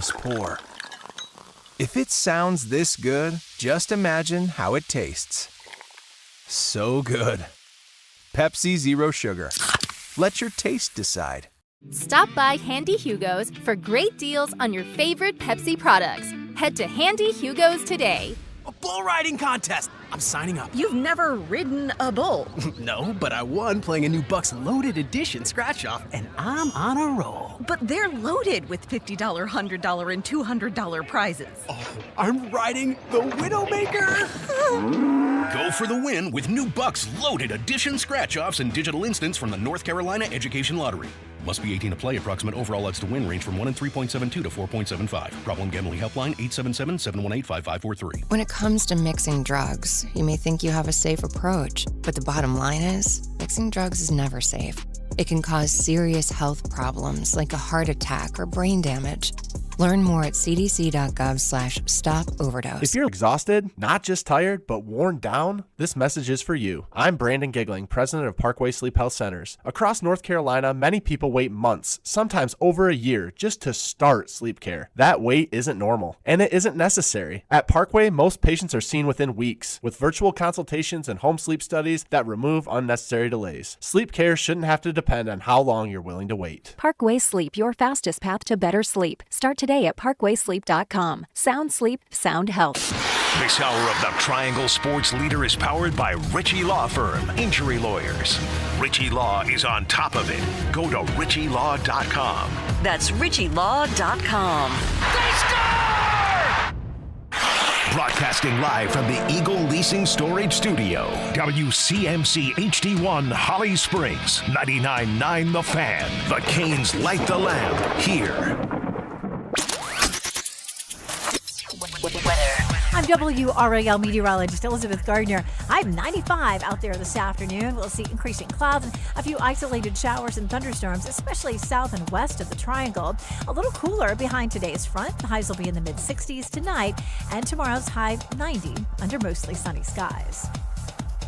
pour. If it sounds this good, just imagine how it tastes. So good. Pepsi Zero Sugar. Let your taste decide. Stop by Handy Hugo's for great deals on your favorite Pepsi products. Head to Handy Hugo's today. A bull riding contest! I'm signing up. You've never ridden a bull. No, but I won playing a new Bucks Loaded Edition scratch-off, and I'm on a roll. But they're loaded with $50, $100, and $200 prizes. Oh, I'm riding the Widowmaker! Go for the win with new Bucks Loaded Edition scratch-offs and digital instants from the North Carolina Education Lottery. Must be 18 to play. Approximate overall odds to win range from 1 in 3.72 to 4.75. Problem gambling helpline 877-718-5543. When it comes to mixing drugs, you may think you have a safe approach, but the bottom line is, mixing drugs is never safe. It can cause serious health problems like a heart attack or brain damage. Learn more at cdc.gov/stop-overdose. If you're exhausted, not just tired, but worn down, this message is for you. I'm Brandon Giggling, president of Parkway Sleep Health Centers. Across North Carolina, many people wait months, sometimes over a year, just to start sleep care. That wait isn't normal, and it isn't necessary. At Parkway, most patients are seen within weeks, with virtual consultations and home sleep studies that remove unnecessary delays. Sleep care shouldn't have to depend on how long you're willing to wait. Parkway Sleep, your fastest path to better sleep. Start today at parkwaysleep.com. Sound sleep, sound health. This hour of the Triangle Sports Leader is powered by Ritchie Law Firm, injury lawyers. Ritchie Law is on top of it. Go to ritchielaw.com. That's ritchielaw.com. They score! Broadcasting live from the Eagle Leasing Storage Studio. WCMC HD1 Holly Springs. 99.9 The Fan. The Canes light the lamp here. I'm WRAL meteorologist Elizabeth Gardner. I'm 95 out there this afternoon. We'll see increasing clouds and a few isolated showers and thunderstorms, especially south and west of the Triangle. A little cooler behind today's front. The highs will be in the mid-60s tonight, and tomorrow's high 90 under mostly sunny skies.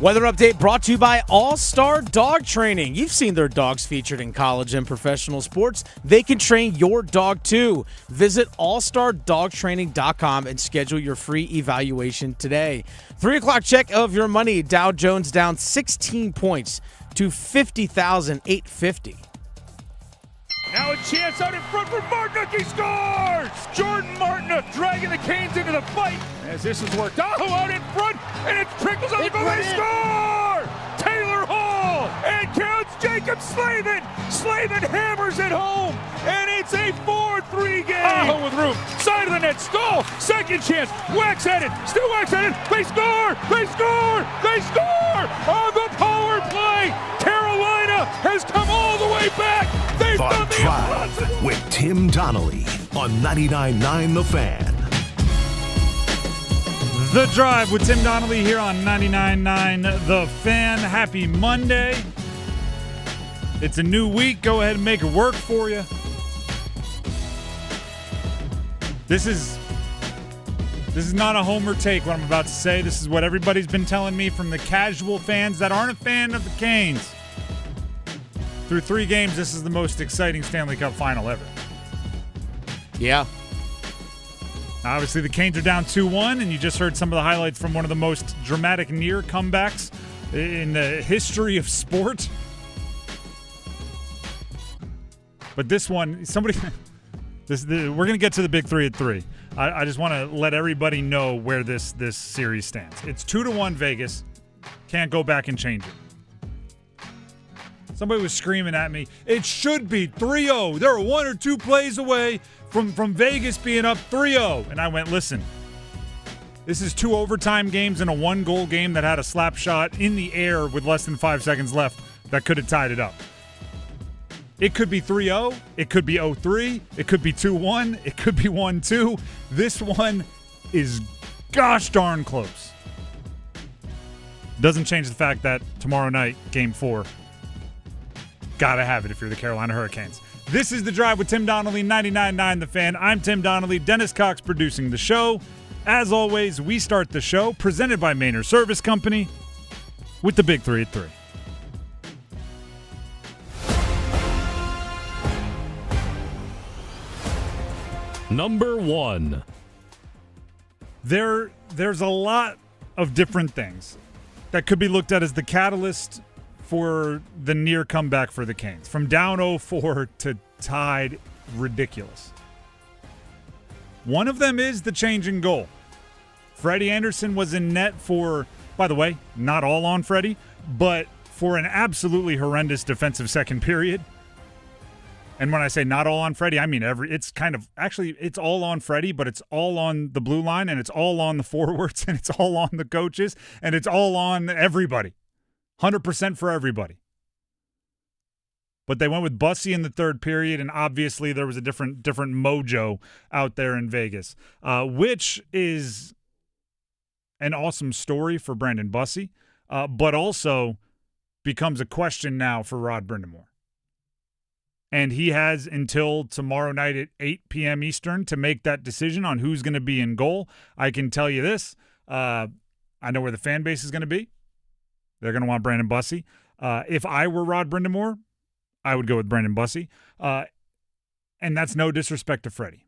Weather update brought to you by All-Star Dog Training. You've seen their dogs featured in college and professional sports. They can train your dog too. Visit allstardogtraining.com and schedule your free evaluation today. 3 o'clock check of your money. Dow Jones down 16 points to 50,850. Now a chance out in front for Martinook. He scores! Jordan Martinook dragging the Canes into the fight as this has worked. Oh, out in front, and it trickles on the goal. They score! Taylor Hall and counts Jacob Slavin. Slavin hammers it home, and it's a 4-3 game. Oh, with room. Side of the net. Stahl. Second chance. Wax at it. Still Wax at it. They score! They score! They score! On the power play. Carolina has come all the way back. They've done the Drive with Tim Donnelly on 99.9 The Fan. The Drive with Tim Donnelly here on 99.9 The Fan. Happy Monday. It's a new week. Go ahead and make it work for you. This is not a homer take, what I'm about to say. This is what everybody's been telling me from the casual fans that aren't a fan of the Canes. Through 3 games, this is the most exciting Stanley Cup final ever. Yeah. Obviously, the Canes are down 2-1, and you just heard some of the highlights from one of the most dramatic near comebacks in the history of sport. But this one, we're going to get to the big 3 at 3. I just want to let everybody know where this series stands. It's 2-1 Vegas. Can't go back and change it. Somebody was screaming at me, it should be 3-0. They're 1 or 2 plays away from Vegas being up 3-0. And I went, listen, this is 2 overtime games and a 1-goal game that had a slap shot in the air with less than 5 seconds left that could have tied it up. It could be 3-0. It could be 0-3. It could be 2-1. It could be 1-2. This one is gosh darn close. Doesn't change the fact that tomorrow night, Game 4, gotta have it if you're the Carolina Hurricanes. This is The Drive with Tim Donnelly, 99.9 The Fan. I'm Tim Donnelly, Dennis Cox producing the show. As always, we start the show, presented by Maynard Service Company, with the big 3 at 3. Number 1. There's a lot of different things that could be looked at as the catalyst for the near comeback for the Canes. From down 0-4 to tied, ridiculous. One of them is the change in goal. Freddie Andersen was in net for, by the way, not all on Freddie, but for an absolutely horrendous defensive second period. And when I say not all on Freddie, I mean it's all on Freddie, but it's all on the blue line, and it's all on the forwards, and it's all on the coaches, and it's all on everybody. 100% for everybody. But they went with Bussi in the third period, and obviously there was a different mojo out there in Vegas, which is an awesome story for Brandon Bussi, but also becomes a question now for Rod Brind'Amour. And he has until tomorrow night at 8 p.m. Eastern to make that decision on who's going to be in goal. I can tell you this. I know where the fan base is going to be. They're going to want Brandon Bussi. If I were Rod Brind'Amour, I would go with Brandon Bussi. And that's no disrespect to Freddie.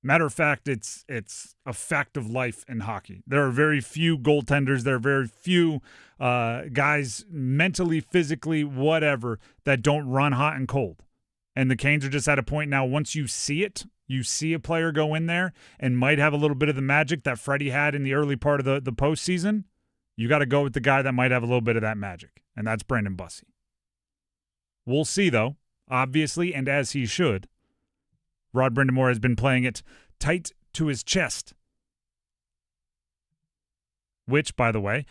Matter of fact, it's a fact of life in hockey. There are very few goaltenders. There are very few guys mentally, physically, whatever, that don't run hot and cold. And the Canes are just at a point now, once you see it, you see a player go in there and might have a little bit of the magic that Freddie had in the early part of the postseason, you got to go with the guy that might have a little bit of that magic, and that's Brandon Bussi. We'll see, though, obviously, and as he should. Rod Brind'Amour has been playing it tight to his chest. Which, by the way,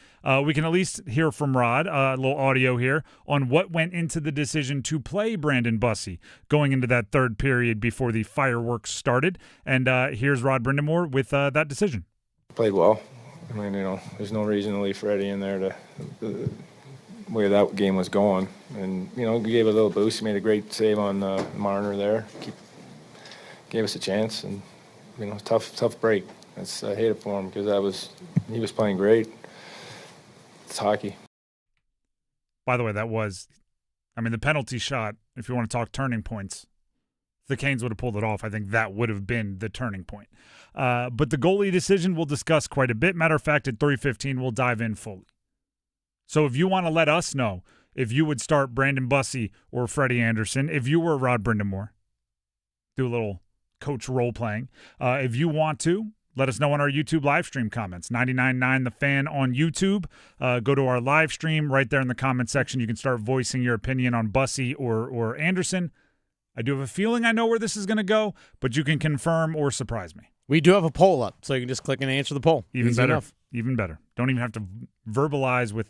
we can at least hear from Rod, a little audio here, on what went into the decision to play Brandon Bussi going into that third period before the fireworks started. And here's Rod Brind'Amour with that decision. Played well. I mean, there's no reason to leave Freddie in there the way that game was going. And, we gave it a little boost. He made a great save on Marner there. Gave us a chance, and tough break. I hate it for him because he was playing great. It's hockey. By the way, the penalty shot, if you want to talk turning points, if the Canes would have pulled it off, I think that would have been the turning point. But the goalie decision we'll discuss quite a bit. Matter of fact, at 3:15, we'll dive in fully. So if you want to let us know if you would start Brandon Bussi or Freddie Andersen, if you were Rod Brind'Amour, do a little coach role-playing. If you want to, let us know on our YouTube live stream comments. 99.9 The Fan on YouTube. Go to our live stream right there in the comment section. You can start voicing your opinion on Bussi or Andersen. I do have a feeling I know where this is going to go, but you can confirm or surprise me. We do have a poll up, so you can just click and answer the poll. Even Easy better. enough. Even better. Don't even have to verbalize with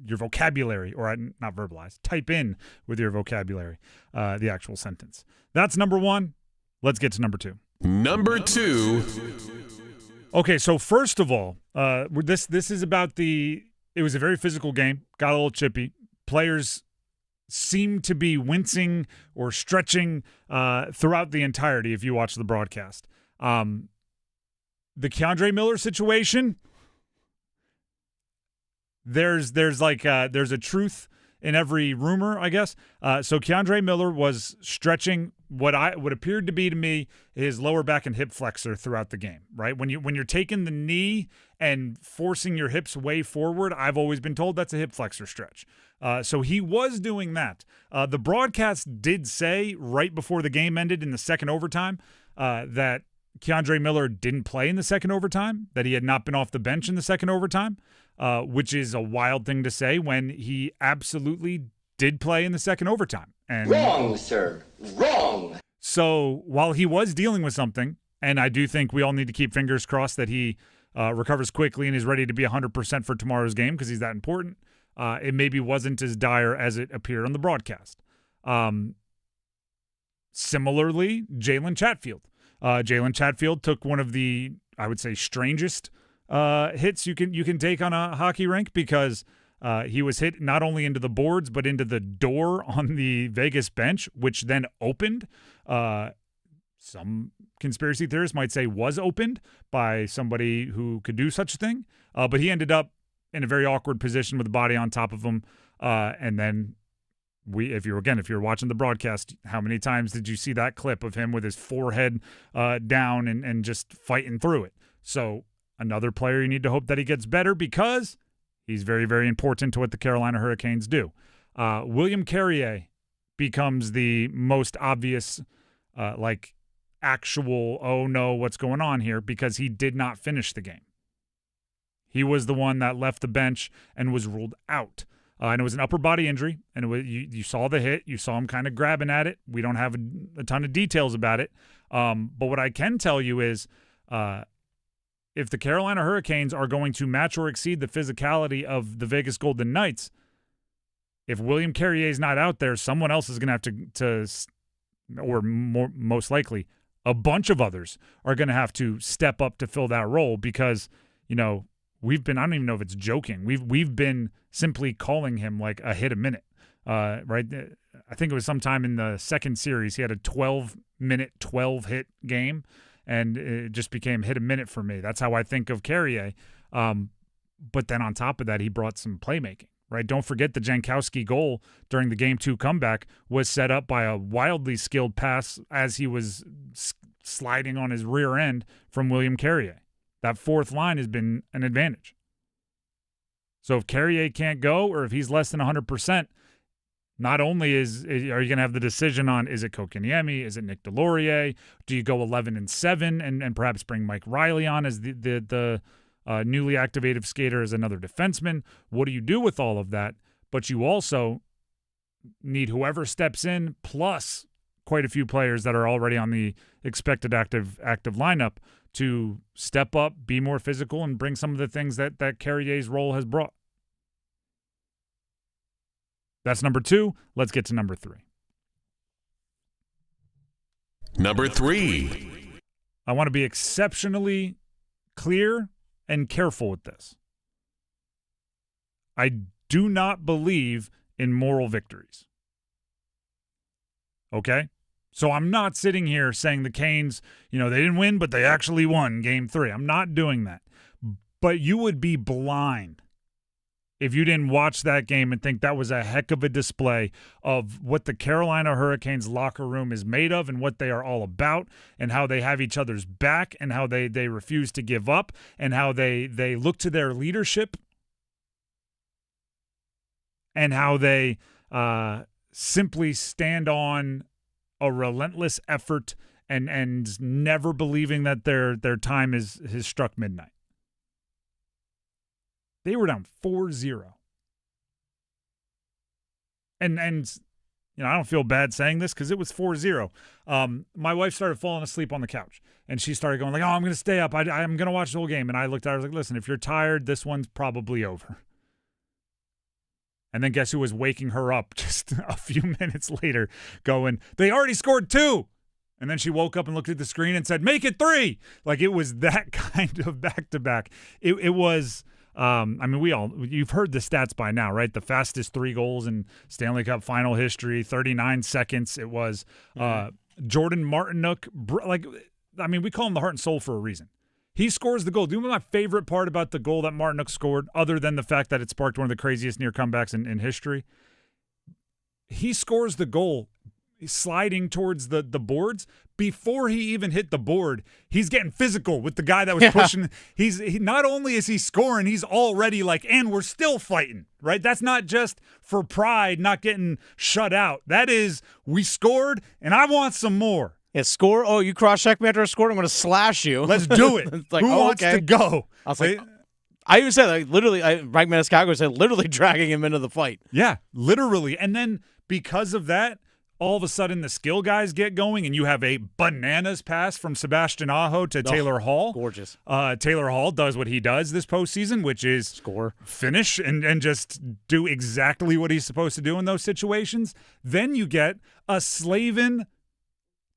your vocabulary, or not verbalize. Type in with your vocabulary the actual sentence. That's number one. Let's get to number two. Number 2. Okay, so first of all, this is about it was a very physical game, got a little chippy. Players seemed to be wincing or stretching throughout the entirety if you watch the broadcast. The Keandre Miller situation, there's a truth in every rumor, I guess. So Keandre Miller was stretching what appeared to be to me his lower back and hip flexor throughout the game, right? When you're taking the knee and forcing your hips way forward, I've always been told that's a hip flexor stretch. So he was doing that. The broadcast did say right before the game ended in the second overtime that Keandre Miller didn't play in the second overtime, that he had not been off the bench in the second overtime, which is a wild thing to say when he absolutely did play in the second overtime. And wrong, sir. Wrong. So while he was dealing with something, and I do think we all need to keep fingers crossed that he recovers quickly and is ready to be 100% for tomorrow's game because he's that important, it maybe wasn't as dire as it appeared on the broadcast. Similarly, Jalen Chatfield. Jalen Chatfield took one of the, I would say, strangest hits you can take on a hockey rink because he was hit not only into the boards but into the door on the Vegas bench, which then opened. Some conspiracy theorists might say was opened by somebody who could do such a thing, but he ended up in a very awkward position with the body on top of him, and then if you're watching the broadcast, how many times did you see that clip of him with his forehead down and just fighting through it? So another player you need to hope that he gets better because he's very, very important to what the Carolina Hurricanes do. William Carrier becomes the most obvious, actual, oh no, what's going on here, because he did not finish the game. He was the one that left the bench and was ruled out. And it was an upper body injury, and it was, you saw the hit. You saw him kind of grabbing at it. We don't have a ton of details about it. But what I can tell you is if the Carolina Hurricanes are going to match or exceed the physicality of the Vegas Golden Knights, if William Carrier is not out there, someone else is going to have or most likely, a bunch of others are going to have to step up to fill that role because, I don't even know if it's joking. We've been simply calling him like a hit a minute, right? I think it was sometime in the second series he had a 12-minute, 12-hit game, and it just became hit a minute for me. That's how I think of Carrier. But then on top of that, he brought some playmaking, right? Don't forget the Jankowski goal during the Game 2 comeback was set up by a wildly skilled pass as he was sliding on his rear end from William Carrier. That fourth line has been an advantage. So if Carrier can't go or if he's less than 100%, not only are you going to have the decision on is it Kotkaniemi, is it Nick Delorier, do you go 11-7 and perhaps bring Mike Riley on as the newly activated skater as another defenseman? What do you do with all of that? But you also need whoever steps in plus quite a few players that are already on the expected active lineup to step up, be more physical, and bring some of the things that Carrier's role has brought. That's number 2. Let's get to number 3. Number 3. I want to be exceptionally clear and careful with this. I do not believe in moral victories. Okay? So I'm not sitting here saying the Canes, they didn't win, but they actually won Game 3. I'm not doing that. But you would be blind if you didn't watch that game and think that was a heck of a display of what the Carolina Hurricanes locker room is made of and what they are all about and how they have each other's back and how they refuse to give up and how they look to their leadership and how they simply stand on a relentless effort and never believing that their time has struck midnight. They were down 4-0. And I don't feel bad saying this because it was 4-0. My wife started falling asleep on the couch, and she started going like, oh, I'm going to stay up. I'm going to watch the whole game. And I looked at her, I was like, listen, if you're tired, this one's probably over. And then guess who was waking her up just a few minutes later going, they already scored 2. And then she woke up and looked at the screen and said, make it 3. Like it was that kind of back-to-back. It was, you've heard the stats by now, right? The fastest 3 goals in Stanley Cup final history, 39 seconds. It was Jordan Martinook. We call him the heart and soul for a reason. He scores the goal. Do you know my favorite part about the goal that Martinook scored, other than the fact that it sparked one of the craziest near comebacks in history? He scores the goal sliding towards the boards. Before he even hit the board, he's getting physical with the guy that was pushing. He not only is he scoring, he's already and we're still fighting, right? That's not just for pride, not getting shut out. That is, we scored, and I want some more. Yeah, score. Oh, you cross-check me after I scored? I'm going to slash you. Let's do it. Who wants to go? I was like, I even said, literally, Mike Maniscalco said, literally dragging him into the fight. Yeah, literally. And then because of that, all of a sudden the skill guys get going, and you have a bananas pass from Sebastian Aho to Taylor Hall. Gorgeous. Taylor Hall does what he does this postseason, which is score, finish, and just do exactly what he's supposed to do in those situations. Then you get a Slavin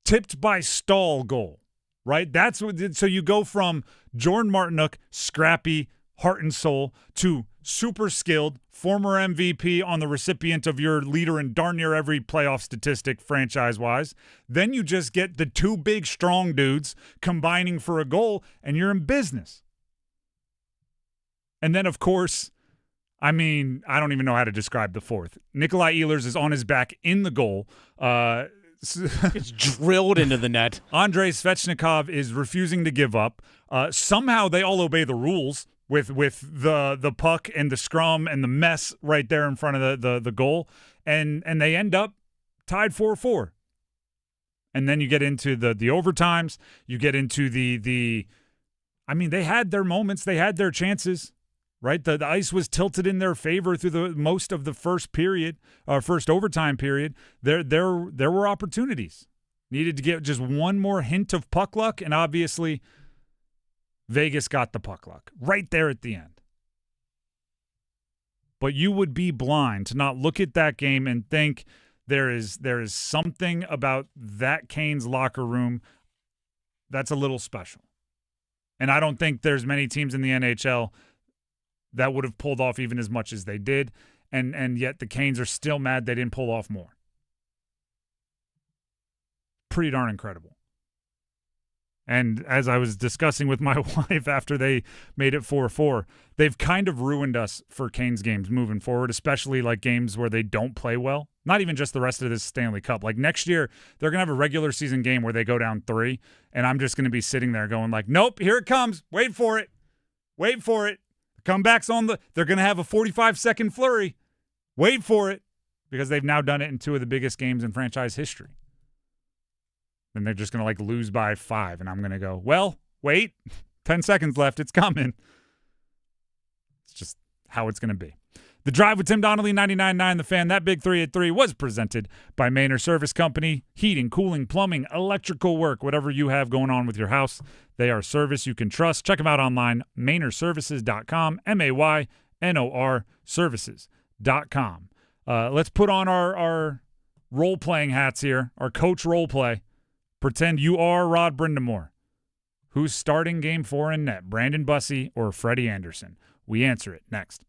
tipped by Stahl goal, right? That's what. So you go from Jordan Martinook, scrappy, heart and soul, to super skilled, former MVP on the recipient of your leader in darn near every playoff statistic franchise-wise. Then you just get the 2 big, strong dudes combining for a goal, and you're in business. And then, of course, I mean, I don't even know how to describe the fourth. Nikolai Ehlers is on his back in the goal. It's drilled into the net. Andrei Svechnikov is refusing to give up. Somehow they all obey the rules with the puck and the scrum and the mess right there in front of the goal, and they end up tied 4-4. And then you get into the overtimes. You get into the I mean, they had their moments. They had their chances. Right, the ice was tilted in their favor through the most of the first period, first overtime period. There were opportunities. Needed to get just one more hint of puck luck, and obviously, Vegas got the puck luck right there at the end. But you would be blind to not look at that game and think there is something about that Canes locker room that's a little special. And I don't think there's many teams in the NHL that would have pulled off even as much as they did, and yet the Canes are still mad they didn't pull off more. Pretty darn incredible. And as I was discussing with my wife after they made it 4-4, they've kind of ruined us for Canes games moving forward, especially like games where they don't play well. Not even just the rest of this Stanley Cup. Like next year, they're going to have a regular season game where they go down 3, and I'm just going to be sitting there going like, nope, here it comes. Wait for it. Wait for it. Comeback's they're going to have a 45-second flurry. Wait for it, because they've now done it in 2 of the biggest games in franchise history. And they're just going to like lose by 5, and I'm going to go, well, wait, 10 seconds left. It's coming. It's just how it's going to be. The Drive with Tim Donnelly, 99.9 The Fan. That Big 3 at 3 was presented by Mainer Service Company. Heating, cooling, plumbing, electrical work, whatever you have going on with your house, they are service you can trust. Check them out online, MainerServices.com, MAYNOR Services.com. Let's put on our role-playing hats here, our coach role play. Pretend you are Rod Brindamore. Who's starting Game 4 in net, Brandon Bussi or Freddie Andersen? We answer it next.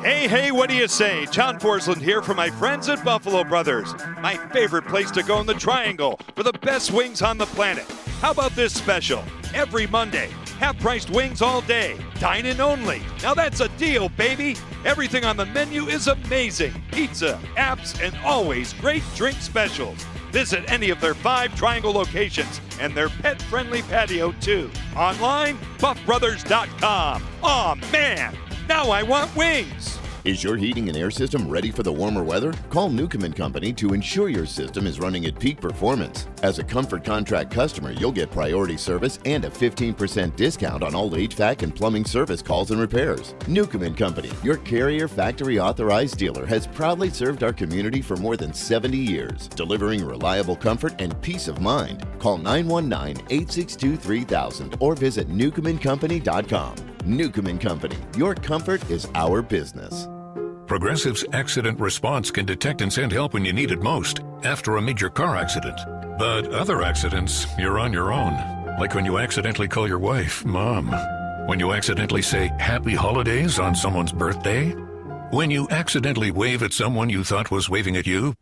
Hey, what do you say? John Forsland here for my friends at Buffalo Brothers. My favorite place to go in the Triangle for the best wings on the planet. How about this special? Every Monday, half-priced wings all day. Dine-in only. Now that's a deal, baby. Everything on the menu is amazing. Pizza, apps, and always great drink specials. Visit any of their 5 Triangle locations and their pet-friendly patio, too. Online, buffbrothers.com. Aw, man! Now I want wings! Is your heating and air system ready for the warmer weather? Call Newcomb & Company to ensure your system is running at peak performance. As a Comfort Contract customer, you'll get priority service and a 15% discount on all HVAC and plumbing service calls and repairs. Newcomb & Company, your Carrier Factory Authorized dealer, has proudly served our community for more than 70 years, delivering reliable comfort and peace of mind. Call 919-862-3000 or visit newcombandcompany.com. Newcomb & Company, your comfort is our business. Progressive's accident response can detect and send help when you need it most, after a major car accident. But other accidents, you're on your own. Like when you accidentally call your wife Mom. When you accidentally say Happy Holidays on someone's birthday. When you accidentally wave at someone you thought was waving at you.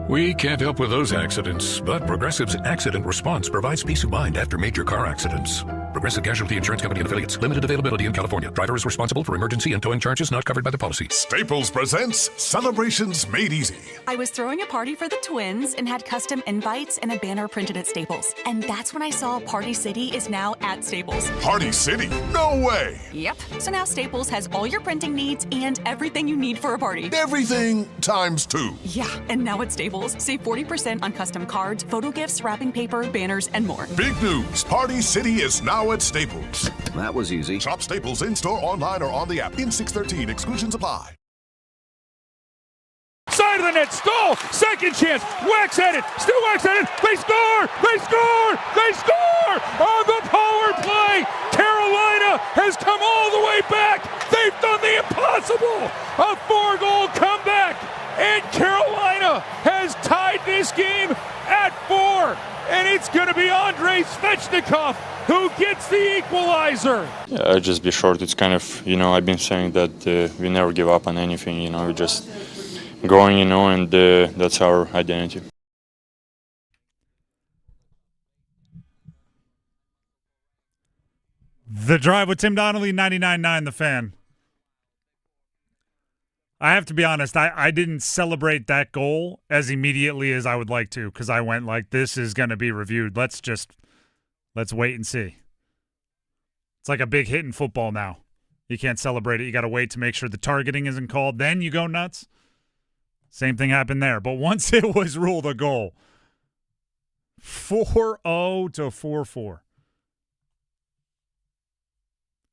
We can't help with those accidents, but Progressive's accident response provides peace of mind after major car accidents. Progressive Casualty Insurance Company and Affiliates. Limited availability in California. Driver is responsible for emergency and towing charges not covered by the policy. Staples presents Celebrations Made Easy. I was throwing a party for the twins and had custom invites and a banner printed at Staples. And that's when I saw Party City is now at Staples. Party City? No way! Yep. So now Staples has all your printing needs and everything you need for a party. Everything times 2. Yeah. And now at Staples, save 40% on custom cards, photo gifts, wrapping paper, banners, and more. Big news. Party City is now at Staples. That was easy. Shop Staples in-store, online, or on the app. In 613, exclusions apply. Side of the net, Stahl, second chance, Wax at it, still Wax at it, they score, they score, they score on the power play. Carolina has come all the way back. They've done the impossible, a 4-goal comeback, and Carolina has tied this game at 4, and it's going to be Andrei Svechnikov who gets the equalizer. Yeah, just be short. It's kind of, I've been saying that we never give up on anything, we just going, and that's our identity. The Drive with Tim Donnelly, 99.9 The Fan. I have to be honest, I didn't celebrate that goal as immediately as I would like to, because I went like, this is going to be reviewed. Let's wait and see. It's like a big hit in football now. You can't celebrate it. You got to wait to make sure the targeting isn't called. Then you go nuts. Same thing happened there. But once it was ruled a goal, 4-0 to 4-4.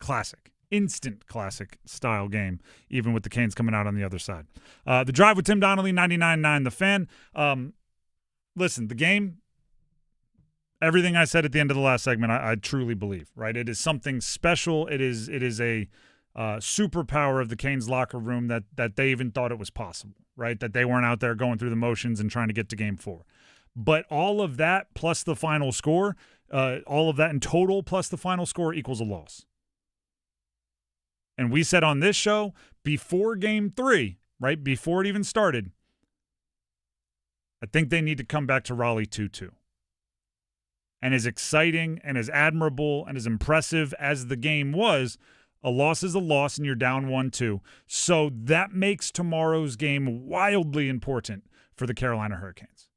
Classic. Instant classic style game, even with the Canes coming out on the other side. The Drive with Tim Donnelly, 99.9 The Fan. Listen, the game, everything I said at the end of the last segment, I truly believe, right? It is something special. It is a superpower of the Canes locker room that they even thought it was possible, right? That they weren't out there going through the motions and trying to get to game 4. But all of that plus the final score, all of that in total plus the final score equals a loss. And we said on this show, before game 3, right, before it even started, I think they need to come back to Raleigh 2-2. And as exciting and as admirable and as impressive as the game was, a loss is a loss and you're down 1-2. So that makes tomorrow's game wildly important for the Carolina Hurricanes.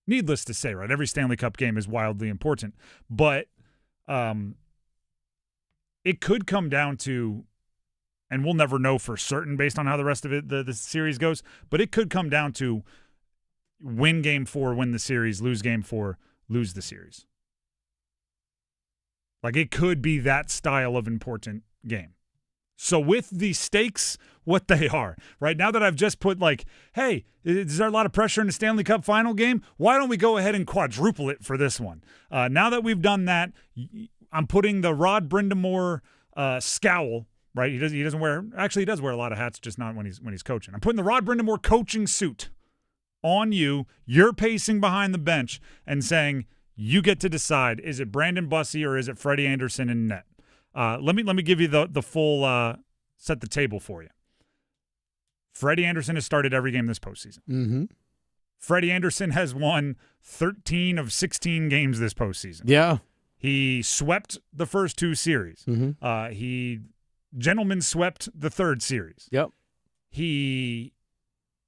Needless to say, right, every Stanley Cup game is wildly important. But it could come down to, and we'll never know for certain based on how the rest of it, the series goes, but it could come down to win game 4, win the series, lose game 4, lose the series. Like, it could be that style of important game. So with the stakes what they are, right, now that I've just put like, hey, is there a lot of pressure in the Stanley Cup final game? Why don't we go ahead and quadruple it for this one? Now that we've done that, I'm putting the Rod Brindamore scowl. Right, he doesn't wear. Actually, he does wear a lot of hats, just not when he's coaching. I'm putting the Rod Brindamore coaching suit on you. You're pacing behind the bench and saying you get to decide: is it Brandon Bussi or is it Freddie Andersen in net? Let me give you the full set the table for you. Freddie Andersen has started every game this postseason. Mm-hmm. Freddie Andersen has won 13 of 16 games this postseason. Yeah, he swept the first 2 series. Mm-hmm. He gentleman swept the 3rd series. Yep. He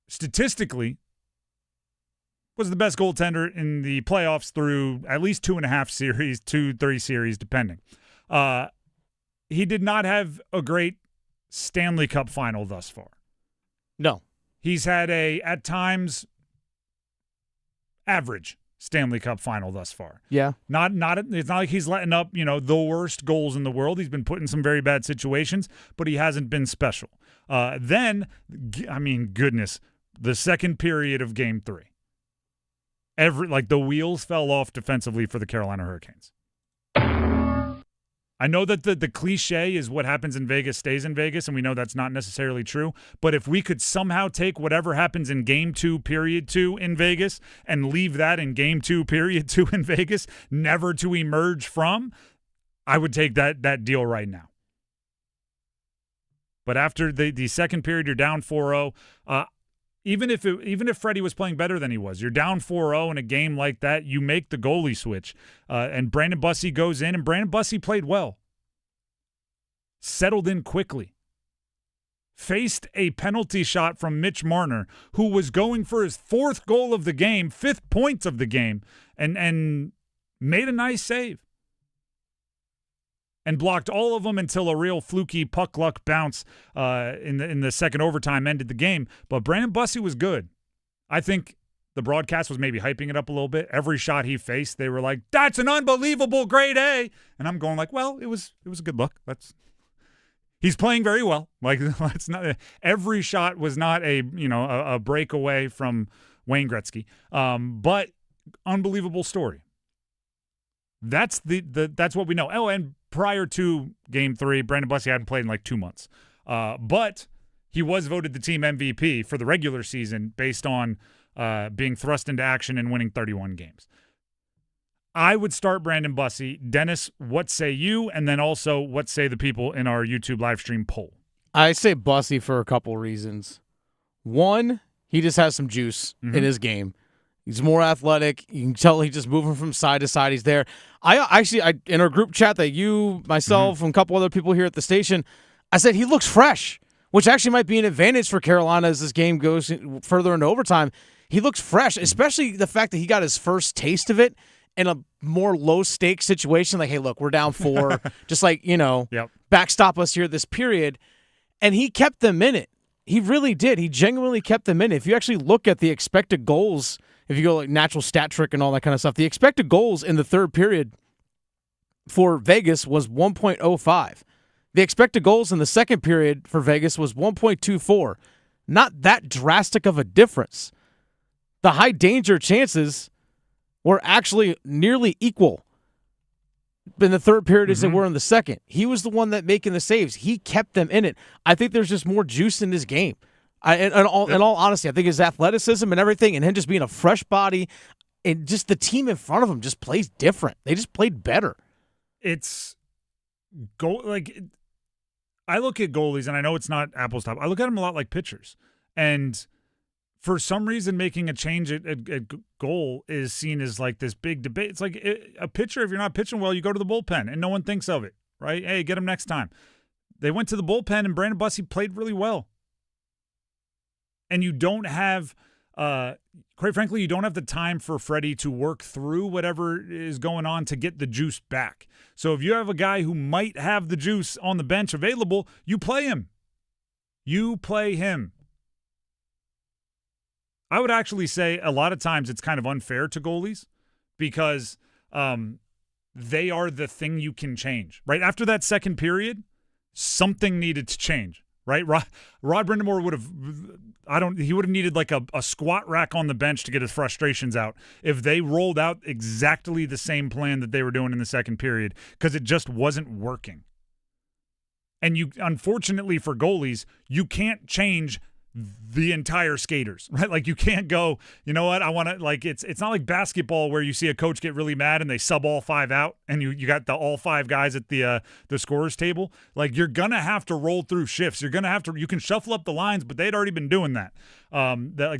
statistically was the best goaltender in the playoffs through at least 2.5 series, 2-3 series, depending. He did not have a great Stanley Cup final thus far. No. He's had at times, average Stanley Cup final thus far. Yeah. It's not like he's letting up, the worst goals in the world. He's been put in some very bad situations, but he hasn't been special. Then, goodness, the second period of game 3. The wheels fell off defensively for the Carolina Hurricanes. I know that the cliche is what happens in Vegas stays in Vegas, and we know that's not necessarily true. But if we could somehow take whatever happens in Game 2, Period 2 in Vegas and leave that in Game 2, Period 2 in Vegas, never to emerge from, I would take that deal right now. But after the second period, you're down 4-0. Even if Freddie was playing better than he was, you're down 4-0 in a game like that, you make the goalie switch. And Brandon Bussi goes in, and Brandon Bussi played well. Settled in quickly. Faced a penalty shot from Mitch Marner, who was going for his 4th goal of the game, 5th points of the game, and made a nice save. And blocked all of them until a real fluky puck luck bounce in the second overtime ended the game. But Brandon Bussi was good. I think the broadcast was maybe hyping it up a little bit. Every shot he faced, they were like, "That's an unbelievable grade A," and I'm going like, "Well, it was a good look. He's playing very well. Like, it's not every shot was not a breakaway from Wayne Gretzky, but unbelievable story. That's that's what we know. Oh, and prior to Game 3, Brandon Bussi hadn't played in like 2 months. But he was voted the team MVP for the regular season based on being thrust into action and winning 31 games. I would start Brandon Bussi. Dennis, what say you? And then also, what say the people in our YouTube live stream poll? I say Bussi for a couple reasons. One, he just has some juice in his game. He's more athletic. You can tell he's just moving from side to side. He's there. I in our group chat that you, myself, and a couple other people here at the station, I said he looks fresh. which actually might be an advantage for Carolina as this game goes further into overtime. He looks fresh, especially the fact that he got his first taste of it in a more low-stakes situation. Like, hey, look, we're down 4. Just like, backstop us here this period. And he kept them in it. He really did. He genuinely kept them in it. If you actually look at the expected goals, if you go like natural stat trick and all that kind of stuff, the expected goals in the third period for Vegas was 1.05. The expected goals in the second period for Vegas was 1.24. Not that drastic of a difference. The high danger chances were actually nearly equal in the third period as they were in the second. He was the one that making the saves. He kept them in it. I think there's just more juice in this game. In all honesty, I think his athleticism and everything, and him just being a fresh body, and just the team in front of him just plays different. They just played better. It's I look at goalies, and I know it's not apples to apples. I look at them a lot like pitchers, and for some reason, making a change at goal is seen as like this big debate. It's like a pitcher, if you're not pitching well, you go to the bullpen, and no one thinks of it, right? Hey, get him next time. They went to the bullpen, and Brandon Bussi played really well. And you don't have, quite frankly, you don't have the time for Freddie to work through whatever is going on to get the juice back. So if you have a guy who might have the juice on the bench available, you play him. You play him. I would actually say a lot of times it's kind of unfair to goalies because they are the thing you can change. Right after that second period, something needed to change. Right, Rod Brindamore would have. He would have needed like a squat rack on the bench to get his frustrations out if they rolled out exactly the same plan that they were doing in the second period because it just wasn't working. And you, unfortunately for goalies, you can't change the entire skaters, right? Like you can't go, you know what, I want to, like, it's not like basketball where you see a coach get really mad and they sub all 5 out and you got the all 5 guys at the scorer's table. Like you're going to have to roll through shifts. You're going to have to, you can shuffle up the lines, but they'd already been doing that.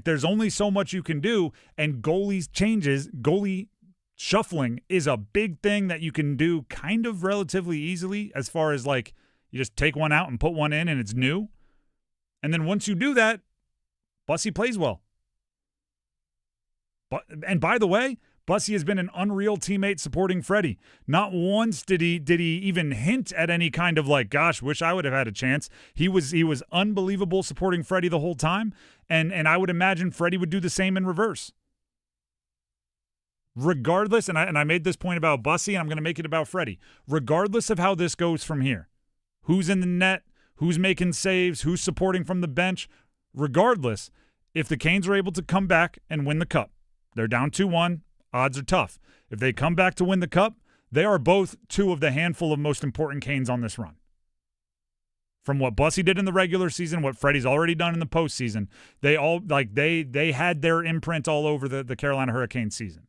There's only so much you can do, and goalie shuffling is a big thing that you can do kind of relatively easily as far as like you just take one out and put one in and it's new. And then once you do that, Bussi plays well. And by the way, Bussi has been an unreal teammate supporting Freddie. Not once did he even hint at any kind of like, gosh, wish I would have had a chance. He was unbelievable supporting Freddie the whole time, and I would imagine Freddie would do the same in reverse. Regardless, and I made this point about Bussi, and I'm going to make it about Freddie. Regardless of how this goes from here, who's in the net, who's making saves, who's supporting from the bench. Regardless, if the Canes are able to come back and win the Cup, they're down 2-1, odds are tough. If they come back to win the Cup, they are both 2 of the handful of most important Canes on this run. From what Bussi did in the regular season, what Freddie's already done in the postseason, they all they had their imprint all over the Carolina Hurricanes season.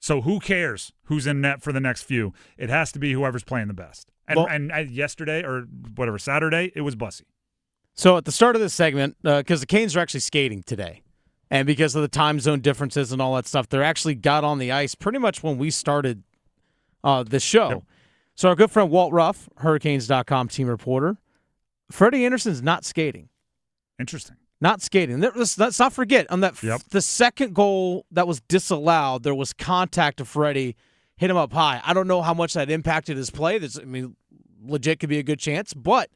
So who cares who's in net for the next few? It has to be whoever's playing the best. And yesterday or whatever, Saturday, it was Bussi. So at the start of this segment, because the Canes are actually skating today, and because of the time zone differences and all that stuff, they're actually got on the ice pretty much when we started the show. Yep. So our good friend Walt Ruff, Hurricanes.com team reporter, Freddie Andersen's not skating. Interesting. Not skating. Let's not forget, on that the second goal that was disallowed, there was contact of Freddie, hit him up high. I don't know how much that impacted his play. Legit could be a good chance, but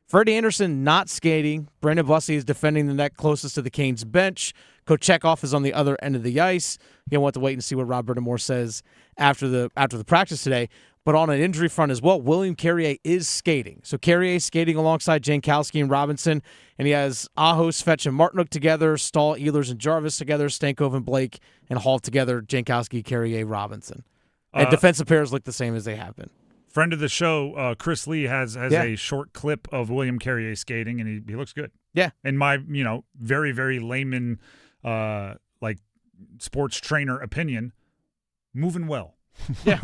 Freddie Andersen not skating. Brandon Bussi is defending the net closest to the Canes bench. Kochetkov is on the other end of the ice. We'll have to wait and see what Rod Brindamore says after the practice today. But on an injury front as well, William Carrier is skating. So Carrier is skating alongside Jankowski and Robinson, and he has Aho, Svech, and Martinook together, Stahl, Ehlers, and Jarvis together, Stankov and Blake, and Hall together, Jankowski, Carrier, Robinson. And defensive pairs look the same as they have been. Friend of the show, Chris Lee, has a short clip of William Carrier skating, and he looks good. Yeah. In my, very, very layman, sports trainer opinion, moving well. Yeah,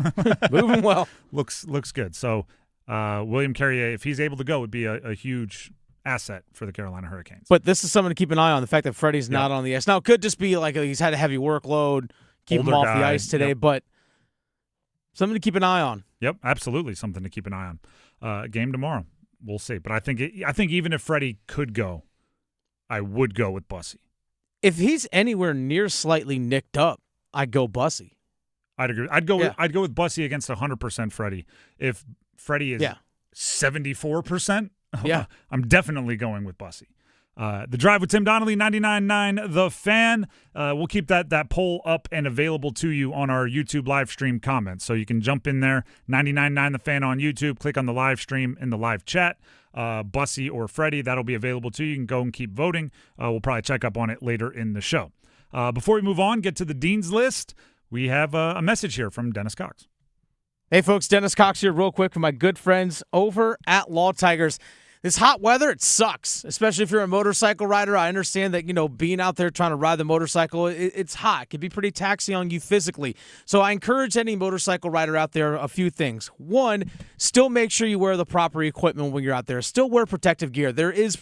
moving well. Looks good. So William Carrier, if he's able to go, would be a huge asset for the Carolina Hurricanes. But this is something to keep an eye on, the fact that Freddie's not on the ice. Now, it could just be like he's had a heavy workload, keep him off the ice today, but something to keep an eye on. Yep, absolutely something to keep an eye on. Game tomorrow. we'll see. But I think even if Freddie could go, I would go with Bussi. If he's anywhere near slightly nicked up, I'd go Bussi. I'd agree. I'd go with Bussi against 100% Freddie. If Freddie is 74%, I'm definitely going with Bussi. The Drive with Tim Donnelly, 99.9 The Fan. We'll keep that poll up and available to you on our YouTube live stream comments. So you can jump in there, 99.9 The Fan on YouTube, click on the live stream in the live chat. Bussi or Freddie, that'll be available to you. You can go and keep voting. We'll probably check up on it later in the show. Before we move on, get to the Dean's List, we have a message here from Dennis Cox. Hey, folks, Dennis Cox here real quick from my good friends over at Law Tigers. This hot weather, it sucks, especially if you're a motorcycle rider. I understand that, being out there trying to ride the motorcycle, it's hot. It can be pretty taxing on you physically. So I encourage any motorcycle rider out there a few things. One, still make sure you wear the proper equipment when you're out there. Still wear protective gear. There is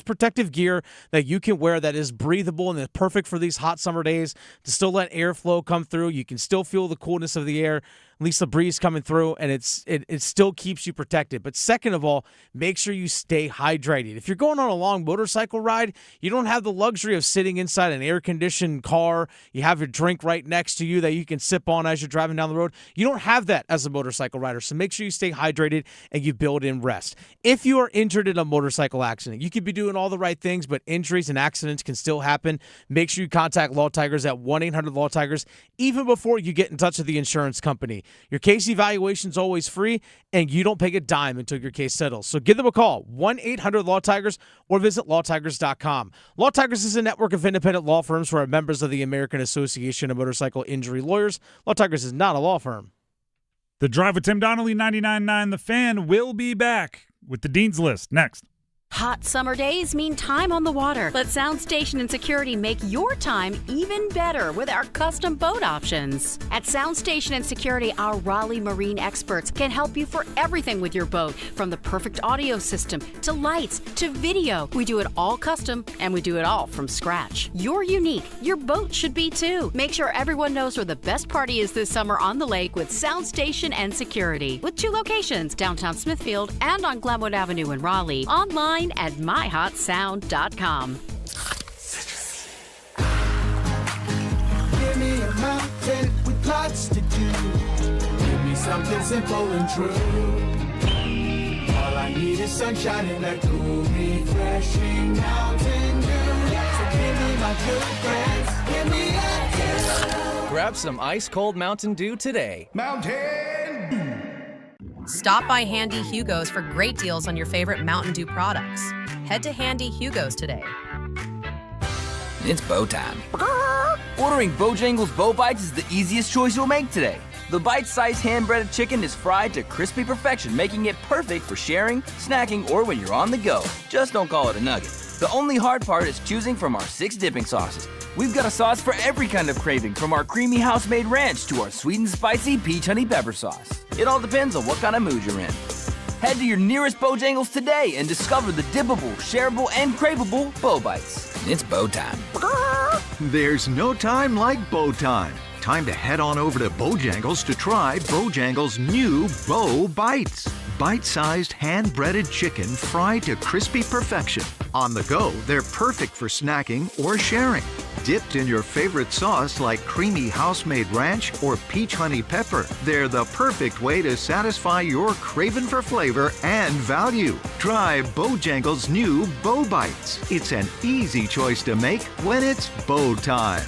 protective gear that you can wear that is breathable and is perfect for these hot summer days to still let airflow come through. You can still feel the coolness of the air, at least the breeze coming through, and it still keeps you protected. But second of all, make sure you stay hydrated. If you're going on a long motorcycle ride, you don't have the luxury of sitting inside an air-conditioned car. You have your drink right next to you that you can sip on as you're driving down the road. You don't have that as a motorcycle rider, so make sure you stay hydrated and you build in rest. If you are injured in a motorcycle accident, you could be doing all the right things, but injuries and accidents can still happen. Make sure you contact Law Tigers at 1-800-LAW-TIGERS even before you get in touch with the insurance company. Your case evaluation is always free, and you don't pay a dime until your case settles. So give them a call, 1-800-LAW-TIGERS, or visit lawtigers.com. Law Tigers is a network of independent law firms who are members of the American Association of Motorcycle Injury Lawyers. Law Tigers is not a law firm. The Drive with Tim Donnelly, 99.9 The Fan, will be back with the Dean's List next. Hot summer days mean time on the water. Let Sound Station and Security make your time even better with our custom boat options. At Sound Station and Security, our Raleigh marine experts can help you for everything with your boat, from the perfect audio system to lights to video. We do it all custom, and we do it all from scratch. You're unique. Your boat should be too. Make sure everyone knows where the best party is this summer on the lake with Sound Station and Security. With 2 locations, downtown Smithfield and on Glenwood Avenue in Raleigh. Online at myhotsound.com. Give me a mountain with lots to do. Give me something simple and true. All I need is sunshine and that cool, refreshing Mountain Dew. So give me my good friends, give me a dew. Grab some ice-cold Mountain Dew today. Mountain Dew. Stop by Handy Hugo's for great deals on your favorite Mountain Dew products. Head to Handy Hugo's today. It's bow time. Ordering Bojangles Bow Bites is the easiest choice you'll make today. The bite-sized hand-breaded chicken is fried to crispy perfection, making it perfect for sharing, snacking, or when you're on the go. Just don't call it a nugget. The only hard part is choosing from our 6 dipping sauces. We've got a sauce for every kind of craving, from our creamy house-made ranch to our sweet and spicy peach honey pepper sauce. It all depends on what kind of mood you're in. Head to your nearest Bojangles today and discover the dippable, shareable, and craveable Bow Bites. It's bow time. There's no time like bow time. Time to head on over to Bojangles to try Bojangles' new Bow Bites. Bite-sized, hand-breaded chicken fried to crispy perfection. On the go, they're perfect for snacking or sharing. Dipped in your favorite sauce like creamy house-made ranch or peach honey pepper, they're the perfect way to satisfy your craving for flavor and value. Try Bojangles' new Bow Bites. It's an easy choice to make when it's bow time.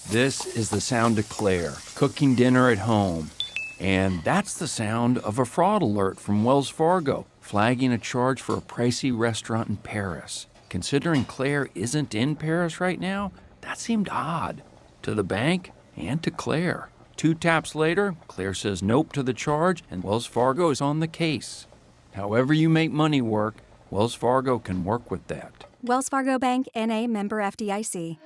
This is the sound of Claire, cooking dinner at home. And that's the sound of a fraud alert from Wells Fargo, flagging a charge for a pricey restaurant in Paris. Considering Claire isn't in Paris right now, that seemed odd to the bank and to Claire. 2 taps later, Claire says nope to the charge, and Wells Fargo is on the case. However you make money work, Wells Fargo can work with that. Wells Fargo Bank, N.A., member FDIC.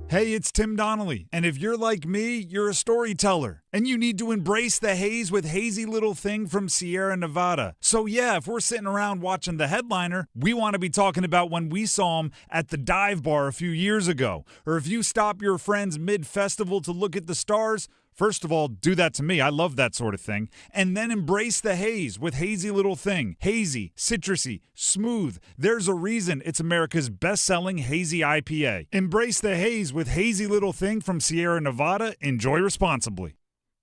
Hey, it's Tim Donnelly, and if you're like me, you're a storyteller, and you need to embrace the haze with Hazy Little Thing from Sierra Nevada. So yeah, if we're sitting around watching the headliner, we want to be talking about when we saw him at the dive bar a few years ago, or if you stop your friends mid-festival to look at the stars, First of all, do that to me. I love that sort of thing. And then embrace the haze with Hazy Little Thing. Hazy, citrusy, smooth. There's a reason it's America's best-selling hazy IPA. Embrace the haze with Hazy Little Thing from Sierra Nevada. Enjoy responsibly.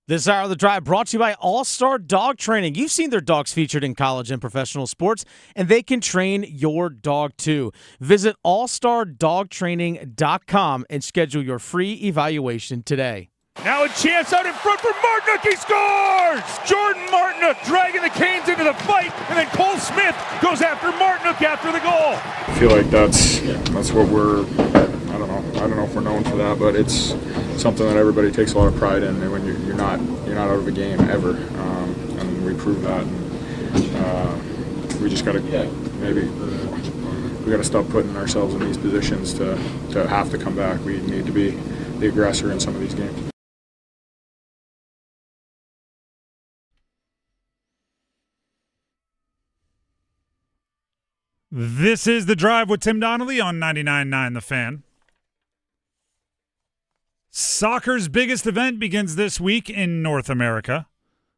This hour of the drive brought to you by All-Star Dog Training. You've seen their dogs featured in college and professional sports, and they can train your dog too. Visit allstardogtraining.com and schedule your free evaluation today. Now a chance out in front for Martinook. He scores! Jordan Martinook dragging the Canes into the fight, and then Cole Smith goes after Martinook after the goal. I feel like that's what we're, I don't know if we're known for that, but it's something that everybody takes a lot of pride in. And when you're not out of a game ever, and we prove that. And, we just got to we got to stop putting ourselves in these positions to have to come back. We need to be the aggressor in some of these games. This is The Drive with Tim Donnelly on 99.9 The Fan. Soccer's biggest event begins this week in North America.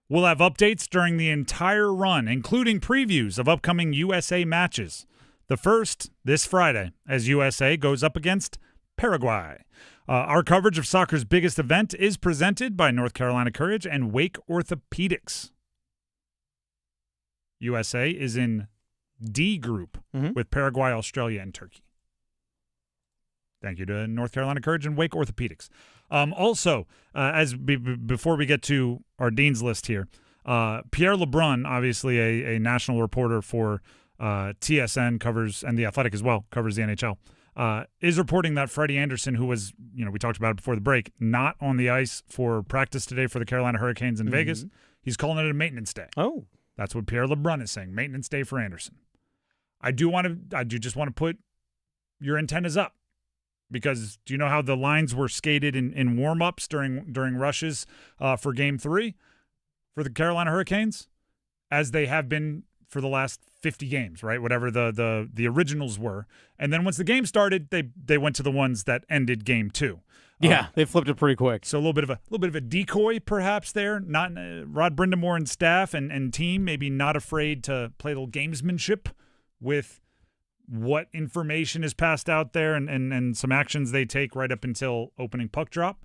We'll have updates during the entire run, including previews of upcoming USA matches. The first, this Friday, as USA goes up against Paraguay. Our coverage of soccer's biggest event is presented by North Carolina Courage and Wake Orthopedics. USA is in D group with Paraguay, Australia, and Turkey. Thank you to North Carolina Courage and Wake Orthopedics. Also, before we get to our Dean's List here, Pierre LeBrun, obviously a national reporter for TSN, covers, and The Athletic as well, covers the NHL, is reporting that Freddie Andersen, who was, we talked about it before the break, not on the ice for practice today for the Carolina Hurricanes in Vegas. He's calling it a maintenance day. Oh. That's what Pierre LeBrun is saying, maintenance day for Andersen. I do just want to put your antennas up, because do you know how the lines were skated in warm-ups during rushes for Game 3 for the Carolina Hurricanes, as they have been for the last 50 games, right? Whatever the originals were. And then once the game started, they went to the ones that ended Game 2. Yeah, they flipped it pretty quick. So a little bit of a decoy perhaps there. Not Rod Brindamore and staff and team maybe not afraid to play a little gamesmanship with what information is passed out there and some actions they take right up until opening puck drop.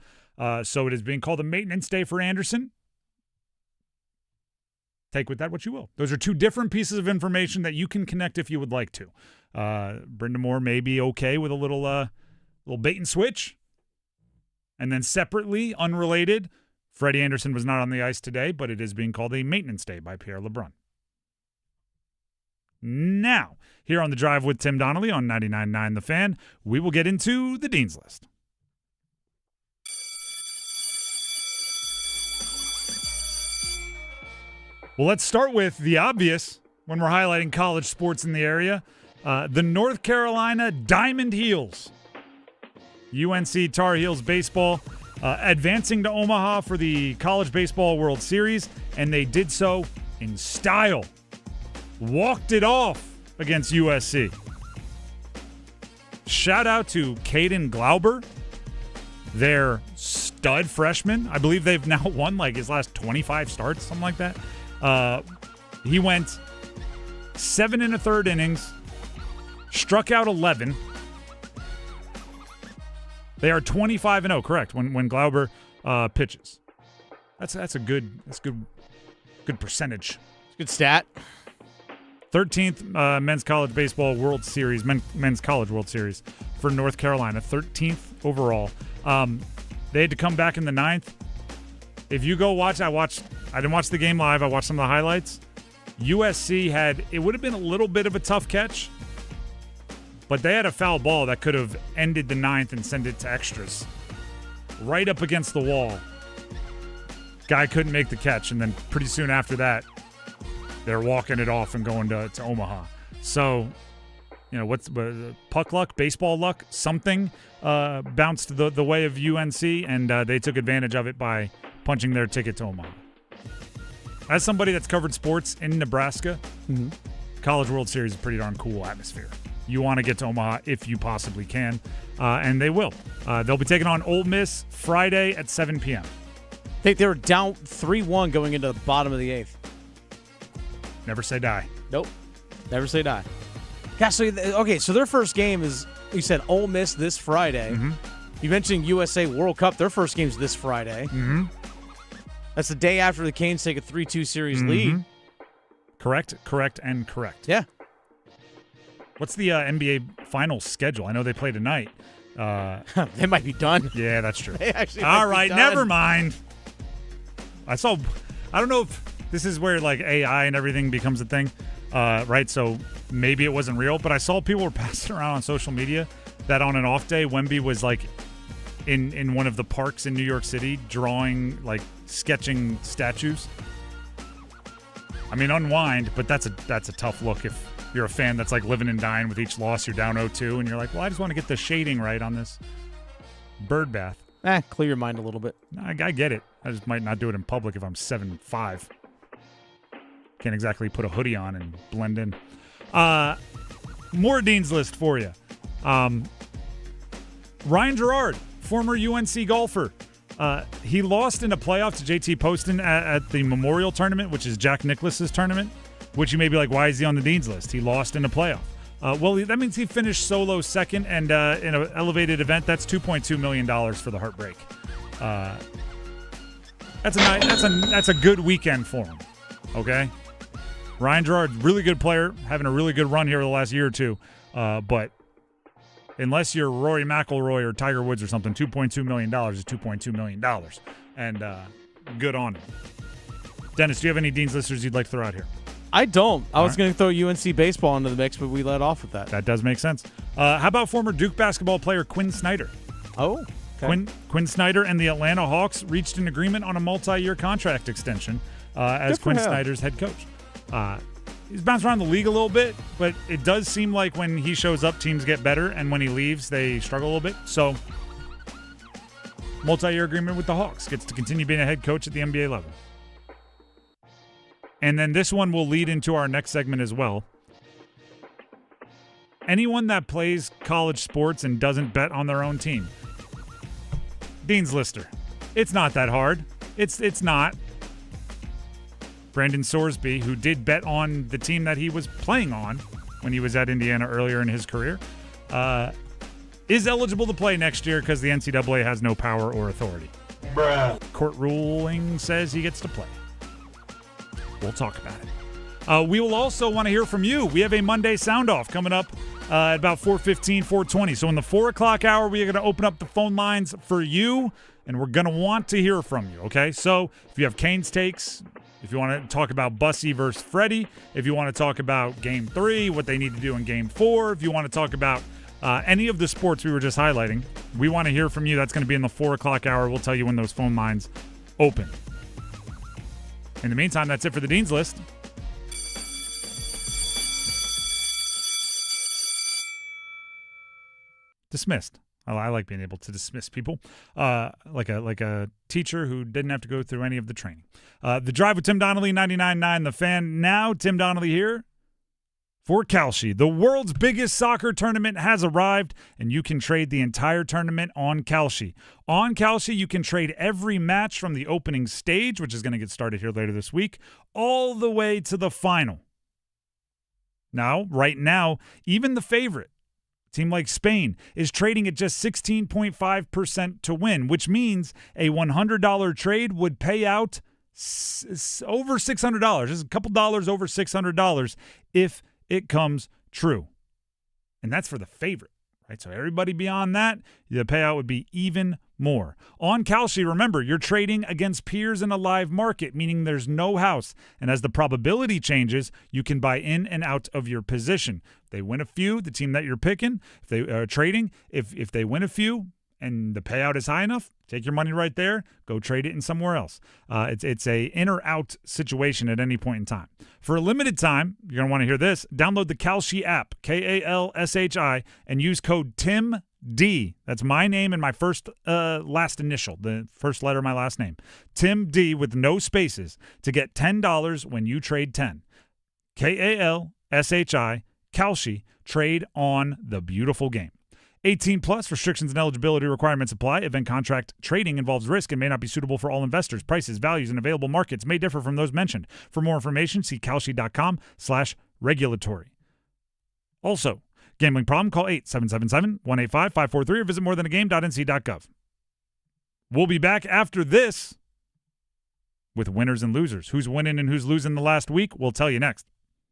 So it is being called a maintenance day for Andersen. Take with that what you will. Those are two different pieces of information that you can connect if you would like to. Brindamore may be okay with a little bait and switch. And then separately, unrelated, Freddie Andersen was not on the ice today, but it is being called a maintenance day by Pierre LeBrun. Now, here on The Drive with Tim Donnelly on 99.9 The Fan, we will get into the Dean's List. Well, let's start with the obvious when we're highlighting college sports in the area. The North Carolina Diamond Heels. UNC Tar Heels baseball advancing to Omaha for the College Baseball World Series, and they did so in style. Walked it off against USC. Shout out to Caden Glauber, their stud freshman. I believe they've now won his last 25 starts, something like that. He went 7 1/3 innings, struck out 11. They are 25-0, correct, when Glauber pitches. That's a good percentage. It's a good stat. 13th men's college baseball World Series, men's college World Series for North Carolina. 13th overall. They had to come back in the 9th. If you go watch, I didn't watch the game live. I watched some of the highlights. USC it would have been a little bit of a tough catch, but they had a foul ball that could have ended the 9th and sent it to extras. Right up against the wall. Guy couldn't make the catch, and then pretty soon after that, they're walking it off and going to Omaha. So, what's puck luck, baseball luck, something bounced the way of UNC, and they took advantage of it by punching their ticket to Omaha. As somebody that's covered sports in Nebraska, College World Series is a pretty darn cool atmosphere. You want to get to Omaha if you possibly can, and they will. They'll be taking on Ole Miss Friday at 7 p.m. think they were down 3-1 going into the bottom of the 8th. Never say die. Nope. Never say die. Gosh, so their first game is, you said Ole Miss this Friday. Mm-hmm. You mentioned USA World Cup. Their first game's this Friday. Mm-hmm. That's the day after the Canes take a 3-2 series lead. Correct, and correct. Yeah. What's the NBA Finals schedule? I know they play tonight. They might be done. Yeah, that's true. They actually All might be right, done. never mind. I don't know if this is where like AI and everything becomes a thing, right? So maybe it wasn't real, but I saw people were passing around on social media that on an off day, Wemby was like in one of the parks in New York City drawing, like sketching statues. I mean, unwind, but that's a tough look if you're a fan that's like living and dying with each loss. You're down 0-2, and you're like, well, I just want to get the shading right on this bird bath. Clear your mind a little bit. I get it. I just might not do it in public if I'm 7'5". Can't exactly put a hoodie on and blend in. More Dean's List for you. Ryan Gerard, former UNC golfer. He lost in a playoff to JT Poston at the Memorial Tournament, which is Jack Nicklaus's tournament, which you may be like, why is he on the Dean's List? He lost in a playoff. Well, that means he finished solo second, and in an elevated event, that's $2.2 million for the Heartbreak. That's a good weekend for him. Okay, Ryan Gerard, really good player, having a really good run here the last year or two. But unless you're Rory McIlroy or Tiger Woods or something, $2.2 million is $2.2 million, and good on him. Dennis, do you have any Dean's Listers you'd like to throw out here? I don't. I was going to throw UNC baseball into the mix, but we let off with that. That does make sense. How about former Duke basketball player Quinn Snyder? Oh, okay. Quinn Snyder and the Atlanta Hawks reached an agreement on a multi-year contract extension as Quinn Snyder's head coach. He's bounced around the league a little bit, but it does seem like when he shows up, teams get better, and when he leaves, they struggle a little bit. So, multi-year agreement with the Hawks. Gets to continue being a head coach at the NBA level. And then this one will lead into our next segment as well. Anyone that plays college sports and doesn't bet on their own team. Dean's Lister. It's not that hard. It's not. Brandon Sorsby, who did bet on the team that he was playing on when he was at Indiana earlier in his career, is eligible to play next year because the NCAA has no power or authority. Bruh. Court ruling says he gets to play. We'll talk about it. We will also want to hear from you. We have a Monday Soundoff coming up at about 4:15, 4:20. So in the 4 o'clock hour, we are going to open up the phone lines for you, and we're going to want to hear from you, okay? So if you have Canes takes, if you want to talk about Bussi versus Freddie, if you want to talk about Game 3, what they need to do in Game 4, if you want to talk about any of the sports we were just highlighting, we want to hear from you. That's going to be in the 4 o'clock hour. We'll tell you when those phone lines open. In the meantime, that's it for the Dean's List. Dismissed. I like being able to dismiss people, like a teacher who didn't have to go through any of the training. The Drive with Tim Donnelly, 99.9 The Fan. Now, Tim Donnelly here for Kalshi. The world's biggest soccer tournament has arrived, and you can trade the entire tournament on Kalshi. On Kalshi, you can trade every match from the opening stage, which is going to get started here later this week, all the way to the final. Now, right now, even the favorite, team like Spain, is trading at just 16.5% to win, which means a $100 trade would pay out over $600. Just a couple dollars over $600 if it comes true. And that's for the favorite, right? So everybody beyond that, the payout would be even more. On Kalshi, remember, you're trading against peers in a live market, meaning there's no house. And as the probability changes, you can buy in and out of your position. If they win a few, the team that you're picking, if they are trading, if they win a few and the payout is high enough, take your money right there, go trade it in somewhere else. It's a in or out situation at any point in time. For a limited time, you're going to want to hear this. Download the Kalshi app, Kalshi, and use code TIMD. That's my name and my first last initial, the first letter of my last name. TIMD with no spaces to get $10 when you trade 10. Kalshi, Kalshi, trade on the beautiful game. 18 plus, restrictions and eligibility requirements apply. Event contract trading involves risk and may not be suitable for all investors. Prices, values, and available markets may differ from those mentioned. For more information, see kalshi.com/regulatory. Also, gambling problem, call 877-185-543 or visit morethanagame.nc.gov. We'll be back after this with winners and losers. Who's winning and who's losing the last week, we'll tell you next.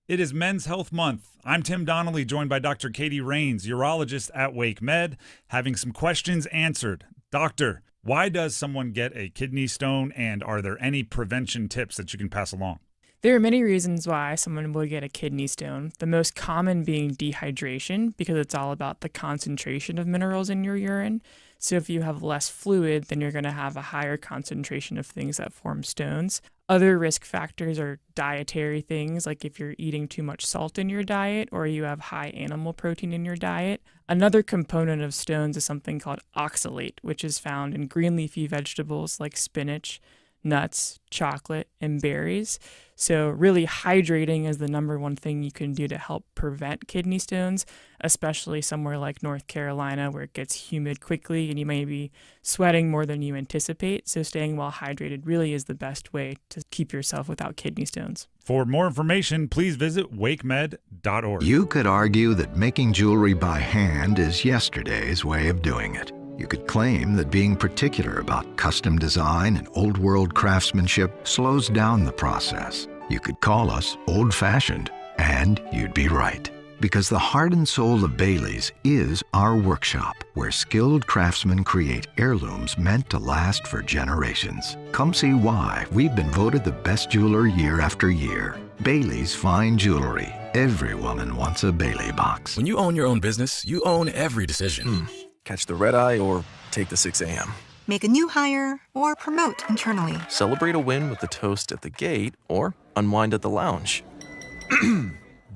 It is Men's Health Month. I'm Tim Donnelly, joined by Dr. Katie Rains, urologist at Wake Med, having some questions answered. Doctor, why does someone get a kidney stone, and are there any prevention tips that you can pass along? There are many reasons why someone will get a kidney stone, the most common being dehydration, because it's all about the concentration of minerals in your urine. So if you have less fluid, then you're going to have a higher concentration of things that form stones. Other risk factors are dietary things, like if you're eating too much salt in your diet or you have high animal protein in your diet. Another component of stones is something called oxalate, which is found in green leafy vegetables like spinach, nuts, chocolate, and berries. So really hydrating is the number one thing you can do to help prevent kidney stones, especially somewhere like North Carolina where it gets humid quickly and you may be sweating more than you anticipate. So staying well hydrated really is the best way to keep yourself without kidney stones. For more information, please visit wakemed.org. You could argue that making jewelry by hand is yesterday's way of doing it. You could claim that being particular about custom design and old-world craftsmanship slows down the process. You could call us old-fashioned, and you'd be right. Because the heart and soul of Bailey's is our workshop, where skilled craftsmen create heirlooms meant to last for generations. Come see why we've been voted the best jeweler year after year. Bailey's Fine Jewelry. Every woman wants a Bailey box. When you own your own business, you own every decision. Catch the red eye or take the 6 a.m. Make a new hire or promote internally. Celebrate a win with the toast at the gate or unwind at the lounge.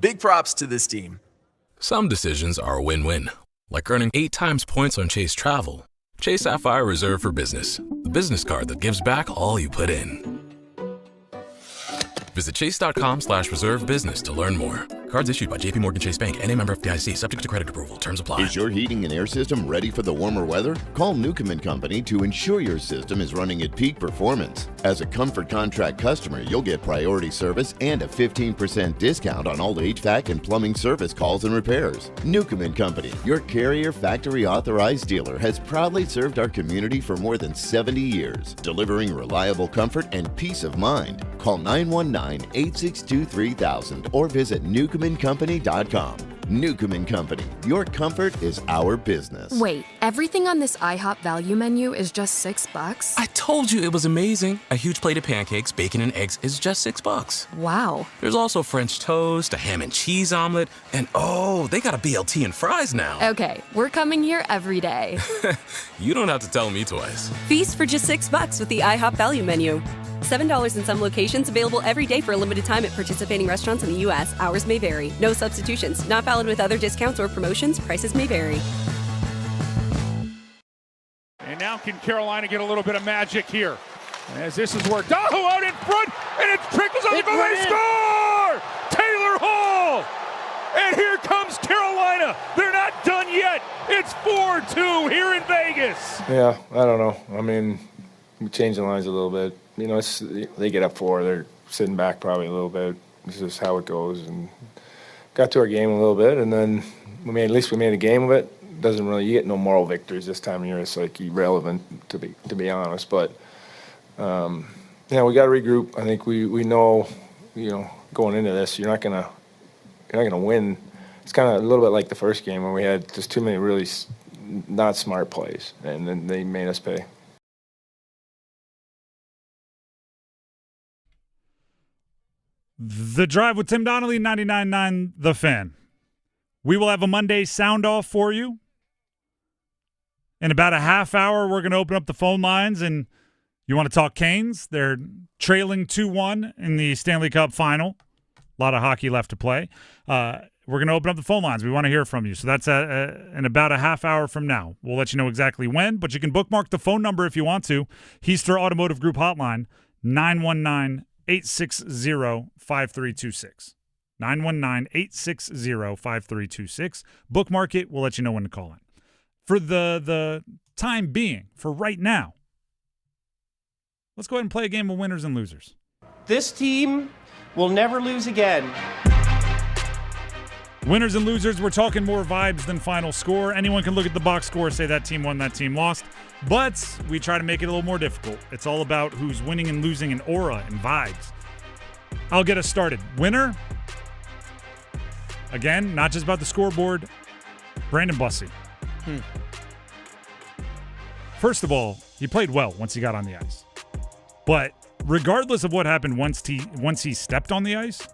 Big props to this team. Some decisions are a win-win, like earning 8 times points on Chase Travel. Chase Sapphire Reserve for Business, the business card that gives back all you put in. Visit chase.com/reserve business to learn more. Cards issued by JPMorgan Chase Bank, N.A. member FDIC, subject to credit approval. Terms apply. Is your heating and air system ready for the warmer weather? Call Newcomb & Company to ensure your system is running at peak performance. As a Comfort Contract customer, you'll get priority service and a 15% discount on all HVAC and plumbing service calls and repairs. Newcomb & Company, your Carrier factory authorized dealer, has proudly served our community for more than 70 years, delivering reliable comfort and peace of mind. Call 919-862-3000 or visit newcombandcompany.com. Newcomb & Company, your comfort is our business. Wait, everything on this IHOP value menu is just $6? I told you it was amazing. A huge plate of pancakes, bacon, and eggs is just $6. Wow. There's also French toast, a ham and cheese omelet, and oh, they got a BLT and fries now. Okay, we're coming here every day. You don't have to tell me twice. Feast for just $6 with the IHOP value menu. $7 in some locations, available every day for a limited time at participating restaurants in the U.S. Hours may vary. No substitutions. Not valid with other discounts or promotions. Prices may vary. And now can Carolina get a little bit of magic here? As this is worked. Oh, out in front, and it trickles on the goal. They score! Taylor Hall! And here comes Carolina. They're not done yet. It's 4-2 here in Vegas. Yeah, I don't know. I mean, we changed the lines a little bit. You know, they get up 4, they're sitting back probably a little bit. This is how it goes. And got to our game a little bit, and then at least we made a game of it. Doesn't really, you get no moral victories this time of year. It's like irrelevant to be honest. But we got to regroup. I think we know, going into this, you're not gonna win. It's kind of a little bit like the first game where we had just too many really not smart plays, and then they made us pay. The Drive with Tim Donnelly, 99.9 The Fan. We will have a Monday Soundoff for you. In about a half hour, we're going to open up the phone lines, and you want to talk Canes? They're trailing 2-1 in the Stanley Cup final. A lot of hockey left to play. We're going to open up the phone lines. We want to hear from you. So that's in about a half hour from now. We'll let you know exactly when, but you can bookmark the phone number if you want to. Heister Automotive Group Hotline, 919-860-5326. 919-860-5326. Bookmark it. We'll let you know when to call in. for the time being, for right now. Let's go ahead and play a game of winners and losers. This team will never lose again. Winners and losers, we're talking more vibes than final score. Anyone can look at the box score, say that team won, that team lost. But we try to make it a little more difficult. It's all about who's winning and losing in aura and vibes. I'll get us started. Winner, again, not just about the scoreboard, Brandon Bussi. First of all, he played well once he got on the ice. But regardless of what happened once he stepped on the ice,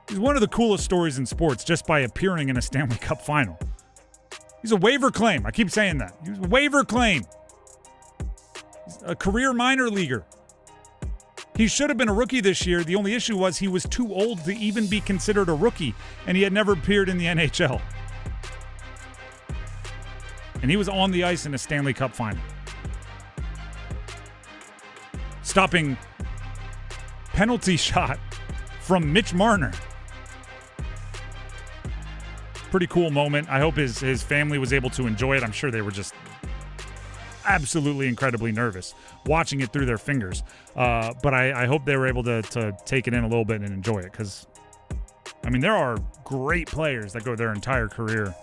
he's one of the coolest stories in sports just by appearing in a Stanley Cup final. He's a waiver claim. I keep saying that. He's a waiver claim. He's a career minor leaguer. He should have been a rookie this year. The only issue was he was too old to even be considered a rookie, and he had never appeared in the NHL. And he was on the ice in a Stanley Cup final, stopping penalty shot from Mitch Marner. Pretty cool moment. I hope his family was able to enjoy it. I'm sure they were just absolutely incredibly nervous watching it through their fingers. But I hope they were able to take it in a little bit and enjoy it, because, I mean, there are great players that go their entire career,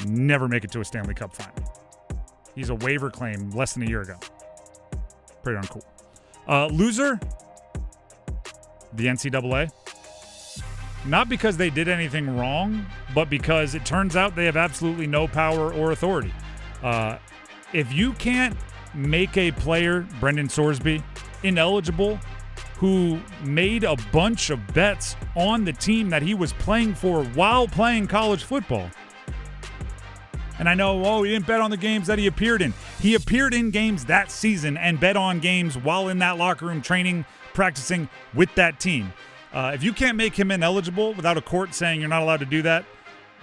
never make it to a Stanley Cup final. He's a waiver claim less than a year ago. Pretty darn cool. Loser, the NCAA. Not because they did anything wrong, but because it turns out they have absolutely no power or authority. If you can't make a player, Brendan Sorsby, ineligible, who made a bunch of bets on the team that he was playing for while playing college football. And I know, he didn't bet on the games that he appeared in. He appeared in games that season and bet on games while in that locker room training, practicing with that team. If you can't make him ineligible without a court saying you're not allowed to do that,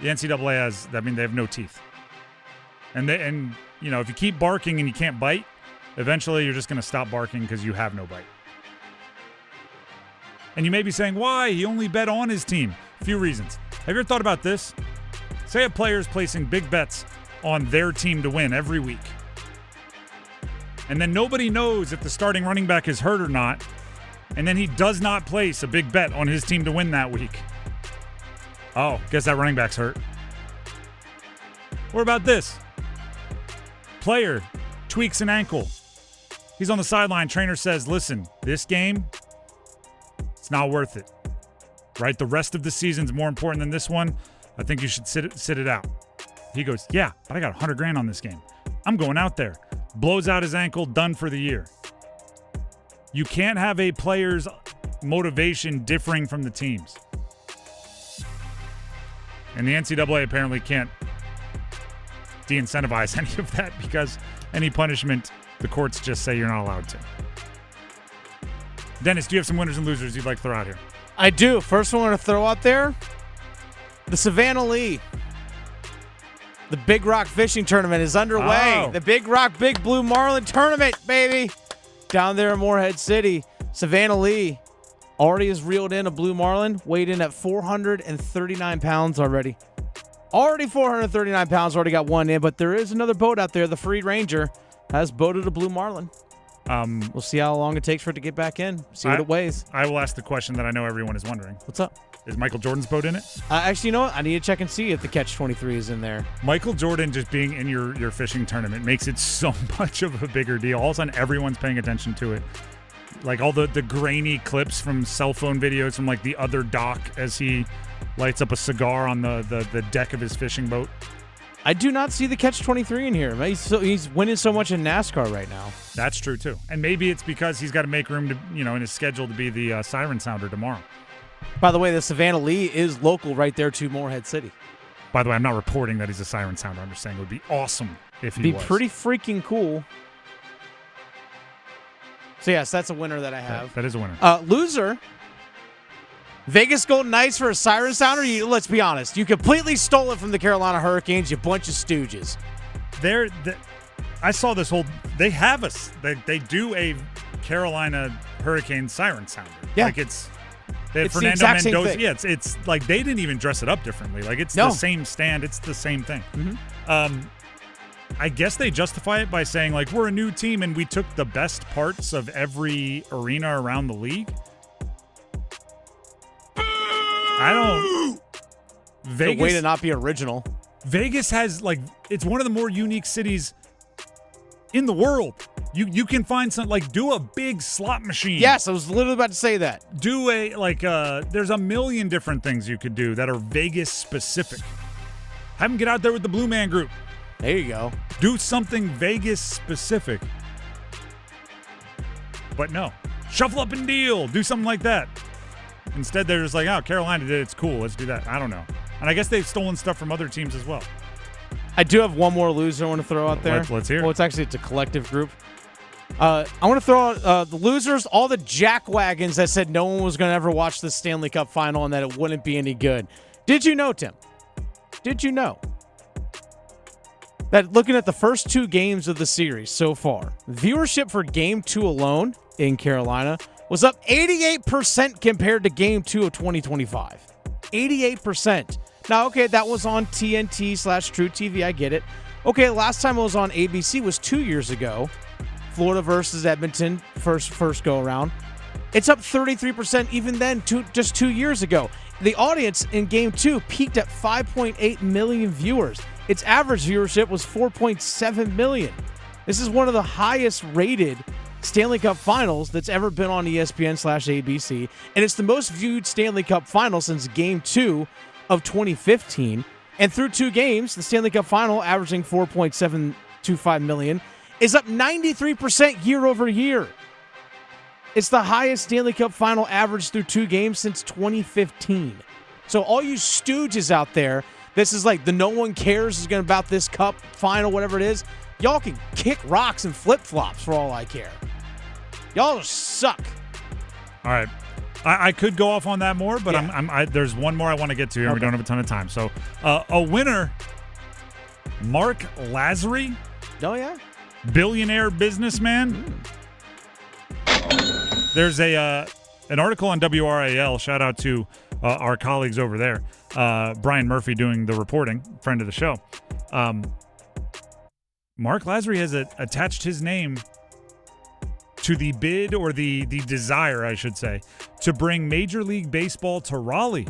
the NCAA they have no teeth. And if you keep barking and you can't bite, eventually you're just going to stop barking because you have no bite. And you may be saying, why? He only bet on his team. A few reasons. Have you ever thought about this? Say a player is placing big bets on their team to win every week. And then nobody knows if the starting running back is hurt or not. And then he does not place a big bet on his team to win that week. Oh, guess that running back's hurt. What about this? Player tweaks an ankle. He's on the sideline. Trainer says, listen, this game, it's not worth it. Right? The rest of the season's more important than this one. I think you should sit it out. He goes, yeah, but I got $100,000 on this game. I'm going out there. Blows out his ankle, done for the year. You can't have a player's motivation differing from the team's. And the NCAA apparently can't de-incentivize any of that, because any punishment, the courts just say you're not allowed to. Dennis, do you have some winners and losers you'd like to throw out here? I do. First one I want to throw out there, the Savannah Lee. The Big Rock Fishing Tournament is underway. Oh. The Big Rock Big Blue Marlin Tournament, baby. Down there in Morehead City. Savannah Lee already has reeled in a blue marlin, weighed in at 439 pounds already. Already 439 pounds, already got one in, but there is another boat out there. The Free Ranger has boated a blue marlin. We'll see how long it takes for it to get back in, see what it weighs. I will ask the question that I know everyone is wondering. What's up? Is Michael Jordan's boat in it? Actually, you know what? I need to check and see if the Catch 23 is in there. Michael Jordan just being in your fishing tournament makes it so much of a bigger deal. All of a sudden, everyone's paying attention to it. Like all the grainy clips from cell phone videos from like the other dock as he lights up a cigar on the deck of his fishing boat. I do not see the Catch 23 in here. He's winning so much in NASCAR right now. That's true, too. And maybe it's because he's got to make room to, in his schedule to be the siren sounder tomorrow. By the way, the Savannah Lee is local right there to Morehead City. By the way, I'm not reporting that he's a siren sounder. I'm just saying it would be awesome if he was. Be pretty freaking cool. So, yes, that's a winner that I have. That is a winner. Loser, Vegas Golden Knights for a siren sounder? Let's be honest. You completely stole it from the Carolina Hurricanes, you bunch of stooges. I saw this whole – they have us. They do a Carolina Hurricane siren sounder. Yeah. Like it's – It's the Fernando exact same Mendoza. thing. Yeah, it's like they didn't even dress it up differently. Like it's the same stand. It's the same thing. Mm-hmm. I guess they justify it by saying, like, we're a new team and we took the best parts of every arena around the league. Vegas, the way to not be original. Vegas has, like, it's one of the more unique cities in the world. You can find some, like, do a big slot machine. Yes, I was literally about to say that. Do a, like, there's a million different things you could do that are Vegas specific. Have them get out there with the Blue Man Group. There you go. Do something Vegas specific. But no. Shuffle up and deal. Do something like that. Instead, they're just like, oh, Carolina did it. It's cool. Let's do that. I don't know. And I guess they've stolen stuff from other teams as well. I do have one more loser I want to throw out there. Let's hear it. Well, it's a collective group. I want to throw out the losers, all the jackwagons that said no one was going to ever watch the Stanley Cup final and that it wouldn't be any good. Did you know, Tim? Did you know that looking at the first 2 games of the series so far, viewership for Game 2 alone in Carolina was up 88% compared to Game 2 of 2025. 88%. Now, okay, that was on TNT/True TV. I get it. Okay, last time it was on ABC was 2 years ago. Florida versus Edmonton, first go around. It's up 33% even then, just 2 years ago. The audience in Game 2 peaked at 5.8 million viewers. Its average viewership was 4.7 million. This is one of the highest rated Stanley Cup finals that's ever been on ESPN/ABC, and it's the most viewed Stanley Cup final since Game 2 of 2015. And through 2 games, the Stanley Cup final, averaging 4.725 million, is up 93% year over year. It's the highest Stanley Cup final average through 2 games since 2015. So all you stooges out there, this is like the no one cares is going about this cup final, whatever it is. Y'all can kick rocks and flip-flops for all I care. Y'all just suck. All right. I could go off on that more, but Yeah. there's one more I want to get to here. Okay. We don't have a ton of time. So a winner, Mark Lazary. Oh, yeah. Billionaire businessman. There's an article on WRAL. Shout out to our colleagues over there. Brian Murphy doing the reporting, friend of the show. Mark Lazary has attached his name to the bid, or the desire, I should say, to bring Major League Baseball to Raleigh.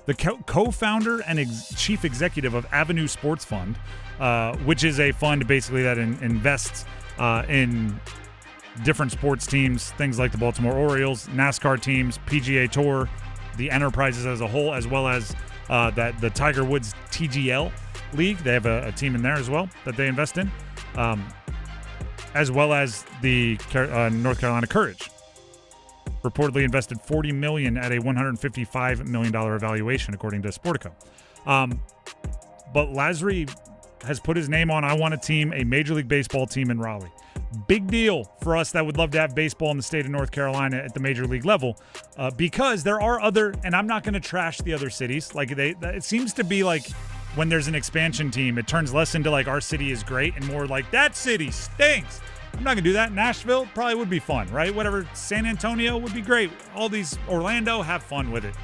The co-founder and chief executive of Avenue Sports Fund, which is a fund basically that invests in different sports teams, things like the Baltimore Orioles, NASCAR teams, PGA Tour, the enterprises as a whole, as well as the Tiger Woods TGL League. They have a team in there as well that they invest in, as well as the North Carolina Courage. Reportedly invested $40 million at a $155 million valuation, according to Sportico. But Lazary has put his name on, I want a Major League Baseball team in Raleigh. Big deal for us that would love to have baseball in the state of North Carolina at the major league level, because there are other, and I'm not going to trash the other cities. Like it seems to be like when there's an expansion team, it turns less into like our city is great and more like that city stinks. I'm not going to do that. Nashville probably would be fun, right? Whatever. San Antonio would be great. All these, Orlando, have fun with it.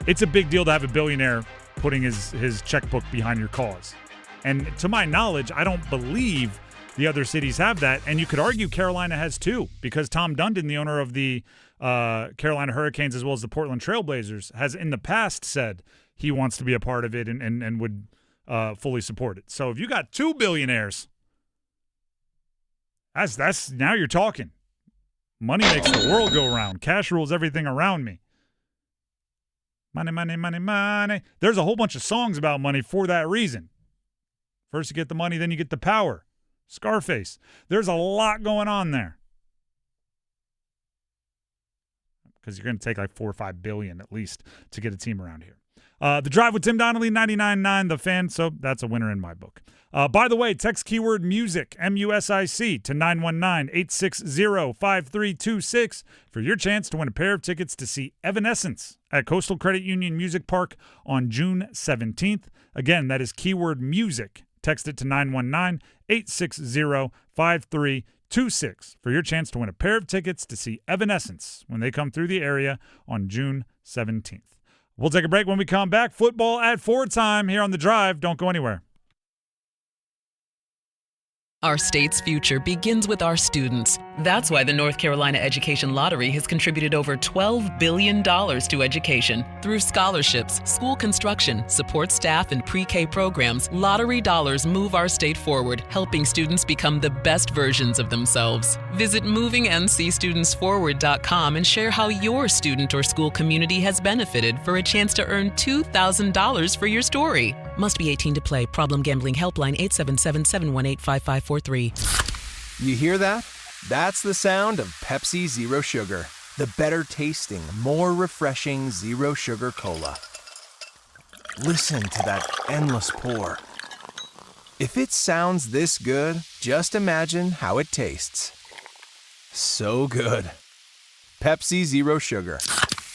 It's a big deal to have a billionaire putting his checkbook behind your cause. And to my knowledge, I don't believe the other cities have that. And you could argue Carolina has too, because Tom Dundon, the owner of the Carolina Hurricanes as well as the Portland Trailblazers, has in the past said he wants to be a part of it and would fully support it. So if you got 2 billionaires, that's now you're talking. Money makes the world go round. Cash rules everything around me. Money, money, money, money. There's a whole bunch of songs about money for that reason. First you get the money, then you get the power. Scarface. There's a lot going on there. Because you're going to take like $4 or $5 billion at least to get a team around here. The Drive with Tim Donnelly, 99.9 The Fan. So that's a winner in my book. By the way, text keyword music, MUSIC, to 919-860-5326 for your chance to win a pair of tickets to see Evanescence at Coastal Credit Union Music Park on June 17th. Again, that is keyword music. Text it to 919-860-5326 for your chance to win a pair of tickets to see Evanescence when they come through the area on June 17th. We'll take a break. When we come back, football at 4 time here on The Drive. Don't go anywhere. Our state's future begins with our students. That's why the North Carolina Education Lottery has contributed over $12 billion to education. Through scholarships, school construction, support staff, and pre-K programs, lottery dollars move our state forward, helping students become the best versions of themselves. Visit movingncstudentsforward.com and share how your student or school community has benefited for a chance to earn $2,000 for your story. Must be 18 to play. Problem Gambling Helpline 877-718-5543. You hear that? That's the sound of Pepsi Zero Sugar. The better tasting, more refreshing Zero Sugar Cola. Listen to that endless pour. If it sounds this good, just imagine how it tastes. So good. Pepsi Zero Sugar.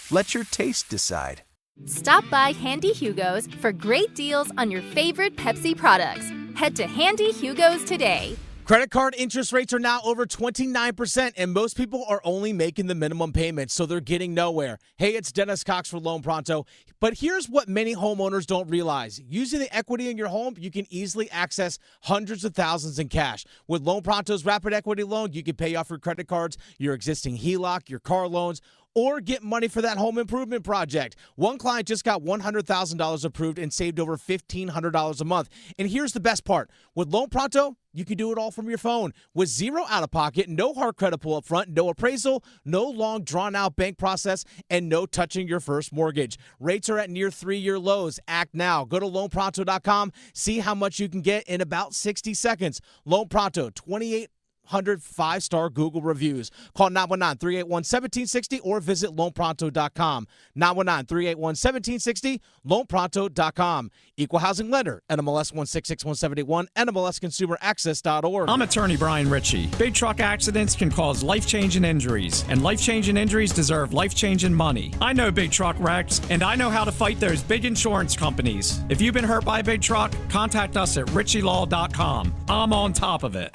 Let your taste decide. Stop by Handy Hugo's for great deals on your favorite Pepsi products. Head to Handy Hugo's today. Credit card interest rates are now over 29%, and most people are only making the minimum payment, so they're getting nowhere. Hey, it's Dennis Cox for Loan Pronto. But here's what many homeowners don't realize. Using the equity in your home, you can easily access hundreds of thousands in cash. With Loan Pronto's Rapid Equity Loan, you can pay off your credit cards, your existing HELOC, your car loans, or get money for that home improvement project. One client just got $100,000 approved and saved over $1,500 a month. And here's the best part. With Loan Pronto, you can do it all from your phone. With zero out-of-pocket, no hard credit pull up front, no appraisal, no long drawn-out bank process, and no touching your first mortgage. Rates are at near 3-year lows. Act now. Go to loanpronto.com. See how much you can get in about 60 seconds. Loan Pronto, 2,800 5-star Google reviews. Call 919-381-1760 or visit loanpronto.com. 919-381-1760, loanpronto.com. Equal housing lender, NMLS 166171, NMLSconsumeraccess.org. I'm attorney Brian Ritchie. Big truck accidents can cause life-changing injuries, and life-changing injuries deserve life-changing money. I know big truck wrecks, and I know how to fight those big insurance companies. If you've been hurt by a big truck, contact us at ritchielaw.com. I'm on top of it.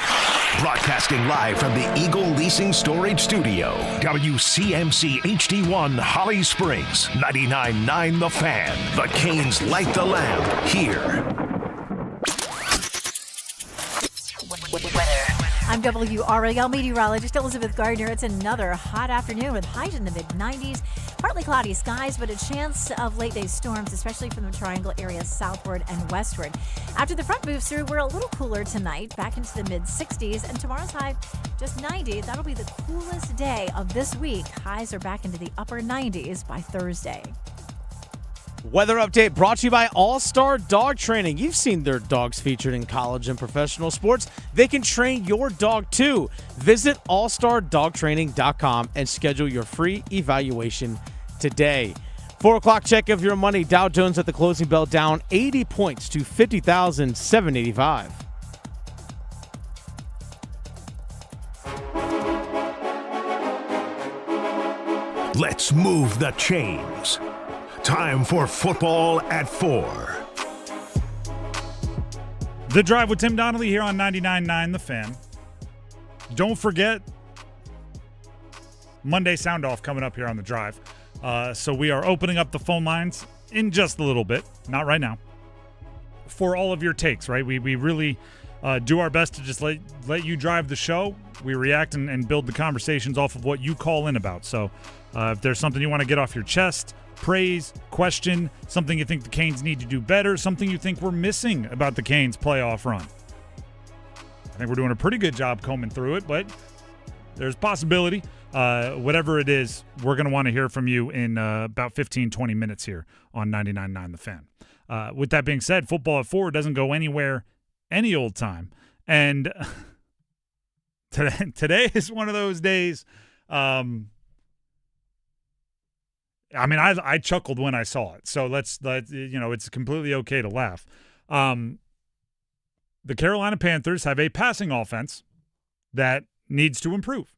Broadcasting live from the Eagle Leasing Storage Studio. WCMC HD1 Holly Springs. 99.9 The Fan. The Canes light the lamp here. I'm WRAL meteorologist Elizabeth Gardner. It's another hot afternoon with highs in the mid-90s. Partly cloudy skies, but a chance of late-day storms, especially from the Triangle area southward and westward. After the front moves through, we're a little cooler tonight, back into the mid-60s, and tomorrow's high just 90. That'll be the coolest day of this week. Highs are back into the upper 90s by Thursday. Weather update brought to you by All-Star Dog Training. You've seen their dogs featured in college and professional sports. They can train your dog too. Visit allstardogtraining.com and schedule your free evaluation today. 4 o'clock check of your money. Dow Jones at the closing bell down 80 points to 50,785. Let's move the chains. Time for football at 4. The Drive with Tim Donnelly here on 99.9 The Fan. Don't forget, Monday Soundoff coming up here on The Drive. So we are opening up the phone lines in just a little bit, not right now, for all of your takes, right? We really do our best to just let you drive the show. We react and build the conversations off of what you call in about. So if there's something you want to get off your chest, praise, question, something you think the Canes need to do better, something you think we're missing about the Canes playoff run. I think we're doing a pretty good job combing through it, but there's possibility. Whatever it is, we're going to want to hear from you in about 15, 20 minutes here on 99.9 The Fan. With that being said, football at 4 doesn't go anywhere any old time. And today is one of those days. I chuckled when I saw it. So let's it's completely okay to laugh. The Carolina Panthers have a passing offense that needs to improve.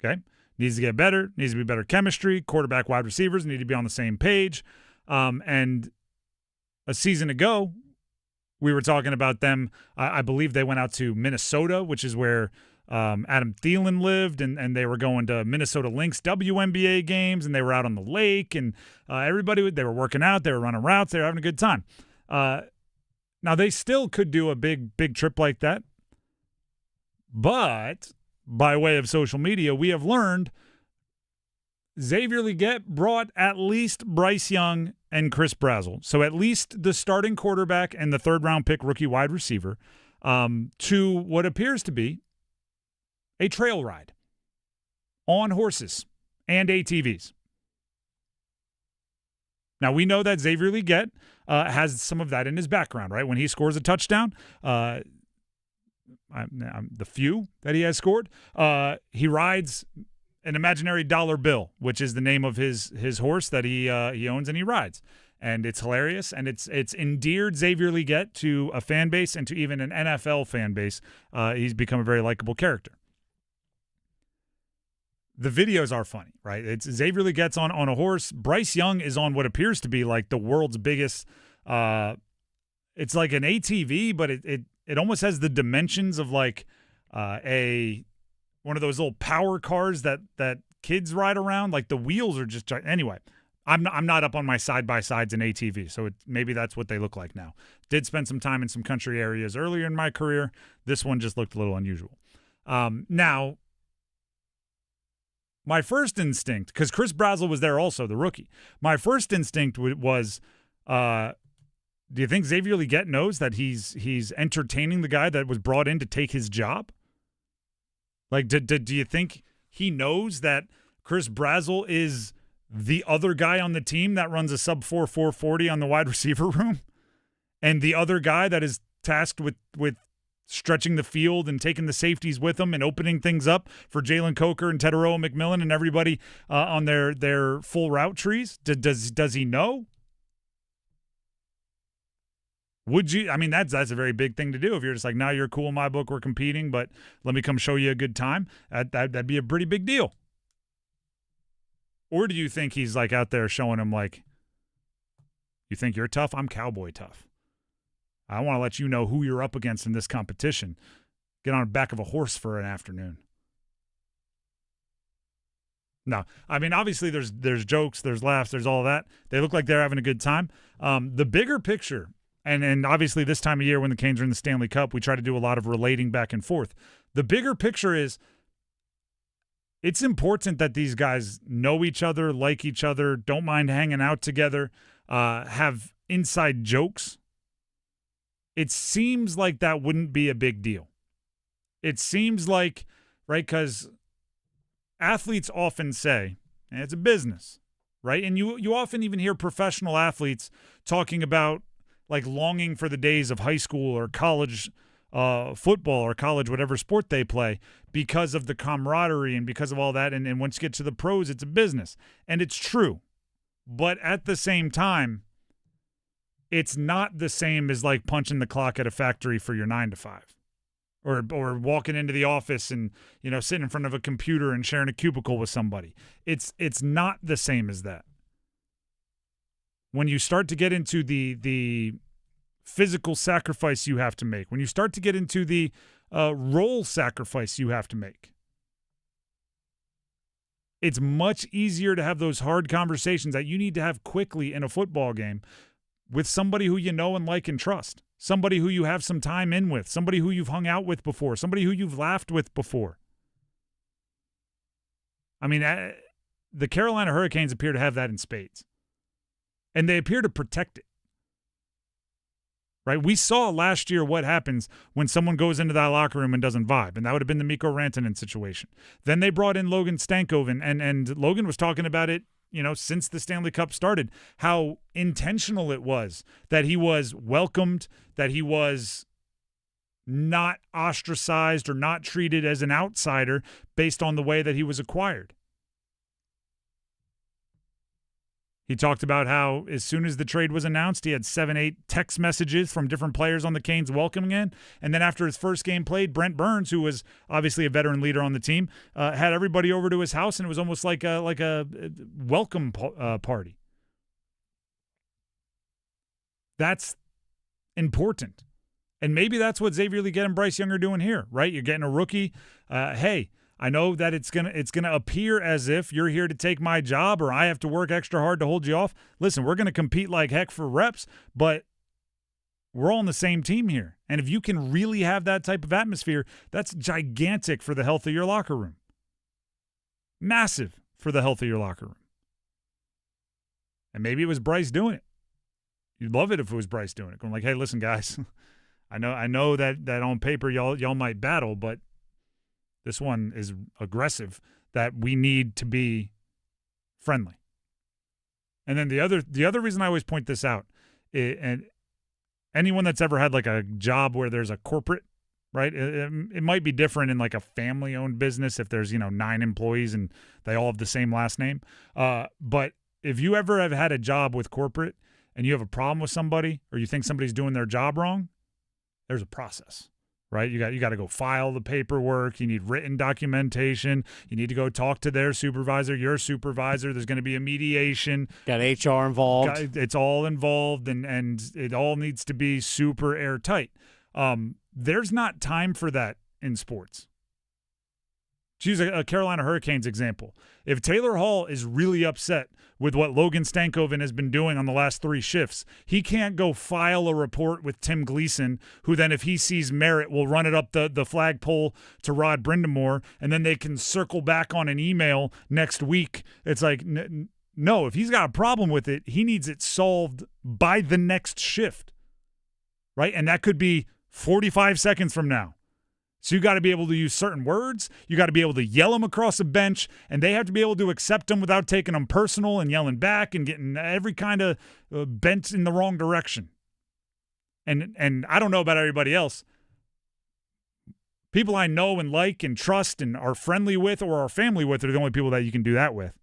Okay? Needs to get better, needs to be better chemistry. Quarterback, wide receivers need to be on the same page. And a season ago, we were talking about them. I believe they went out to Minnesota, which is where Adam Thielen lived, and they were going to Minnesota Lynx WNBA games, and they were out on the lake, and they were working out, they were running routes, they were having a good time. Now, they still could do a big trip like that, but by way of social media, we have learned Xavier Legette brought at least Bryce Young and Chris Brazzell, so at least the starting quarterback and the third-round pick rookie wide receiver, to what appears to be a trail ride on horses and ATVs. Now, we know that Xavier Legette has some of that in his background, right? When he scores a touchdown, the few that he has scored, he rides an imaginary dollar bill, which is the name of his horse that he owns and he rides. And it's hilarious, and it's endeared Xavier Legette to a fan base and to even an NFL fan base. He's become a very likable character. The videos are funny, right? It's Xavier Legette's on a horse. Bryce Young is on what appears to be like the world's biggest. It's like an ATV, but it almost has the dimensions of like one of those little power cars that kids ride around. Like the wheels are just anyway. I'm not up on my side-by-sides in ATV, so maybe that's what they look like now. Did spend some time in some country areas earlier in my career. This one just looked a little unusual. Now, my first instinct, because Chris Brazzell was there also, the rookie, my first instinct was, do you think Xavier Legette knows that he's entertaining the guy that was brought in to take his job? Like, do you think he knows that Chris Brazzell is the other guy on the team that runs a sub-4 440 on the wide receiver room, and the other guy that is tasked with stretching the field and taking the safeties with him and opening things up for Jalen Coker and Teteroa McMillan and everybody on their full route trees? Does he know? Would you? I mean, that's a very big thing to do. If you're just like, now you're cool in my book, we're competing, but let me come show you a good time. That'd be a pretty big deal. Or do you think he's like out there showing him like, you think you're tough? I'm cowboy tough. I want to let you know who you're up against in this competition. Get on the back of a horse for an afternoon. No, I mean, obviously there's jokes, there's laughs, there's all that. They look like they're having a good time. The bigger picture, and obviously this time of year when the Canes are in the Stanley Cup, we try to do a lot of relating back and forth. The bigger picture is it's important that these guys know each other, like each other, don't mind hanging out together, have inside jokes. It seems like that wouldn't be a big deal. It seems like, right, because athletes often say, and it's a business, right? And you often even hear professional athletes talking about like longing for the days of high school or college football or college, whatever sport they play, because of the camaraderie and because of all that. And once you get to the pros, it's a business. And it's true. But at the same time, it's not the same as like punching the clock at a factory for your 9 to 5 or walking into the office and, you know, sitting in front of a computer and sharing a cubicle with somebody. It's not the same as that. When you start to get into the physical sacrifice you have to make, when you start to get into the role sacrifice you have to make, it's much easier to have those hard conversations that you need to have quickly in a football game with somebody who you know and like and trust, somebody who you have some time in with, somebody who you've hung out with before, somebody who you've laughed with before. I mean, the Carolina Hurricanes appear to have that in spades, and they appear to protect it. Right? We saw last year what happens when someone goes into that locker room and doesn't vibe, and that would have been the Mikko Rantanen situation. Then they brought in Logan Stankoven, and Logan was talking about it, you know, since the Stanley Cup started, how intentional it was that he was welcomed, that he was not ostracized or not treated as an outsider based on the way that he was acquired. He talked about how as soon as the trade was announced, he had 7-8 text messages from different players on the Canes welcoming him. And then after his first game played, Brent Burns, who was obviously a veteran leader on the team, had everybody over to his house, and it was almost like a welcome party. That's important. And maybe that's what Xavier Legette and Bryce Young are doing here, right? You're getting a rookie. Hey, I know that it's gonna appear as if you're here to take my job or I have to work extra hard to hold you off. Listen, we're going to compete like heck for reps, but we're all on the same team here. And if you can really have that type of atmosphere, that's gigantic for the health of your locker room. Massive for the health of your locker room. And maybe it was Bryce doing it. You'd love it if it was Bryce doing it. Going like, hey, listen, guys, I know that on paper y'all might battle, but this one is aggressive, that we need to be friendly. And then the other reason I always point this out, and anyone that's ever had like a job where there's a corporate, right? It might be different in like a family-owned business if there's 9 employees and they all have the same last name. But if you ever have had a job with corporate and you have a problem with somebody or you think somebody's doing their job wrong, there's a process. Right, you got to go file the paperwork. You need written documentation. You need to go talk to their supervisor, your supervisor. There's going to be a mediation. Got HR involved. It's all involved, and it all needs to be super airtight. There's not time for that in sports. To use a Carolina Hurricanes example, if Taylor Hall is really upset with what Logan Stankoven has been doing on the last 3 shifts, he can't go file a report with Tim Gleason, who then, if he sees merit, will run it up the flagpole to Rod Brindamore, and then they can circle back on an email next week. It's like, no, if he's got a problem with it, he needs it solved by the next shift, right? And that could be 45 seconds from now. So you got to be able to use certain words. You got to be able to yell them across a bench, and they have to be able to accept them without taking them personal and yelling back and getting every kind of bent in the wrong direction. And I don't know about everybody else. People I know and like and trust and are friendly with or are family with are the only people that you can do that with.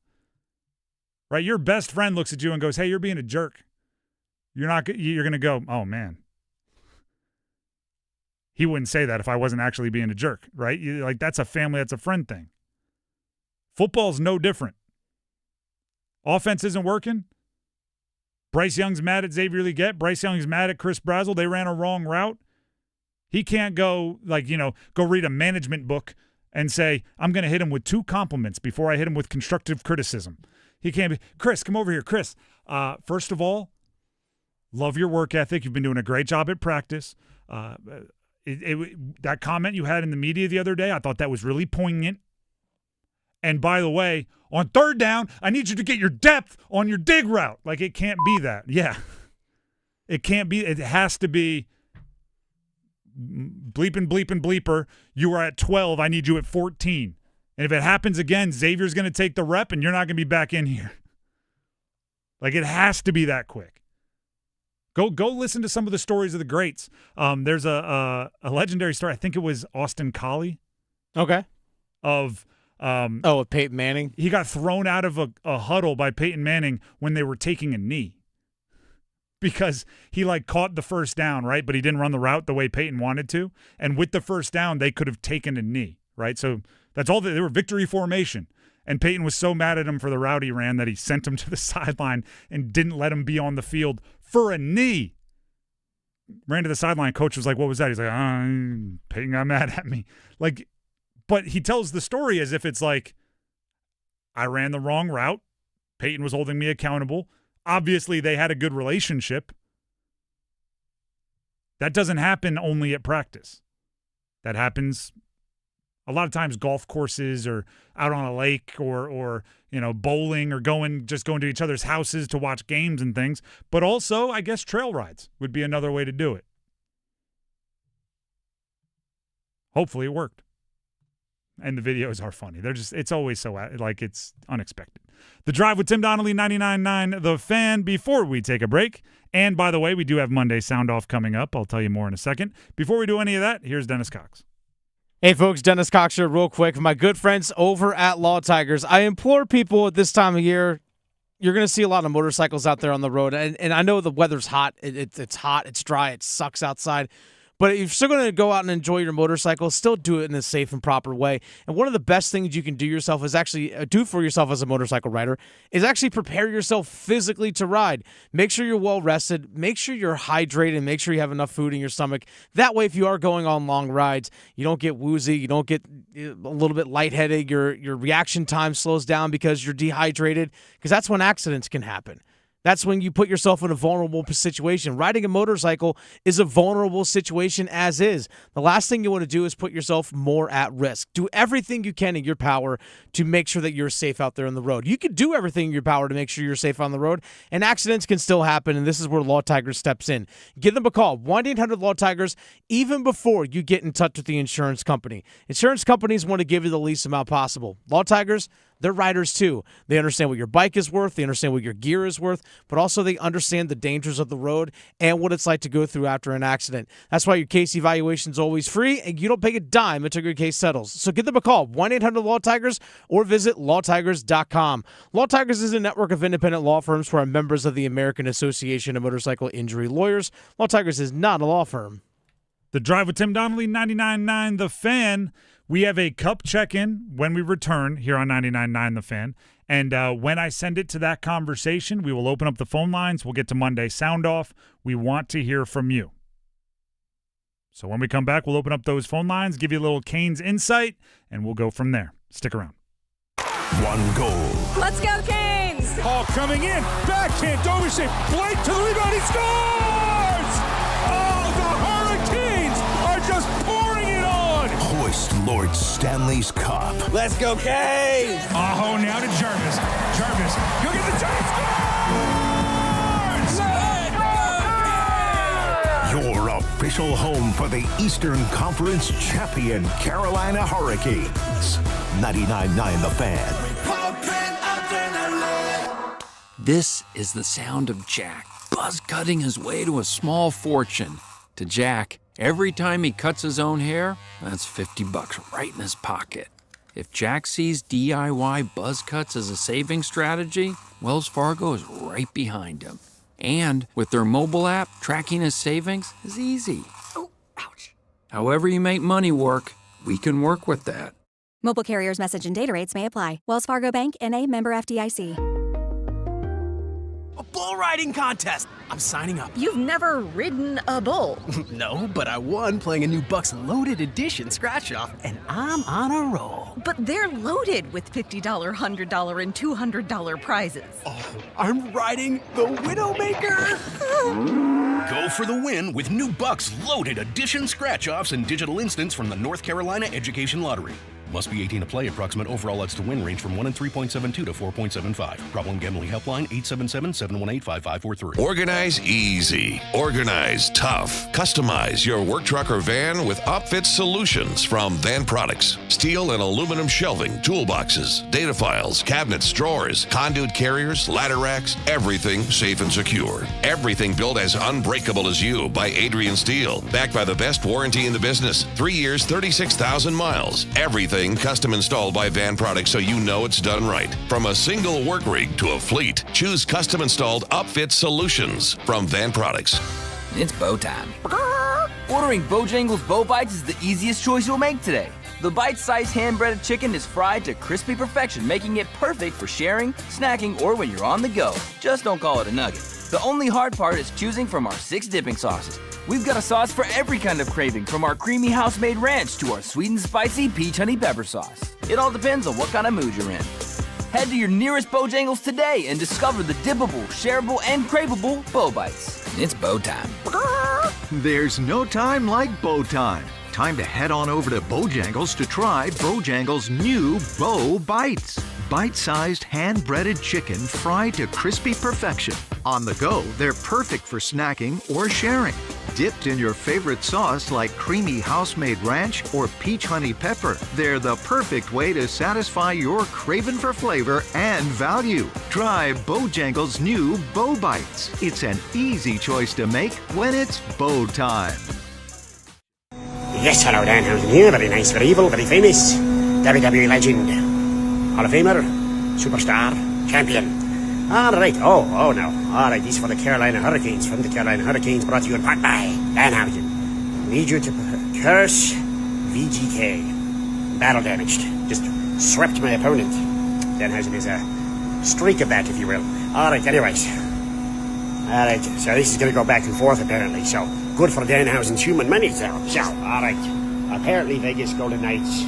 Right? Your best friend looks at you and goes, "Hey, you're being a jerk." You're going to go, "Oh man." He wouldn't say that if I wasn't actually being a jerk, right? Like, that's a family, that's a friend thing. Football's no different. Offense isn't working. Bryce Young's mad at Xavier Legette. Bryce Young's mad at Chris Brazzell. They ran a wrong route. He can't go, go read a management book and say, I'm going to hit him with 2 compliments before I hit him with constructive criticism. He can't be, Chris, come over here. Chris, first of all, love your work ethic. You've been doing a great job at practice. That comment you had in the media the other day, I thought that was really poignant. And by the way, on 3rd down, I need you to get your depth on your dig route. Like, it can't be that. Yeah. It can't be. It has to be bleeping, bleeper. You are at 12. I need you at 14. And if it happens again, Xavier's going to take the rep and you're not going to be back in here. Like, it has to be that quick. Go listen to some of the stories of the greats. There's a legendary story. I think it was Austin Collie. Okay. With Peyton Manning. He got thrown out of a huddle by Peyton Manning when they were taking a knee because he caught the first down, right? But he didn't run the route the way Peyton wanted to. And with the first down, they could have taken a knee, right? So that's all. They were victory formation. And Peyton was so mad at him for the route he ran that he sent him to the sideline and didn't let him be on the field for a knee. Ran to the sideline. Coach was like, what was that? He's like, Peyton got mad at me. But he tells the story as if it's like, I ran the wrong route. Peyton was holding me accountable. Obviously, they had a good relationship. That doesn't happen only at practice. That happens a lot of times golf courses or out on a lake or bowling or going to each other's houses to watch games and things. But also, I guess trail rides would be another way to do it. Hopefully it worked. And the videos are funny. It's always so, it's unexpected. The Drive with Tim Donnelly, 99.9 The Fan, before we take a break. And by the way, we do have Monday Soundoff coming up. I'll tell you more in a second. Before we do any of that, here's Dennis Cox. Hey folks, Dennis Cox here real quick. My good friends over at Law Tigers. I implore people at this time of year, you're going to see a lot of motorcycles out there on the road. And I know the weather's hot. It's hot. It's dry. It sucks outside. But if you're still going to go out and enjoy your motorcycle, still do it in a safe and proper way. And one of the best things you can do yourself is actually do for yourself as a motorcycle rider is actually prepare yourself physically to ride. Make sure you're well rested. Make sure you're hydrated. Make sure you have enough food in your stomach. That way, if you are going on long rides, you don't get woozy. You don't get a little bit lightheaded. Your reaction time slows down because you're dehydrated, because that's when accidents can happen. That's when you put yourself in a vulnerable situation. Riding a motorcycle is a vulnerable situation as is. The last thing you want to do is put yourself more at risk. Do everything you can in your power to make sure that you're safe out there on the road. You can do everything in your power to make sure you're safe on the road, and accidents can still happen, and this is where Law Tigers steps in. Give them a call, 1-800-LAW-TIGERS, even before you get in touch with the insurance company. Insurance companies want to give you the least amount possible. Law Tigers, they're riders too. They understand what your bike is worth. They understand what your gear is worth, but also they understand the dangers of the road and what it's like to go through after an accident. That's why your case evaluation is always free, and you don't pay a dime until your case settles. So give them a call, 1-800-LAW-TIGERS, or visit lawtigers.com. Law Tigers is a network of independent law firms who are members of the American Association of Motorcycle Injury Lawyers. Law Tigers is not a law firm. The Drive with Tim Donnelly, 99.9 The Fan. We have a cup check-in when we return here on 99.9 The Fan. And when I send it to that conversation, we will open up the phone lines. We'll get to Monday Soundoff. We want to hear from you. So when we come back, we'll open up those phone lines, give you a little Canes insight, and we'll go from there. Stick around. One goal. Let's go, Canes! Ball coming in. Backhand. Dovership. Blake to the rebound. He scores! Oh, the Hurricanes are just pouring it on. Hoist Lord Stanley's Cup. Let's go, Canes! Aho now to Jarvis. Jarvis. You'll get the Giants. Your official home for the Eastern Conference champion Carolina Hurricanes. 99.9 The Fan. This is the sound of Jack, buzz cutting his way to a small fortune. To Jack, every time he cuts his own hair, that's $50 right in his pocket. If Jack sees DIY buzz cuts as a saving strategy, Wells Fargo is right behind him. And with their mobile app, tracking his savings is easy. Oh, ouch. However you make money work, we can work with that. Mobile carriers' message and data rates may apply. Wells Fargo Bank, N.A., member FDIC. A bull riding contest. I'm signing up. You've never ridden a bull. No, but I won playing a new Bucks Loaded Edition scratch-off, and I'm on a roll. But they're loaded with $50, $100, and $200 prizes. Oh, I'm riding the Widowmaker. Go for the win with new Bucks Loaded Edition scratch-offs and digital instants from the North Carolina Education Lottery. Must be 18 to play. Approximate overall odds to win range from 1 in 3.72 to 4.75. Problem gambling helpline 877-718-5543. Organize easy. Organize tough. Customize your work truck or van with Upfit Solutions from Van Products. Steel and aluminum shelving, toolboxes, data files, cabinets, drawers, conduit carriers, ladder racks, everything safe and secure. Everything built as unbreakable as you by Adrian Steel. Backed by the best warranty in the business. 3 years, 36,000 miles. Everything custom installed by Van Products so you know it's done right. From a single work rig to a fleet, choose custom installed Upfit Solutions from Van Products. It's bow time. Ordering Bojangles Bow Bites is the easiest choice you'll make today. The bite-sized hand-breaded chicken is fried to crispy perfection, making it perfect for sharing, snacking, or when you're on the go. Just don't call it a nugget. The only hard part is choosing from our 6 dipping sauces. We've got a sauce for every kind of craving, from our creamy house-made ranch to our sweet and spicy peach honey pepper sauce. It all depends on what kind of mood you're in. Head to your nearest Bojangles today and discover the dippable, shareable, and craveable Bow Bites. It's bow time. There's no time like bow time. Time to head on over to Bojangles to try Bojangles' new Bow Bites. Bite-sized hand-breaded chicken fried to crispy perfection. On the go, they're perfect for snacking or sharing. Dipped in your favorite sauce like creamy house-made ranch or peach honey pepper, they're the perfect way to satisfy your craving for flavor and value. Try Bojangles' new Bow Bites. It's an easy choice to make when it's bow time. Yes, hello, Danhausen here. Very nice, very evil, very famous. WWE legend. Hall of Famer. Superstar. Champion. All right. Oh, no. All right, these for the Carolina Hurricanes. From the Carolina Hurricanes, brought to you in part by Danhausen. Need you to curse VGK. Battle damaged. Just swept my opponent. Danhausen is a streak of that, if you will. All right, anyways. All right, so this is going to go back and forth, apparently. So, good for Danhausen's human money, so. All right. Apparently, Vegas Golden Knights,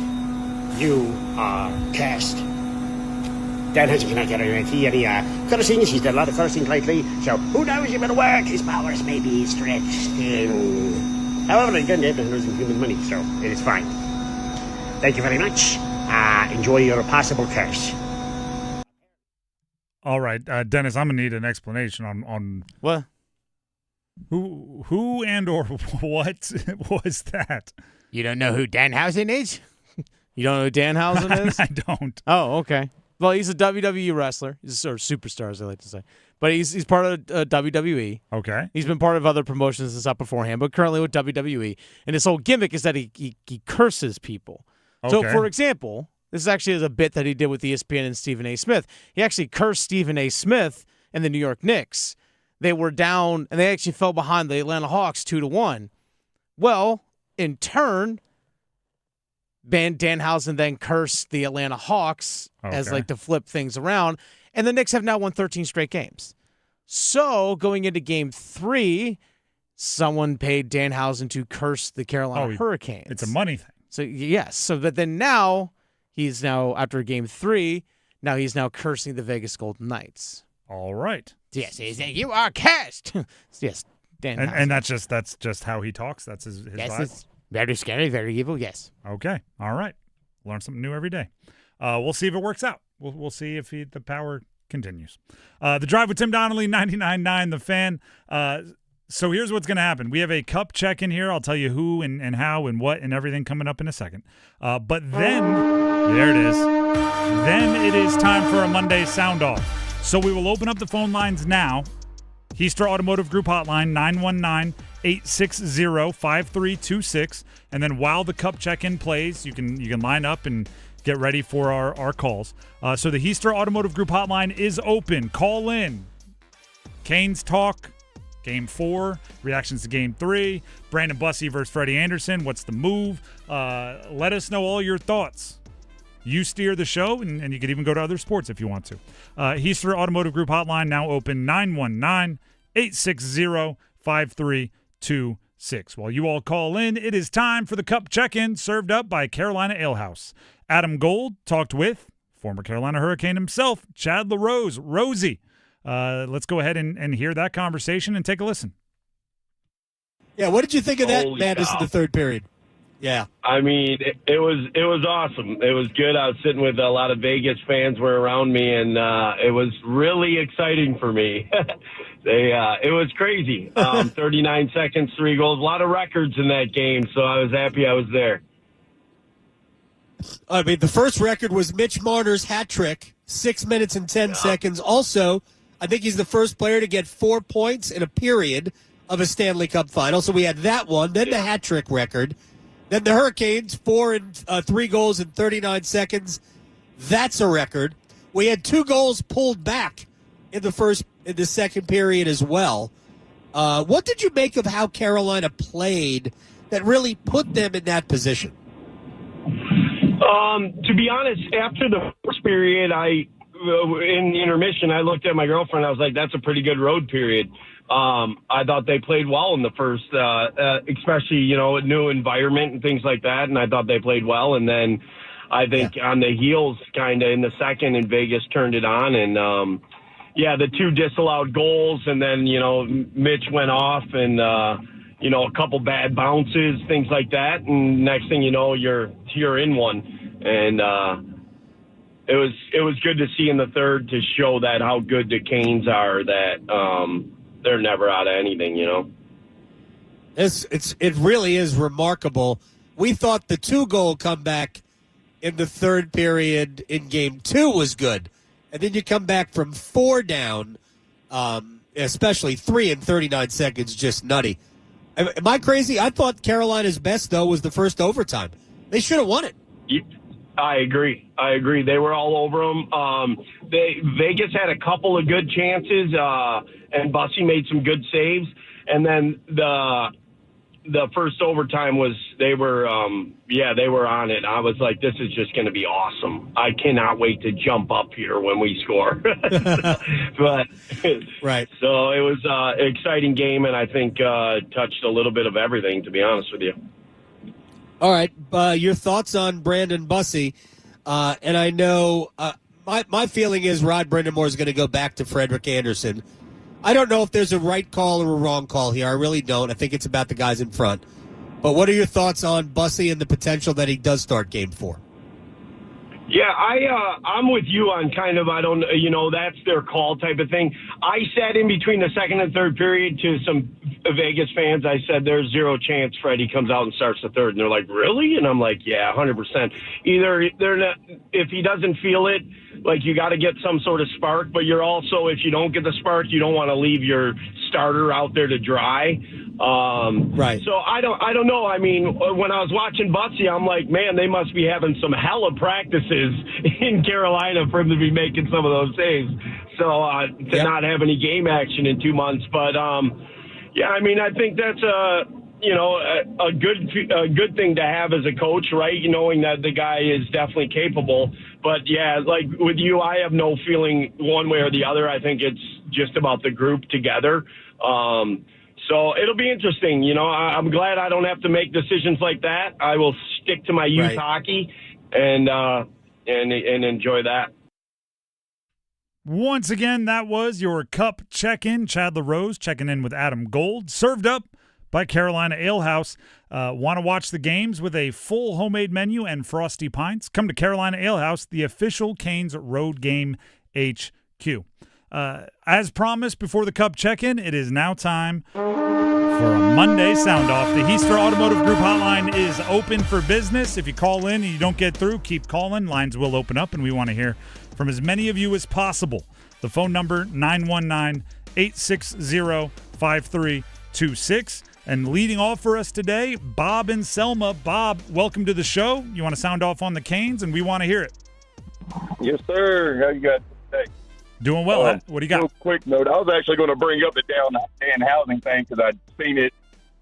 you are cursed. Danhausen cannot get any cursing. He's done a lot of cursing lately. So, who knows if it'll work? His powers may be stretched. However, he doesn't have to lose human money, so it is fine. Thank you very much. Enjoy your possible curse. All right, Dennis, I'm gonna need an explanation on what, who and or what was that? You don't know who Danhausen is? You don't know who Danhausen is? I don't. Oh, okay. Well, he's a WWE wrestler. He's a sort of superstar, as I like to say. But he's part of WWE. Okay. He's been part of other promotions and stuff beforehand, but currently with WWE. And his whole gimmick is that he curses people. Okay. So, for example, this actually is a bit that he did with ESPN and Stephen A. Smith. He actually cursed Stephen A. Smith and the New York Knicks. They were down, and they actually fell behind the Atlanta Hawks 2-1. Well, in turn, Danhausen then cursed the Atlanta Hawks as like to flip things around, and the Knicks have now won 13 straight games. So going into Game 3, someone paid Danhausen to curse the Carolina Hurricanes. It's a money thing. So yes, so but then now he's after Game 3, now he's cursing the Vegas Golden Knights. All right. Yes, you are cursed. Yes, Danhausen. And that's just how he talks. That's his vibe. It's very scary, very evil. Yes. Okay. All right. Learn something new every day. We'll see if it works out. We'll see if the power continues. The Drive with Tim Donnelly, 99.9 The Fan. So here's what's going to happen. We have a cup check in here. I'll tell you who and how and what and everything coming up in a second. But then, there it is. Then it is time for a Monday sound off. So we will open up the phone lines now. Heaster Automotive Group hotline, 919-860-5326. And then while the cup check-in plays, you can line up and get ready for our calls. So the Heaster Automotive Group hotline is open. Call in. Canes talk. Game 4, reactions to Game 3, Brandon Bussi versus Freddie Andersen. What's the move? Let us know all your thoughts. You steer the show, and you could even go to other sports if you want to. Heaster Automotive Group hotline now open, 919-860-5326. While you all call in, it is time for the Cup check-in, served up by Carolina Ale House. Adam Gold talked with former Carolina Hurricane himself, Chad LaRose. Rosie. Let's go ahead and hear that conversation and take a listen. Yeah, what did you think of that madness in the third period? Yeah. I mean, it was awesome. It was good. I was sitting with a lot of Vegas fans were around me, and it was really exciting for me. It was crazy. 39 seconds, 3 goals, a lot of records in that game, so I was happy I was there. I mean, the first record was Mitch Marner's hat trick, 6 minutes and 10 seconds. Also, I think he's the first player to get 4 points in a period of a Stanley Cup final. So we had that one, then the hat trick record. Then the Hurricanes, 3 goals in 39 seconds. That's a record. We had 2 goals pulled back in the second period as well. What did you make of how Carolina played that really put them in that position? To be honest, after the first period, in the intermission, I looked at my girlfriend. I was like, that's a pretty good road period. I thought they played well in the first, especially, a new environment and things like that. And I thought they played well. And then I think on the heels, kind of in the second, in Vegas turned it on. And, the 2 disallowed goals. And then, Mitch went off and, a couple bad bounces, things like that. And next thing you know, you're in one. And, it was good to see in the third to show that how good the Canes are, that, they're never out of anything, It really is remarkable. We thought the 2-goal comeback in the third period in Game 2 was good. And then you come back from 4 down, especially 3 in 39 seconds, just nutty. Am I crazy? I thought Carolina's best, though, was the first overtime. They should have won it. I agree. They were all over them. Vegas had a couple of good chances, and Bussi made some good saves. And then the first overtime they were on it. I was like, this is just going to be awesome. I cannot wait to jump up here when we score. But right. So it was an exciting game, and I think touched a little bit of everything, to be honest with you. All right, your thoughts on Brandon Bussi? And I know my feeling is Rod Brindamore is going to go back to Frederik Andersen. I don't know if there's a right call or a wrong call here. I really don't. I think it's about the guys in front. But what are your thoughts on Bussi and the potential that he does start Game 4? Yeah, I'm with you on kind of, that's their call type of thing. I sat in between the second and third period to some Vegas fans. I said, there's zero chance Freddie comes out and starts the third. And they're like, really? And I'm like, yeah, 100%. Either they're not, if he doesn't feel it, like you got to get some sort of spark, but you're also, if you don't get the spark, you don't want to leave your starter out there to dry. Right. So I don't know. I mean, when I was watching Bussi, I'm like, man, they must be having some hella practices in Carolina for him to be making some of those saves. So to not have any game action in 2 months, but yeah, I mean, I think that's a good thing to have as a coach, right? Knowing that the guy is definitely capable. But yeah, like with you, I have no feeling one way or the other. I think it's just about the group together. So it'll be interesting. I'm glad I don't have to make decisions like that. I will stick to my youth hockey and enjoy that. Once again, that was your Cup check-in. Chad LaRose checking in with Adam Gold, served up by Carolina Ale House. Want to watch the games with a full homemade menu and frosty pints? Come to Carolina Ale House, the official Canes road game HQ. As promised before the Cup check-in, it is now time for a Monday Soundoff. The Heister Automotive Group hotline is open for business. If you call in and you don't get through, keep calling. Lines will open up, and we want to hear from as many of you as possible. The phone number, 919-860-5326. And leading off for us today, Bob and Selma. Bob, welcome to the show. You want to sound off on the Canes, and we want to hear it. Yes, sir. How you guys today? Doing well. What do you got? Real quick note. I was actually going to bring up the Dan housing thing because I'd seen it,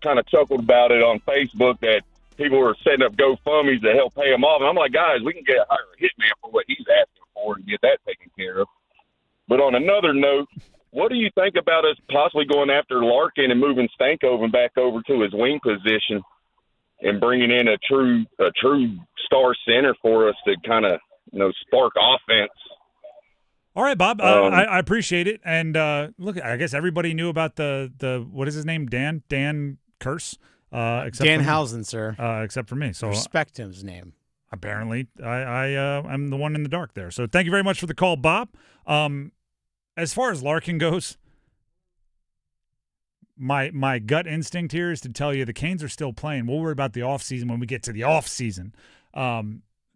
kind of chuckled about it on Facebook that people were setting up GoFundMes to help pay him off. And I'm like, guys, we can hire a hitman for what he's asking for and get that taken care of. But on another note, what do you think about us possibly going after Larkin and moving Stankoven back over to his wing position and bringing in a true star center for us to kind of spark offense? All right, Bob. I appreciate it. And look, I guess everybody knew about the what is his name? Dan Curse. Except Dan for Housen, sir. Except for me. So respect his name. Apparently, I'm the one in the dark there. So thank you very much for the call, Bob. As far as Larkin goes, my gut instinct here is to tell you the Canes are still playing. We'll worry about the offseason when we get to the offseason.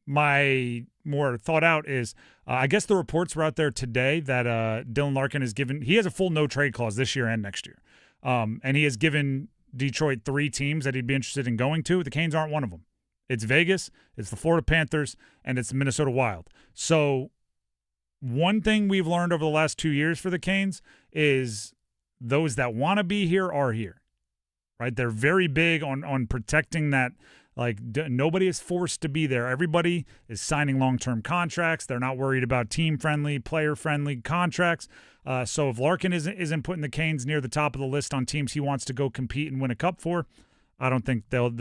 My more thought out is I guess the reports were out there today that Dylan Larkin he has a full no trade clause this year and next year. And he has given Detroit 3 teams that he'd be interested in going to. The Canes aren't one of them. It's Vegas, it's the Florida Panthers, and it's the Minnesota Wild. So one thing we've learned over the last 2 years for the Canes is those that want to be here are here, right? They're very big on protecting that. Like, nobody is forced to be there. Everybody is signing long-term contracts. They're not worried about team-friendly, player-friendly contracts. So if Larkin isn't putting the Canes near the top of the list on teams he wants to go compete and win a cup for, I don't think they'll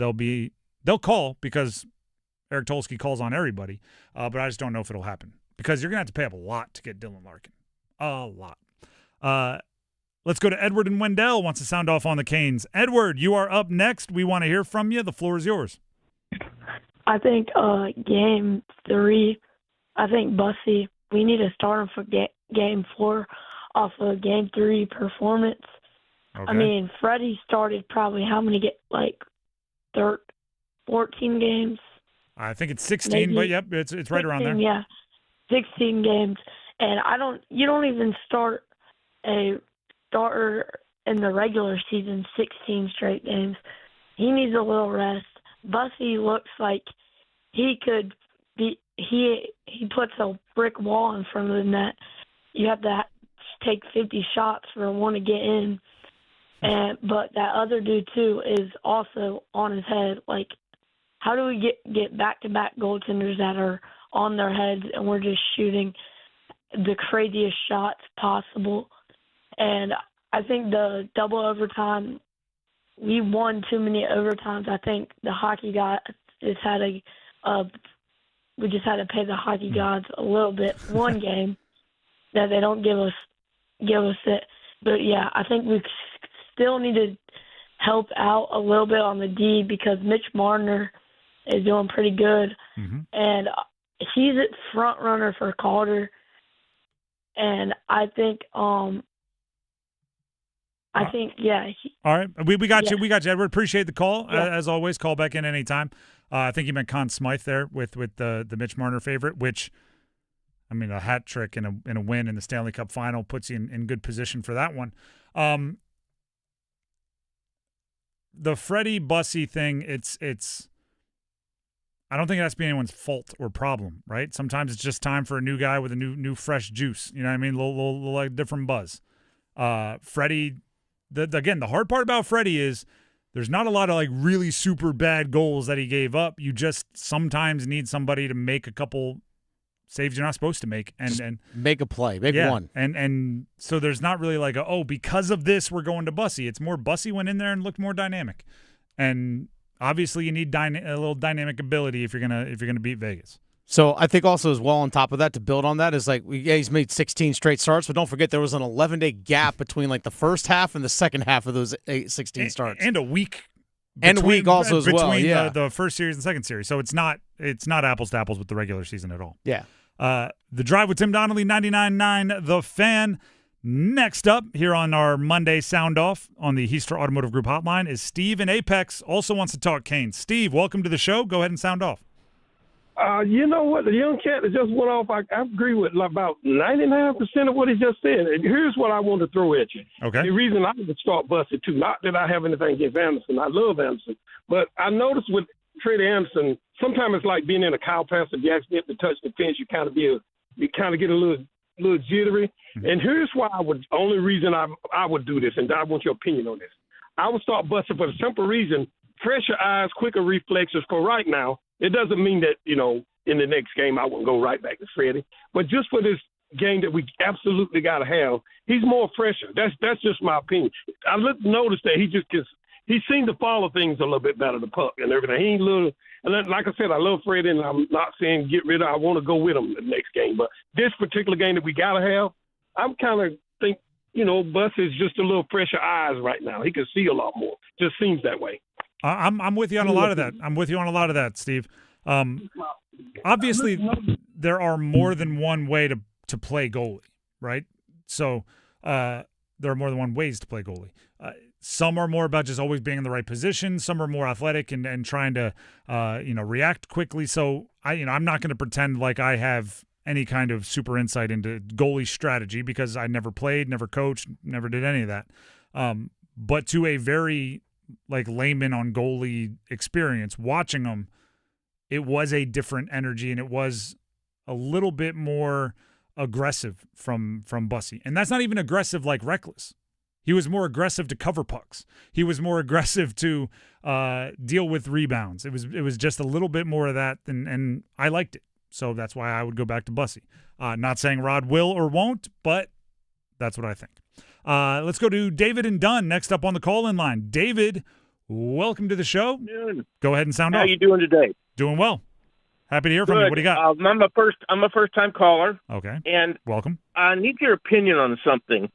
call because Eric Tolsky calls on everybody. But I just don't know if it'll happen because you're going to have to pay up a lot to get Dylan Larkin. A lot. Let's go to Edward and Wendell wants to sound off on the Canes. Edward, you are up next. We want to hear from you. The floor is yours. I think Game 3, I think Bussi, we need to start him for Game 4 off of Game 3 performance. Okay. I mean, Freddie started probably how many 14 games? I think it's 16, Maybe but yep, it's right around there. Yeah, 16 games. And you don't even start a starter in the regular season 16 straight games. He needs a little rest. Bussi looks like he could be he puts a brick wall in front of the net. You have to take 50 shots for one to get in. But that other dude too is also on his head. Like, how do we get back-to-back goaltenders that are on their heads and we're just shooting the craziest shots possible? And I think the double overtime, we won too many overtimes. I think the hockey guy just had we just had to pay the hockey gods a little bit one game that they don't give us it. But yeah, I think we still need to help out a little bit on the D because Mitch Marner is doing pretty good, and he's a front runner for Calder. And I think yeah. All right, we got you. We got you, Edward. Appreciate the call as always. Call back in anytime. I think you meant Conn Smythe there with the Mitch Marner favorite, which, I mean, a hat trick and a win in the Stanley Cup final puts you in good position for that one. The Freddie Bussi thing, it's I don't think it has to be anyone's fault or problem, right? Sometimes it's just time for a new guy with a new fresh juice. You know what I mean? A little like different buzz. Freddie, the hard part about Freddie is there's not a lot of like really super bad goals that he gave up. You just sometimes need somebody to make a couple saves you're not supposed to make and make a play, one. And so there's not really like because of this we're going to Bussi. It's more Bussi went in there and looked more dynamic. And obviously you need a little dynamic ability if you're gonna beat Vegas. So I think also as well on top of that, to build on that, is like, he's made 16 straight starts, but don't forget there was an 11-day gap between like the first half and the second half of those 16 starts. And a week. Also as well, yeah. The first series and second series. So it's not apples to apples with the regular season at all. Yeah. The Drive with Tim Donnelly, 99.9 The Fan. Next up here on our Monday Sound Off on the Heaster Automotive Group hotline is Steve in Apex, also wants to talk Canes. Steve, welcome to the show. Go ahead and sound off. You know what? The young cat that just went off, I agree with about 99% of what he just said. And here's what I want to throw at you. Okay. The reason I would start Bussi, too, not that I have anything against Andersen. I love Andersen. But I noticed with Freddie Andersen, sometimes it's like being in a cow pass. If you accidentally touch the fence, you kind of get a little jittery. Mm-hmm. And here's why only reason I would do this, and I want your opinion on this. I would start Bussi for the simple reason, fresher eyes, quicker reflexes for right now. It doesn't mean that, in the next game I wouldn't go right back to Freddie. But just for this game that we absolutely got to have, he's more fresher. That's just my opinion. I noticed that he seemed to follow things a little bit better, the puck and everything. He ain't little, and like I said, I love Freddie, and I'm not saying get rid of. I want to go with him the next game. But this particular game that we got to have, I'm kind of think, Bus is just a little fresher eyes right now. He can see a lot more. Just seems that way. I'm with you on a lot of that. Steve. Obviously, there are more than one way to play goalie, right? So there are more than one ways to play goalie. Some are more about just always being in the right position. Some are more athletic and trying to react quickly. So I'm not going to pretend like I have any kind of super insight into goalie strategy because I never played, never coached, never did any of that. But to a very layman on goalie experience, watching them, it was a different energy and it was a little bit more aggressive from Bussi. And that's not even aggressive like reckless. He was more aggressive to cover pucks. He was more aggressive to deal with rebounds. It was just a little bit more of that, and I liked it. So that's why I would go back to Bussi. Not saying Rod will or won't, but that's what I think. Let's go to David and Dunn next up on the call-in line. David, welcome to the show. Go ahead and sound off. How you doing today? Doing well. Happy to hear from you. What do you got? I'm a first-time caller. Okay. And welcome. I need your opinion on something.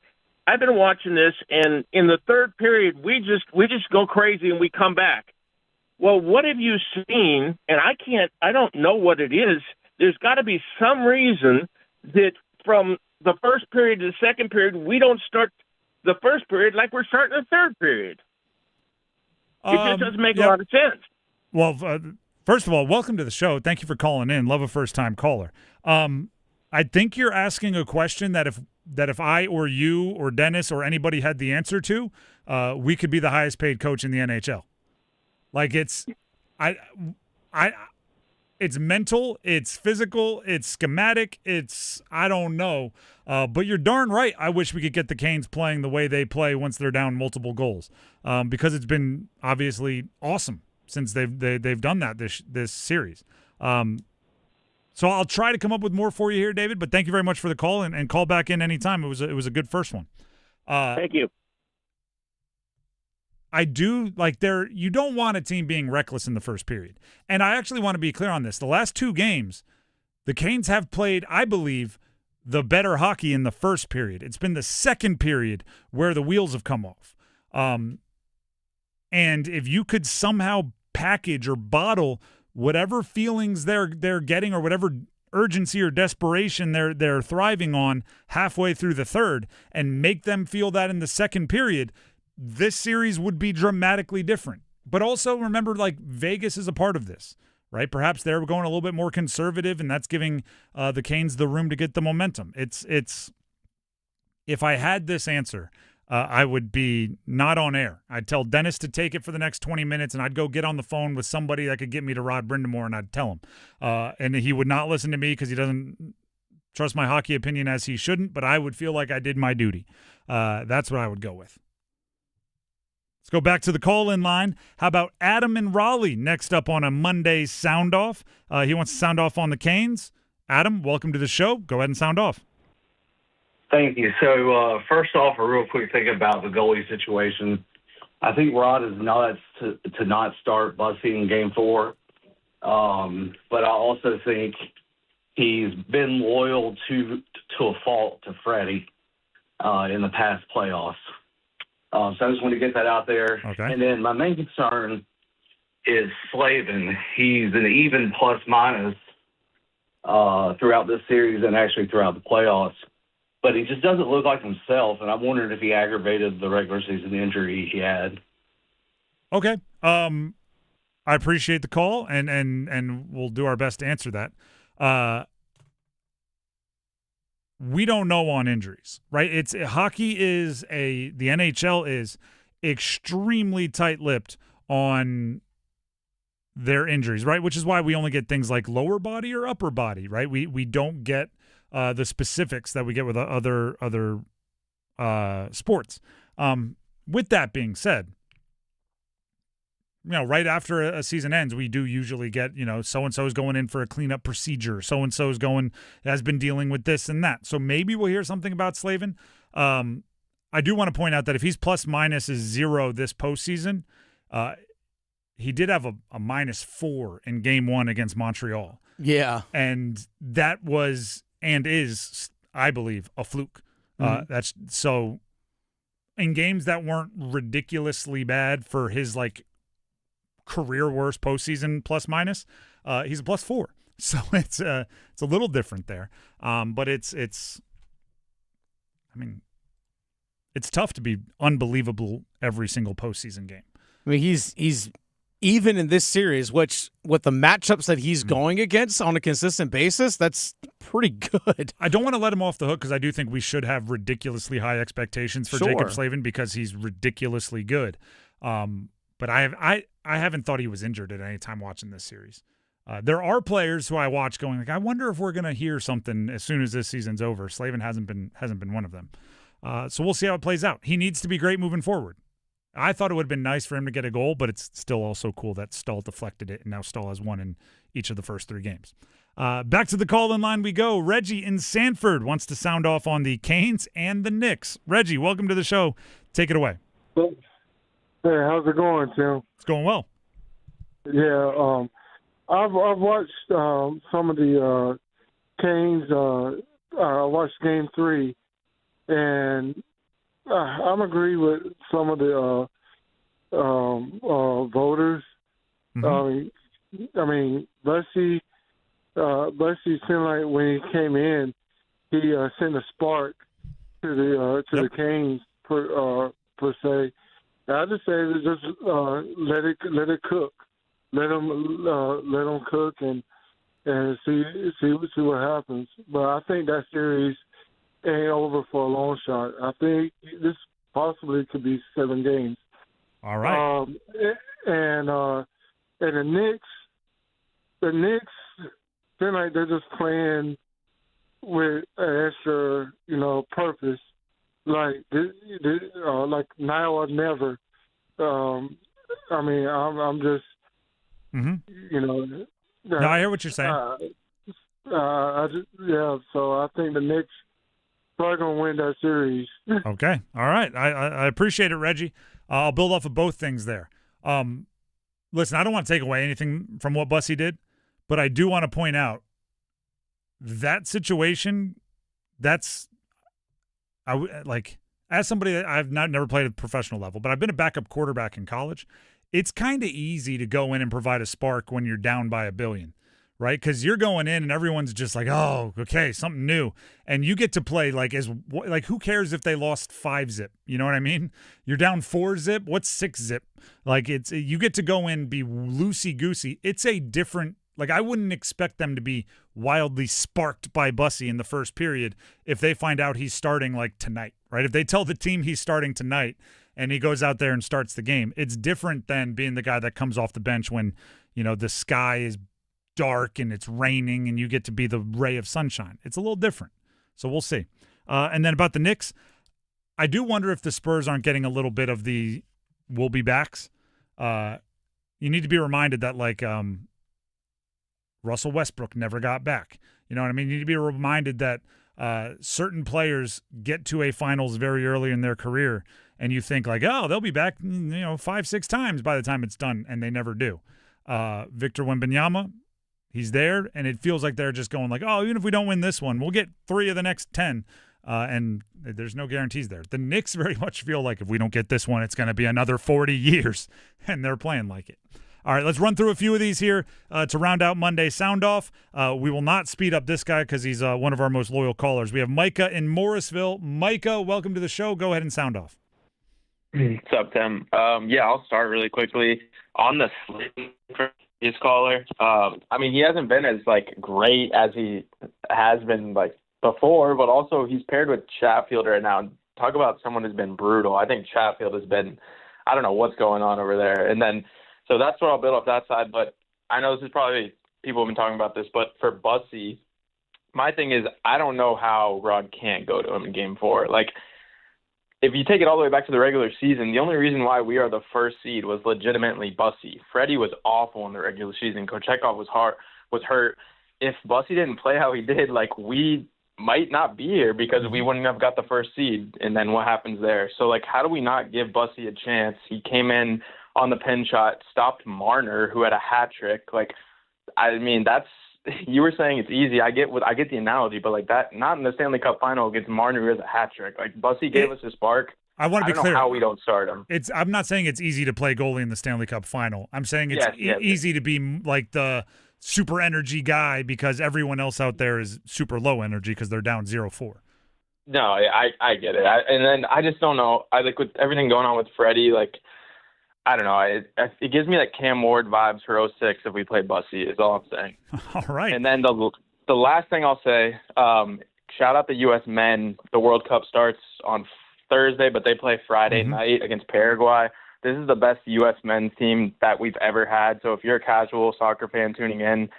I've been watching this, and in the third period, we just go crazy and we come back. Well, what have you seen? And I don't know what it is. There's got to be some reason that from the first period to the second period, we don't start the first period like we're starting the third period. It just doesn't make a lot of sense. Well, first of all, welcome to the show. Thank you for calling in. Love a first-time caller. I think you're asking a question that if I or you or Dennis or anybody had the answer to, we could be the highest paid coach in the NHL. It's mental, it's physical, it's schematic, it's I don't know. But you're darn right. I wish we could get the Canes playing the way they play once they're down multiple goals, because it's been obviously awesome since they've done that this series. So I'll try to come up with more for you here, David. But thank you very much for the call, and call back in anytime. It was a good first one. Thank you. I do you don't want a team being reckless in the first period. And I actually want to be clear on this. The last 2 games, the Canes have played, I believe, the better hockey in the first period. It's been the second period where the wheels have come off. And if you could somehow package or bottle whatever feelings they're getting or whatever urgency or desperation they're thriving on halfway through the third and make them feel that in the second period, this series would be dramatically different. But also remember, Vegas is a part of this, right? Perhaps they're going a little bit more conservative, and that's giving the Canes the room to get the momentum. It's if I had this answer, I would be not on air. I'd tell Dennis to take it for the next 20 minutes, and I'd go get on the phone with somebody that could get me to Rod Brindamore, and I'd tell him. And he would not listen to me because he doesn't trust my hockey opinion as he shouldn't, but I would feel like I did my duty. That's what I would go with. Let's go back to the call-in line. How about Adam in Raleigh next up on a Monday Sound Off? He wants to sound off on the Canes. Adam, welcome to the show. Go ahead and sound off. Thank you. So, first off, a real quick thing about the goalie situation. I think Rod is nuts to not start Bussi in Game 4. But I also think he's been loyal to a fault to Frederik in the past playoffs. So I just want to get that out there. Okay. And then my main concern is Slavin. He's an even plus-minus throughout this series and actually throughout the playoffs. But he just doesn't look like himself, and I'm wondering if he aggravated the regular season injury he had. Okay. I appreciate the call, and we'll do our best to answer that. We don't know on injuries, right? The NHL is extremely tight-lipped on their injuries, right? Which is why we only get things like lower body or upper body, right? We don't get the specifics that we get with other sports. With that being said, right after a season ends, we do usually get, so-and-so is going in for a cleanup procedure. So-and-so has been dealing with this and that. So maybe we'll hear something about Slavin. I do want to point out that if he's plus-minus is 0 this postseason, he did have a -4 in Game 1 against Montreal. Yeah. And that was and is, I believe, a fluke. That's so in games that weren't ridiculously bad for his, career worst postseason plus-minus, he's a +4. So it's a little different there. But it's tough to be unbelievable every single postseason game. I mean, he's even in this series, which with the matchups that he's going against on a consistent basis, that's pretty good. I don't want to let him off the hook because I do think we should have ridiculously high expectations for Jacob Slavin because he's ridiculously good. But I haven't thought he was injured at any time watching this series. There are players who I watch going I wonder if we're going to hear something as soon as this season's over. Slavin hasn't been one of them. So we'll see how it plays out. He needs to be great moving forward. I thought it would have been nice for him to get a goal, but it's still also cool that Stahl deflected it, and now Stahl has won in each of the first 3 games. Back to the call-in line we go. Reggie in Sanford wants to sound off on the Canes and the Knicks. Reggie, welcome to the show. Take it away. Hey, how's it going, Tim? It's going well. Yeah, I've watched some of the Canes. I watched Game 3, and I'm agree with some of the voters. I mean, Bussi seemed like when he came in, he sent a spark to the Canes per se. I just say just let it cook, let them cook and see what happens. But I think that series ain't over for a long shot. I think this possibly could be 7 games. All right. And the Knicks, seem like they're just playing with an extra, purpose. Like like now or never. I'm just, No, I hear what you're saying. So I think the Knicks probably gonna win that series. Okay, all right. I appreciate it, Reggie. I'll build off of both things there. Listen, I don't want to take away anything from what Bussi did, but I do want to point out that situation. As somebody that I've never played at a professional level, but I've been a backup quarterback in college. It's kind of easy to go in and provide a spark when you're down by $1 billion, right? Because you're going in and everyone's just like, oh, okay, something new, and you get to play who cares if they lost 5-zip? You know what I mean? You're down 4-zip. What's 6-zip? You get to go in, be loosey goosey. It's a different. I wouldn't expect them to be wildly sparked by Bussi in the first period if they find out he's starting tonight, right? If they tell the team he's starting tonight and he goes out there and starts the game, it's different than being the guy that comes off the bench when, the sky is dark and it's raining and you get to be the ray of sunshine. It's a little different. So we'll see. And then about the Knicks, I do wonder if the Spurs aren't getting a little bit of the we'll be backs. You need to be reminded that Russell Westbrook never got back. You know what I mean? You need to be reminded that certain players get to a finals very early in their career, and you think they'll be back, 5-6 times by the time it's done, and they never do. Victor Wembanyama, he's there, and it feels like they're just going even if we don't win this one, we'll get 3 of the next 10, and there's no guarantees there. The Knicks very much feel like if we don't get this one, it's going to be another 40 years, and they're playing like it. All right, let's run through a few of these here to round out Monday Soundoff. We will not speed up this guy because he's one of our most loyal callers. We have Micah in Morrisville. Micah, welcome to the show. Go ahead and sound off. What's up, Tim? I'll start really quickly. On the sleep for his caller, he hasn't been as, great as he has been, before, but also he's paired with Chatfield right now. Talk about someone who's been brutal. I think Chatfield has been – I don't know what's going on over there. And then – so that's what I'll build off that side. But I know this is probably people have been talking about this. But for Bussi, my thing is I don't know how Rod can't go to him in Game 4. If you take it all the way back to the regular season, the only reason why we are the first seed was legitimately Bussi. Freddie was awful in the regular season. Kochetkov was hurt. If Bussi didn't play how he did, we might not be here because we wouldn't have got the first seed. And then what happens there? So how do we not give Bussi a chance? He came in on the pin shot, stopped Marner, who had a hat trick. That's you were saying it's easy. I get the analogy, but that not in the Stanley Cup final against Marner, who has a hat trick. Bussi gave us a spark. I want to be clear. Know how we don't start him. I'm not saying it's easy to play goalie in the Stanley Cup final. I'm saying it's easy to be the super energy guy because everyone else out there is super low energy because they're down 0-4. No, I get it. And then I just don't know. With everything going on with Freddie, I don't know. It gives me Cam Ward vibes for 06 if we play Bussi is all I'm saying. All right. And then the last thing I'll say, shout out the U.S. men. The World Cup starts on Thursday, but they play Friday night against Paraguay. This is the best U.S. men's team that we've ever had. So if you're a casual soccer fan tuning in,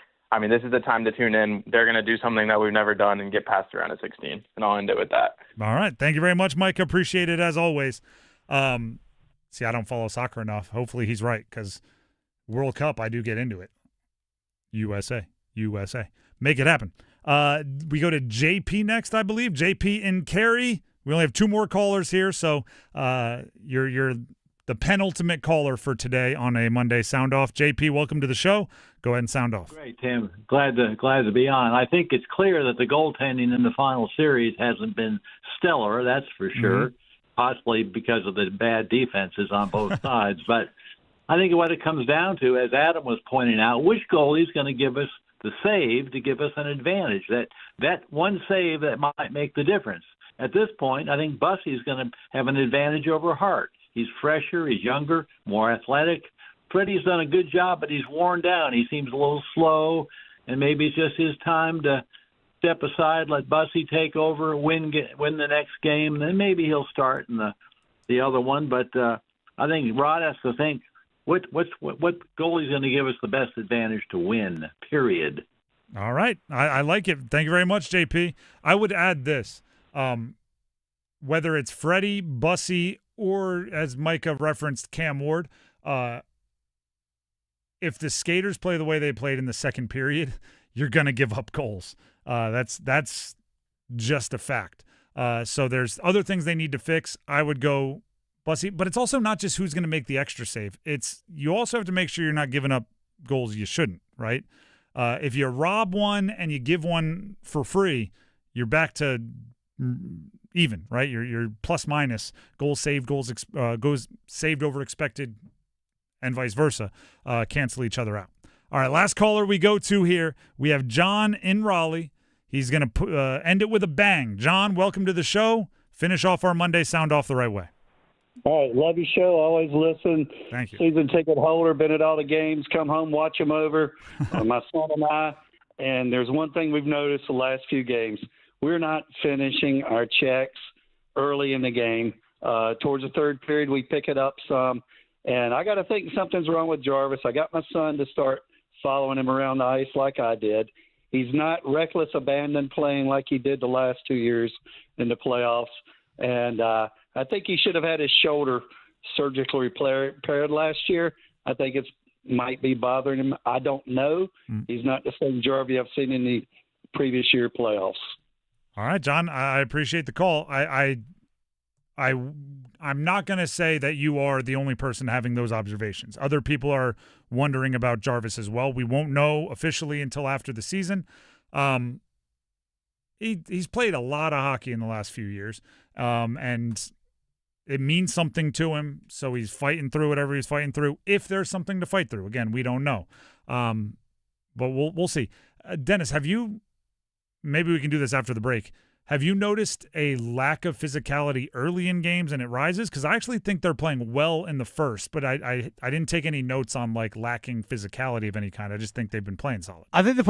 this is the time to tune in. They're going to do something that we've never done and get past the round of 16. And I'll end it with that. All right. Thank you very much, Mike. Appreciate it as always. See, I don't follow soccer enough. Hopefully he's right because World Cup, I do get into it. USA. Make it happen. We go to JP next, I believe. JP in Cary. We only have 2 more callers here, so you're the penultimate caller for today on a Monday Sound Off. JP, welcome to the show. Go ahead and sound off. Great, Tim. Glad to be on. I think it's clear that the goaltending in the final series hasn't been stellar, that's for sure. Possibly because of the bad defenses on both sides. But I think what it comes down to, as Adam was pointing out, which goalie is going to give us the save to give us an advantage, that one save that might make the difference. At this point, I think Bussi is going to have an advantage over Hart. He's fresher, he's younger, more athletic. Freddie's done a good job, but he's worn down. He seems a little slow, and maybe it's just his time to step aside, let Bussi take over, win the next game, and then maybe he'll start in the other one. But I think Rod has to think what goalie's going to give us the best advantage to win. Period. All right. I like it. Thank you very much, JP. I would add this. Whether it's Freddie, Bussi, or, as Micah referenced, Cam Ward, if the skaters play the way they played in the second period, you're going to give up goals. That's just a fact. So there's other things they need to fix. I would go Bussi, but it's also not just who's going to make the extra save. It's you also have to make sure you're not giving up goals you shouldn't, right? If you rob one and you give one for free, you're back to even, right? You're plus minus goals saved, goals saved over expected, and vice versa. Cancel each other out. All right, last caller we go to here. We have John in Raleigh. He's going to end it with a bang. John, welcome to the show. Finish off our Monday Sound Off the right way. All right, love your show. Always listen. Thank you. Season ticket holder, been at all the games. Come home, watch them over. My son and I. And there's one thing we've noticed the last few games: we're not finishing our checks early in the game. Towards the third period, we pick it up some. And I got to think something's wrong with Jarvis. I got my son to start following him around the ice like I did. He's not reckless abandon playing like he did the last 2 years in the playoffs. And I think he should have had his shoulder surgically repaired last year. I think it might be bothering him. I don't know. He's not the same Jarvis I've seen in the previous year playoffs. All right, John, I appreciate the call. I'm not going to say that you are the only person having those observations. Other people are wondering about Jarvis as well. We won't know officially until after the season. He's played a lot of hockey in the last few years, and it means something to him, so he's fighting through whatever he's fighting through. If there's something to fight through, again, we don't know. But we'll see. Dennis, maybe we can do this after the break. Have you noticed a lack of physicality early in games and it rises? Because I actually think they're playing well in the first, but I didn't take any notes on like lacking physicality of any kind. I just think they've been playing solid. I think they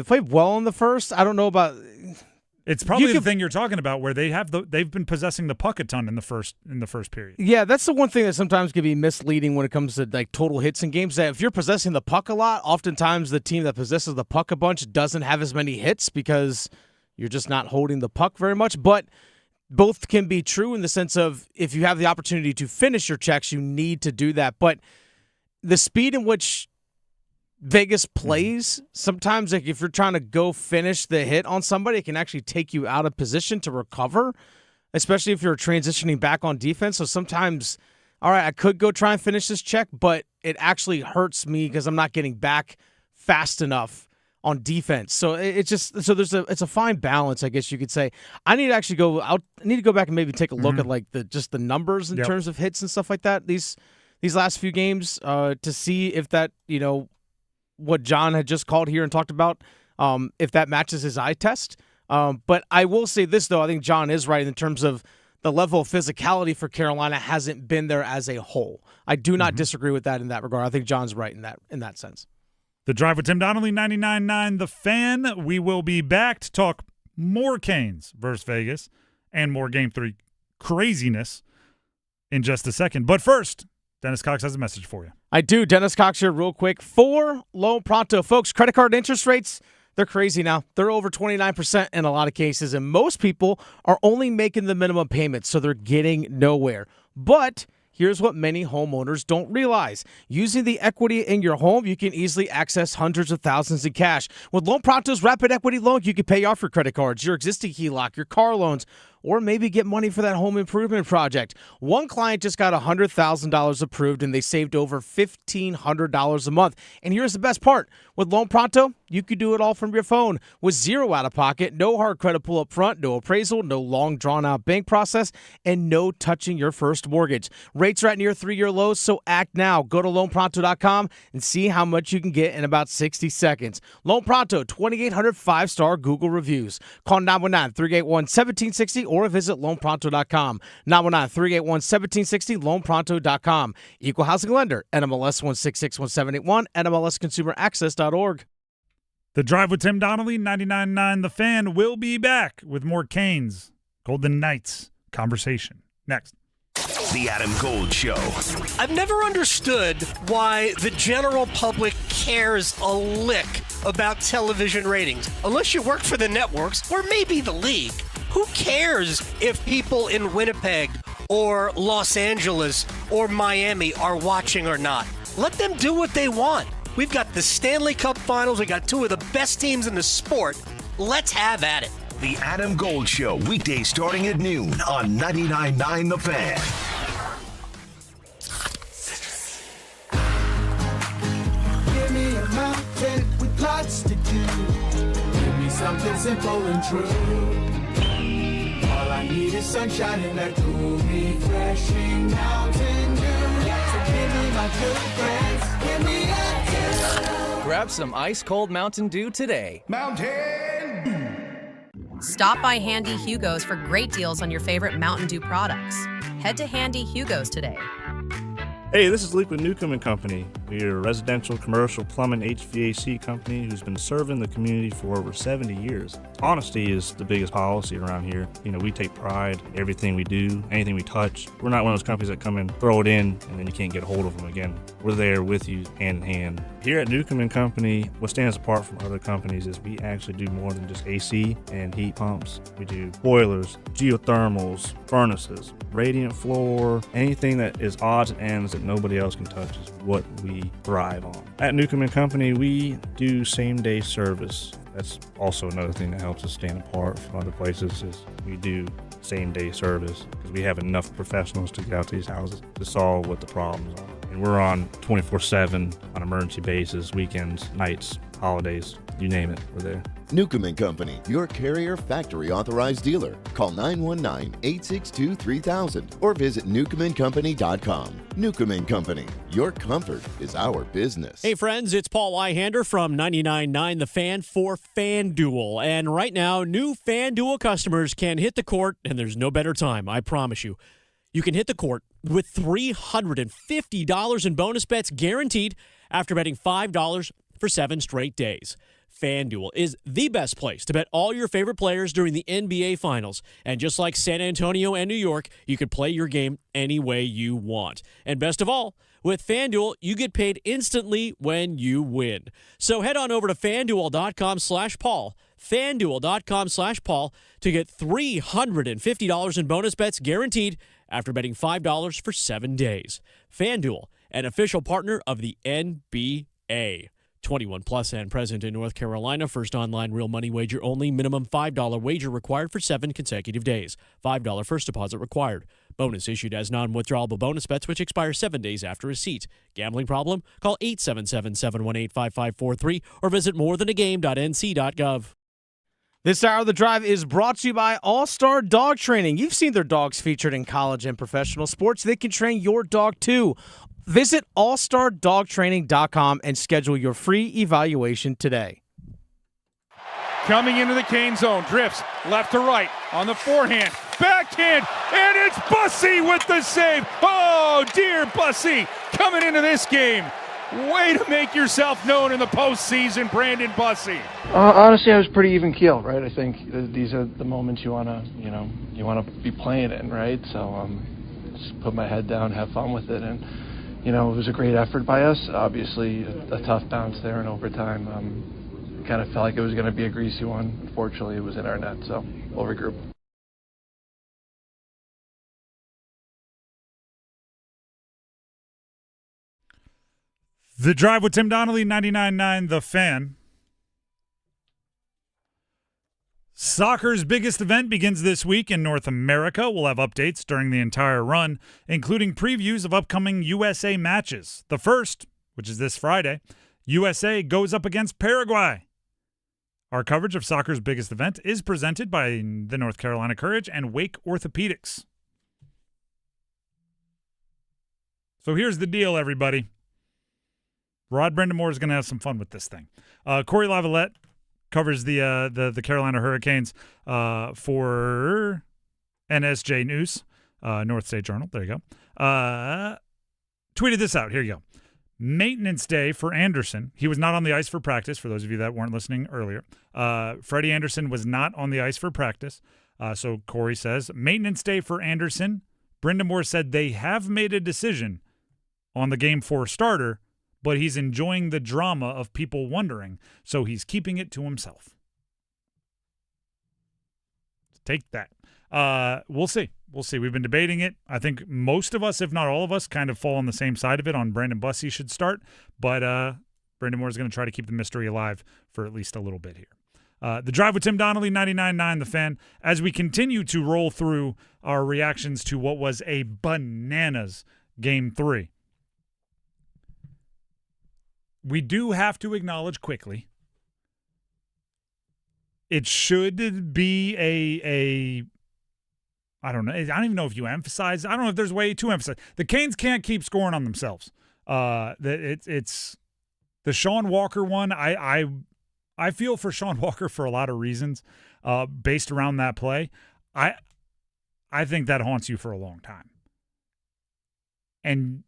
played well in the first. I don't know about. It's probably the thing you're talking about where they've been possessing the puck a ton in the first period. Yeah, that's the one thing that sometimes can be misleading when it comes to like total hits in games. That if you're possessing the puck a lot, oftentimes the team that possesses the puck a bunch doesn't have as many hits because you're just not holding the puck very much. But both can be true in the sense of if you have the opportunity to finish your checks, you need to do that. But the speed in which Vegas plays, sometimes like if you're trying to go finish the hit on somebody, it can actually take you out of position to recover, especially if you're transitioning back on defense. So sometimes, all right, I could go try and finish this check, but it actually hurts me because I'm not getting back fast enough on defense. So it's a fine balance, I guess you could say. I need to actually go back and maybe take a look at like the numbers in terms of hits and stuff like that. These last few games to see if that, what John had just called here and talked about, if that matches his eye test. But I will say this, though. I think John is right in terms of the level of physicality for Carolina hasn't been there as a whole. I do not disagree with that in that regard. I think John's right in that sense. The Drive with Tim Donnelly, 99.9 The Fan. We will be back to talk more Canes versus Vegas and more Game 3 craziness in just a second. But first, Dennis Cox has a message for you. I do. Dennis Cox here real quick. For Loan Pronto, folks, credit card interest rates, they're crazy now. They're over 29% in a lot of cases, and most people are only making the minimum payments, so they're getting nowhere. But here's what many homeowners don't realize. Using the equity in your home, you can easily access hundreds of thousands in cash. With Loan Pronto's Rapid Equity Loan, you can pay off your credit cards, your existing HELOC, your car loans, or maybe get money for that home improvement project. One client just got $100,000 approved, and they saved over $1,500 a month. And here's the best part. With Loan Pronto, you can do it all from your phone with zero out-of-pocket, no hard credit pull up front, no appraisal, no long drawn-out bank process, and no touching your first mortgage. Rates are at near 3-year lows, so act now. Go to loanpronto.com and see how much you can get in about 60 seconds. Loan Pronto, 2,800 5-star Google reviews. Call 919-381-1760 or visit loanpronto.com. 919-381-1760, loanpronto.com. Equal housing lender, NMLS 1661781, NMLSconsumeraccess.org. The Drive with Tim Donnelly, 99.9 The Fan, will be back with more Canes, Golden Knights conversation. Next. The Adam Gold Show. I've never understood why the general public cares a lick about television ratings. Unless you work for the networks or maybe the league. Who cares if people in Winnipeg or Los Angeles or Miami are watching or not? Let them do what they want. We've got the Stanley Cup Finals. We got two of the best teams in the sport. Let's have at it. The Adam Gold Show, weekdays starting at noon on 99.9 The Fan. Give me a mountain with lots to do. Give me something simple and true. All I need is sunshine and that cool, refreshing Mountain Dew. So give me my good friends, give me a dew. Grab some ice-cold Mountain Dew today. Mountain Dew. Stop by Handy Hugo's for great deals on your favorite Mountain Dew products. Head to Handy Hugo's today. Hey, this is Luke with Newcomb & Company. We're a residential, commercial, plumbing, HVAC company who's been serving the community for over 70 years. Honesty is the biggest policy around here. You know, we take pride in everything we do, anything we touch. We're not one of those companies that come and throw it in and then you can't get a hold of them again. We're there with you hand in hand. Here at Newcomb & Company, what stands apart from other companies is we actually do more than just AC and heat pumps. We do boilers, geothermals, furnaces, radiant floor, anything that is odds and ends that nobody else can touch is what we thrive on. At Newcomb & Company, we do same-day service. That's also another thing that helps us stand apart from other places is we do same-day service because we have enough professionals to get out to these houses to solve what the problems are. And we're on 24/7 on emergency basis, weekends, nights, holidays, you name it, we're there. Newcomb & Company, your Carrier factory authorized dealer. Call 919-862-3000 or visit newcombandcompany.com. Newcomb & Company, your comfort is our business. Hey friends, it's Paul Weihander from 99.9 The Fan for FanDuel. And right now, new FanDuel customers can hit the court, and there's no better time, I promise you. You can hit the court with $350 in bonus bets guaranteed after betting $5 for 7 straight days. FanDuel is the best place to bet all your favorite players during the NBA Finals. And just like San Antonio and New York, you can play your game any way you want. And best of all, with FanDuel, you get paid instantly when you win. So head on over to FanDuel.com/Paul, FanDuel.com/Paul to get $350 in bonus bets guaranteed after betting $5 for 7 days. FanDuel, an official partner of the NBA. 21 plus and present in North Carolina. First online real money wager only. Minimum $5 wager required for 7 consecutive days. $5 first deposit required. Bonus issued as non-withdrawable bonus bets which expire 7 days after receipt. Gambling problem? Call 877-718-5543 or visit morethanagame.nc.gov. This hour of the drive is brought to you by All-Star Dog Training. You've seen their dogs featured in college and professional sports. They can train your dog too. Visit allstardogtraining.com and schedule your free evaluation today. Coming into the Kane zone, drifts left to right on the forehand, backhand, and it's Bussi with the save. Oh, dear Bussi, coming into this game. Way to make yourself known in the postseason, Brandon Bussi. Honestly, I was pretty even keeled, right? I think these are the moments you want to be playing in, right? So just put my head down, have fun with it, and it was a great effort by us. Obviously, a tough bounce there in overtime. Kind of felt like it was going to be a greasy one. Unfortunately, it was in our net, so we'll regroup. The Drive with Tim Donnelly, 99.9 The Fan. Soccer's biggest event begins this week in North America. We'll have updates during the entire run, including previews of upcoming USA matches. The first, which is this Friday, USA goes up against Paraguay. Our coverage of soccer's biggest event is presented by the North Carolina Courage and Wake Orthopedics. So here's the deal, everybody. Rod Brendamore is going to have some fun with this thing. Corey Lavalette covers the Carolina Hurricanes for NSJ News, North State Journal. There you go. Tweeted this out. Here you go. Maintenance day for Andersen. He was not on the ice for practice, for those of you that weren't listening earlier. Freddie Andersen was not on the ice for practice. So Corey says, maintenance day for Andersen, Brindamore said they have made a decision on the Game 4 starter, but he's enjoying the drama of people wondering, so he's keeping it to himself. Take that. We'll see. We'll see. We've been debating it. I think most of us, if not all of us, kind of fall on the same side of it on Brandon Bussi should start, but Brindamore is going to try to keep the mystery alive for at least a little bit here. The Drive with Tim Donnelly, 99.9 The Fan. As we continue to roll through our reactions to what was a bananas Game 3, we do have to acknowledge quickly it should be I don't know. I don't even know if you emphasize. I don't know if there's a way to emphasize. The Canes can't keep scoring on themselves. It's the Sean Walker one. I feel for Sean Walker for a lot of reasons based around that play. I think that haunts you for a long time. And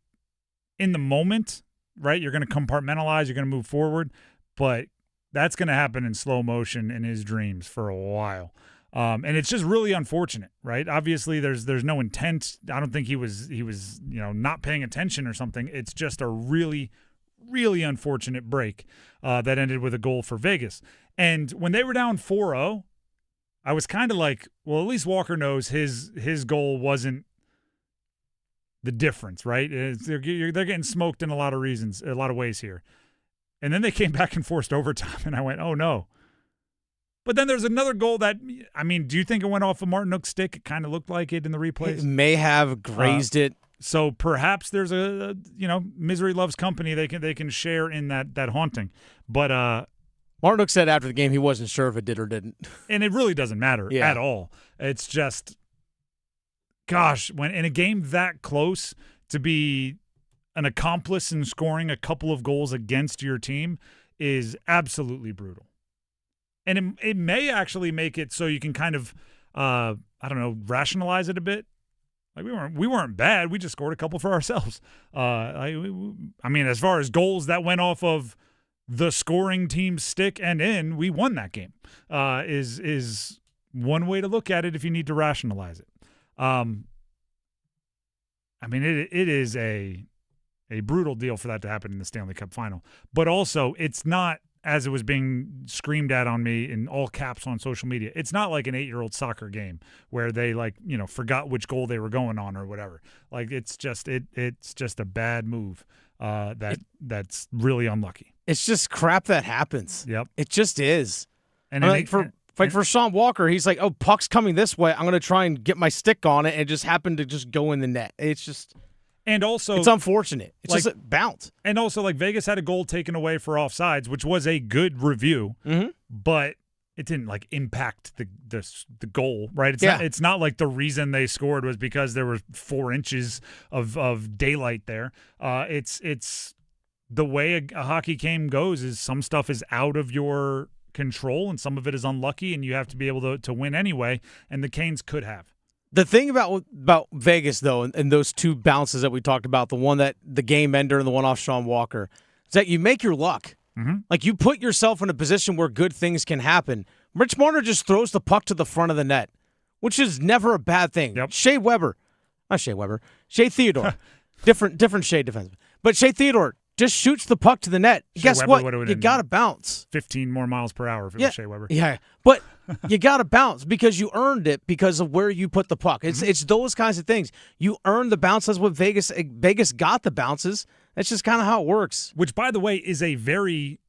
in the moment, right, you're going to compartmentalize, you're going to move forward, but that's going to happen in slow motion in his dreams for a while. And it's just really unfortunate, right? Obviously, there's no intent. I don't think he was not paying attention or something. It's just a really, really unfortunate break that ended with a goal for Vegas. And when they were down 4-0, I was kind of like, well, at least Walker knows his goal wasn't the difference, right? They're getting smoked in a lot of ways here. And then they came back and forced overtime, and I went, oh no. But then there's another goal that, I mean, do you think it went off of Martinook's stick? It kind of looked like it in the replays. It may have grazed it. So perhaps there's a misery loves company. They can share in that haunting. But Martinook said after the game he wasn't sure if it did or didn't. And it really doesn't matter at all. It's just, gosh, when in a game that close to be an accomplice in scoring a couple of goals against your team is absolutely brutal. And it may actually make it so you can kind of, rationalize it a bit. Like we weren't bad. We just scored a couple for ourselves. I mean, as far as goals that went off of the scoring team's stick and in, we won that game. Is one way to look at it if you need to rationalize it. I mean, it is a brutal deal for that to happen in the Stanley Cup final. But also, it's not, as it was being screamed at on me in all caps on social media, it's not like an 8-year-old soccer game where they forgot which goal they were going on or whatever. Like it's just a bad move that's really unlucky. It's just crap that happens. Yep. It just is. And for Sean Walker, he's like, oh, puck's coming this way. I'm going to try and get my stick on it, and it just happened to just go in the net. It's just – and also, it's unfortunate. It's just a bounce. And also, like, Vegas had a goal taken away for offsides, which was a good review, but it didn't like impact the goal, right? It's not like the reason they scored was because there were 4 inches of daylight there. It's the way a hockey game goes is some stuff is out of your control and some of it is unlucky, and you have to be able to win anyway. And the Canes could have. The thing about Vegas, though, and those 2 bounces that we talked about, the one that the game ender and the one off Sean Walker, is that you make your luck. Mm-hmm. Like, you put yourself in a position where good things can happen. Rich Marner just throws the puck to the front of the net, which is never a bad thing. Yep. Shea Theodore, different Shea defenseman. But Shea Theodore just shoots the puck to the net. Guess what? You got to bounce. 15 more miles per hour if it was Shea Weber. Yeah, but you got to bounce because you earned it because of where you put the puck. It's those kinds of things. You earn the bounce. That's what Vegas got the bounces. That's just kind of how it works. Which, by the way, is a very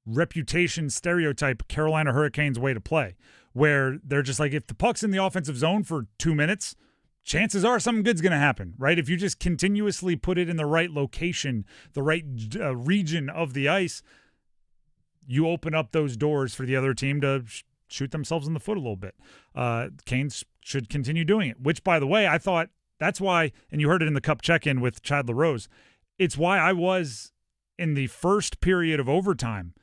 reputation stereotype Carolina Hurricanes way to play, where they're just like, if the puck's in the offensive zone for 2 minutes, chances are something good's going to happen, right? If you just continuously put it in the right location, the right region of the ice, you open up those doors for the other team to shoot themselves in the foot a little bit. Canes should continue doing it, which, by the way, I thought that's why, and you heard it in the Cup check-in with Chad LaRose, it's why I was in the first period of overtime.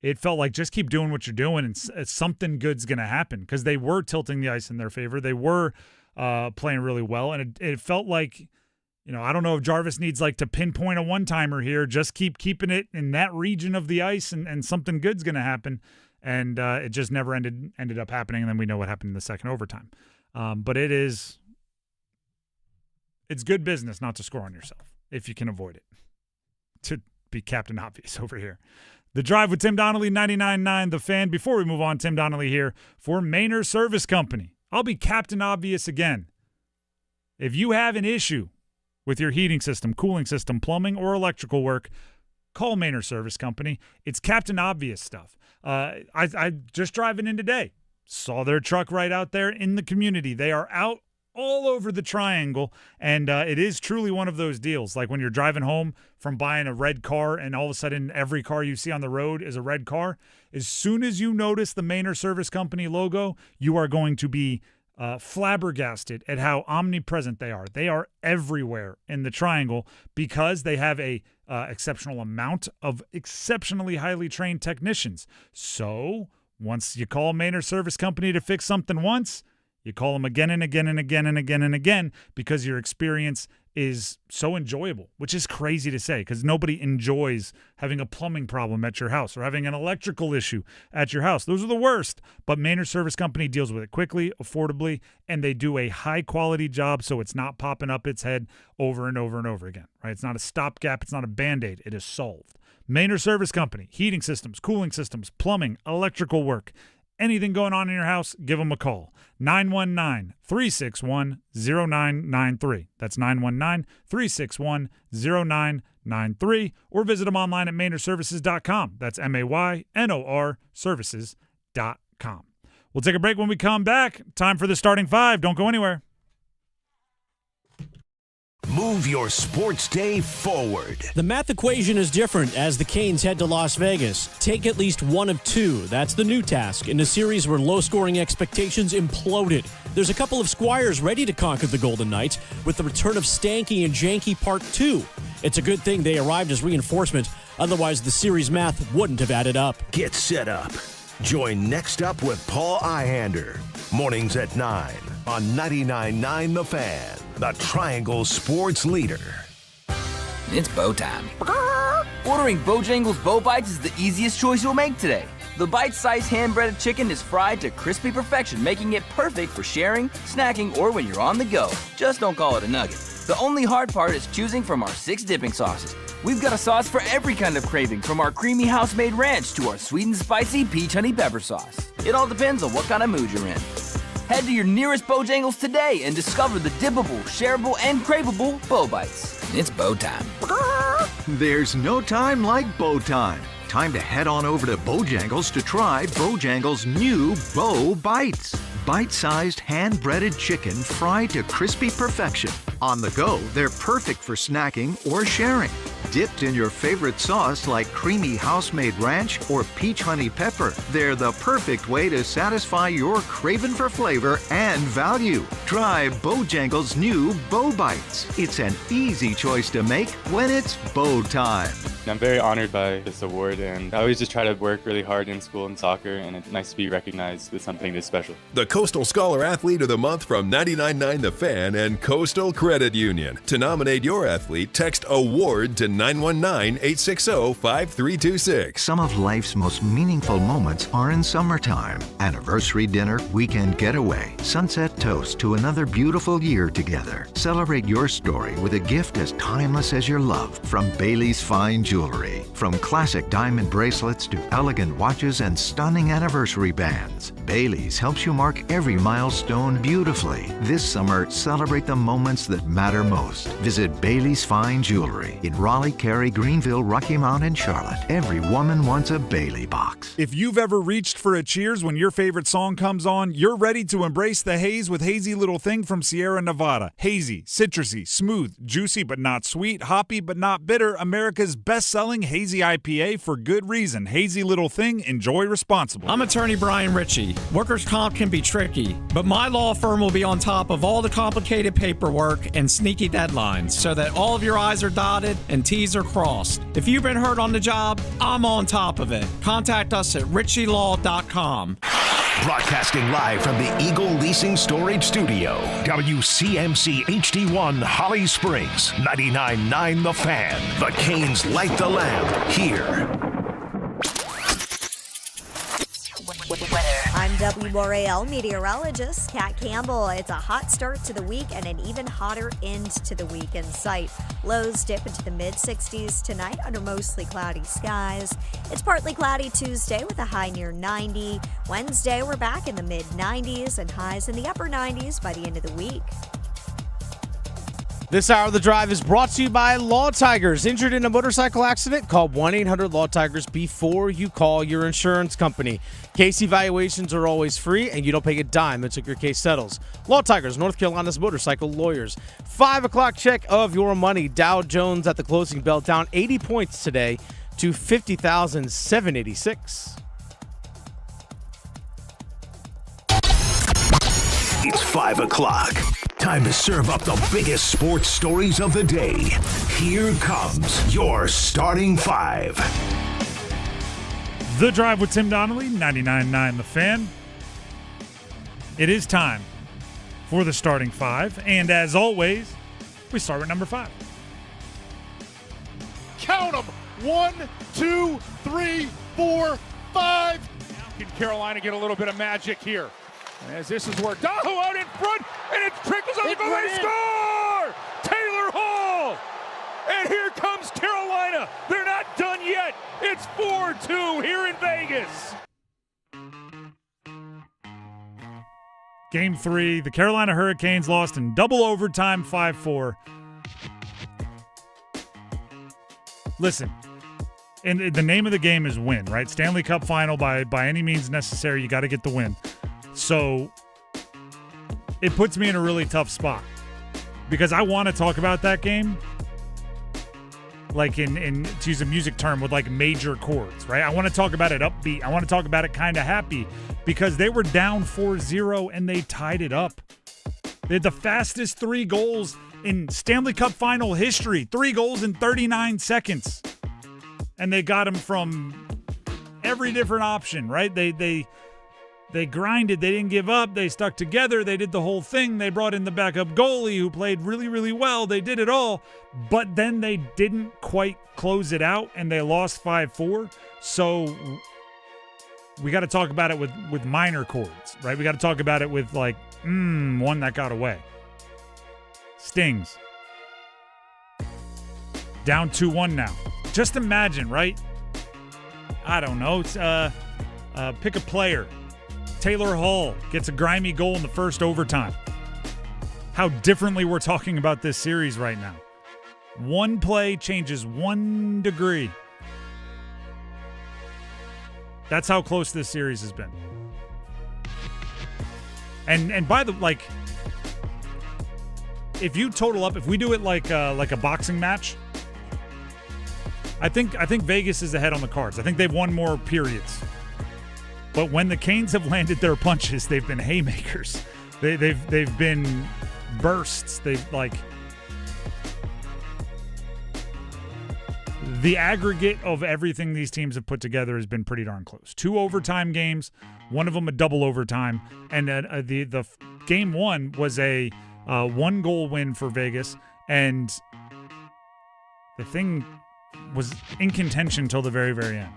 It felt like just keep doing what you're doing and something good's going to happen because they were tilting the ice in their favor. They were playing really well, and it felt like, I don't know if Jarvis needs to pinpoint a one-timer here. Just keep keeping it in that region of the ice, and something good's going to happen. And it just never ended up happening, and then we know what happened in the second overtime. But it is It's good business not to score on yourself if you can avoid it. To be Captain Obvious over here. The Drive with Tim Donnelly, 99.9 The Fan. Before we move on, Tim Donnelly here for Maynard Service Company. I'll be Captain Obvious again. If you have an issue with your heating system, cooling system, plumbing, or electrical work, call Maynard Service Company. It's Captain Obvious stuff. I just driving in today. Saw their truck right out there in the community. They are out all over the triangle, and it is truly one of those deals. Like when you're driving home from buying a red car and all of a sudden every car you see on the road is a red car. As soon as you notice the Maynard Service Company logo, you are going to be flabbergasted at how omnipresent they are. They are everywhere in the triangle because they have a exceptional amount of exceptionally highly trained technicians. So once you call Maynard Service Company to fix something once, you call them again and again and again and again and again because your experience is so enjoyable, which is crazy to say because nobody enjoys having a plumbing problem at your house or having an electrical issue at your house. Those are the worst. But Maynard Service Company deals with it quickly, affordably, and they do a high-quality job so it's not popping up its head over and over and over again. Right? It's not a stopgap. It's not a Band-Aid. It is solved. Maynard Service Company, heating systems, cooling systems, plumbing, electrical work. Anything going on in your house, give them a call. 919-361-0993. That's 919-361-0993. Or visit them online at MaynardServices.com. That's MAYNOR Services.com. We'll take a break when we come back. Time for the starting five. Don't go anywhere. Move your sports day forward. The math equation is different as the Canes head to Las Vegas. Take at least one of two. That's the new task in a series where low-scoring expectations imploded. There's a couple of Squires ready to conquer the Golden Knights with the return of Stanky and Janky Part 2. It's a good thing they arrived as reinforcement. Otherwise, the series math wouldn't have added up. Get set up. Join Next Up with Paul Ihander. Mornings at 9 on 99.9 The Fan, the Triangle Sports Leader. It's bow time. Ordering Bojangles Bow Bites is the easiest choice you'll make today. The bite-sized hand-breaded chicken is fried to crispy perfection, making it perfect for sharing, snacking, or when you're on the go. Just don't call it a nugget. The only hard part is choosing from our 6 dipping sauces. We've got a sauce for every kind of craving, from our creamy house-made ranch to our sweet and spicy peach honey pepper sauce. It all depends on what kind of mood you're in. Head to your nearest Bojangles today and discover the dippable, shareable, and craveable Bow Bites. It's bow time. There's no time like bow time. Time to head on over to Bojangles to try Bojangles' new Bow Bites. Bite-sized, hand-breaded chicken fried to crispy perfection. On the go, they're perfect for snacking or sharing. Dipped in your favorite sauce like creamy house-made ranch or peach honey pepper, they're the perfect way to satisfy your craving for flavor and value. Try Bojangles' new Bow Bites. It's an easy choice to make when it's bow time. I'm very honored by this award, and I always just try to work really hard in school and soccer, and it's nice to be recognized with something this special. The Coastal Scholar Athlete of the Month from 99.9 The Fan and Coastal Credit Union. To nominate your athlete, text AWARD to 919-860-5326. Some of life's most meaningful moments are in summertime. Anniversary dinner, weekend getaway, sunset toast to another beautiful year together. Celebrate your story with a gift as timeless as your love from Bailey's Fine Jewelry. From classic diamond bracelets to elegant watches and stunning anniversary bands, Bailey's helps you mark every milestone beautifully. This summer, celebrate the moments that matter most. Visit Bailey's Fine Jewelry in Raleigh, Cary, Greenville, Rocky Mount, and Charlotte. Every woman wants a Bailey box. If you've ever reached for a cheers when your favorite song comes on, you're ready to embrace the haze with Hazy Little Thing from Sierra Nevada. Hazy, citrusy, smooth, juicy but not sweet, hoppy but not bitter, America's best-selling hazy IPA for good reason. Hazy Little Thing, enjoy responsibly. I'm attorney Brian Ritchie. Workers' comp can be tricky, but my law firm will be on top of all the complicated paperwork and sneaky deadlines so that all of your I's are dotted and T's are crossed. If you've been hurt on the job, I'm on top of it. Contact us at ritchielaw.com. Broadcasting live from the Eagle Leasing Storage Studio. WCMC HD1 Holly Springs. 99.9 The Fan. The Canes light the lamp here. I'm WRAL meteorologist Kat Campbell. It's a hot start to the week and an even hotter end to the week in sight. Lows dip into the mid-60s tonight under mostly cloudy skies. It's partly cloudy Tuesday with a high near 90. Wednesday, we're back in the mid-90s and highs in the upper 90s by the end of the week. This hour of The Drive is brought to you by Law Tigers. Injured in a motorcycle accident? Call 1-800-LAW-TIGERS before you call your insurance company. Case evaluations are always free, and you don't pay a dime until your case settles. Law Tigers, North Carolina's motorcycle lawyers. 5 o'clock check of your money. Dow Jones at the closing bell down 80 points today to 50,786. It's 5 o'clock. Time to serve up the biggest sports stories of the day. Here comes your starting five. The Drive with Tim Donnelly, 99.9 The Fan. It is time for the starting five. And as always, we start with number 5. Count them. 1, 2, 3, 4, 5. Now can Carolina get a little bit of magic here? As this is where Daho out in front, and it trickles on the goal. They score! Taylor Hall! And here comes Carolina. They're not done yet. It's 4-2 here in Vegas. Game 3, the Carolina Hurricanes lost in double overtime 5-4. Listen, and the name of the game is win, right? Stanley Cup final by any means necessary. You got to get the win. So it puts me in a really tough spot because I want to talk about that game like in to use a music term with like major chords, right? I want to talk about it upbeat. I want to talk about it kind of happy because they were down 4-0 and they tied it up. They had the fastest 3 goals in Stanley Cup final history, 3 goals in 39 seconds. And they got them from every different option, right? They grinded. They didn't give up. They stuck together. They did the whole thing. They brought in the backup goalie who played really, really well. They did it all. But then they didn't quite close it out, and they lost 5-4. So we got to talk about it with minor chords, right? We got to talk about it with, like, one that got away. Stings. Down 2-1 now. Just imagine, right? I don't know. It's, pick a player. Taylor Hall gets a grimy goal in the first overtime. How differently we're talking about this series right now. One play changes 1 degree. That's how close this series has been. And by the like, if you total up, if we do it like a boxing match, I think Vegas is ahead on the cards. I think they've won more periods. But when the Canes have landed their punches, they've been haymakers. They've been bursts. They've like the aggregate of everything these teams have put together has been pretty darn close. 2 overtime games, one of them a double overtime, and the game 1 was a 1-goal win for Vegas, and the thing was in contention till the very, very end.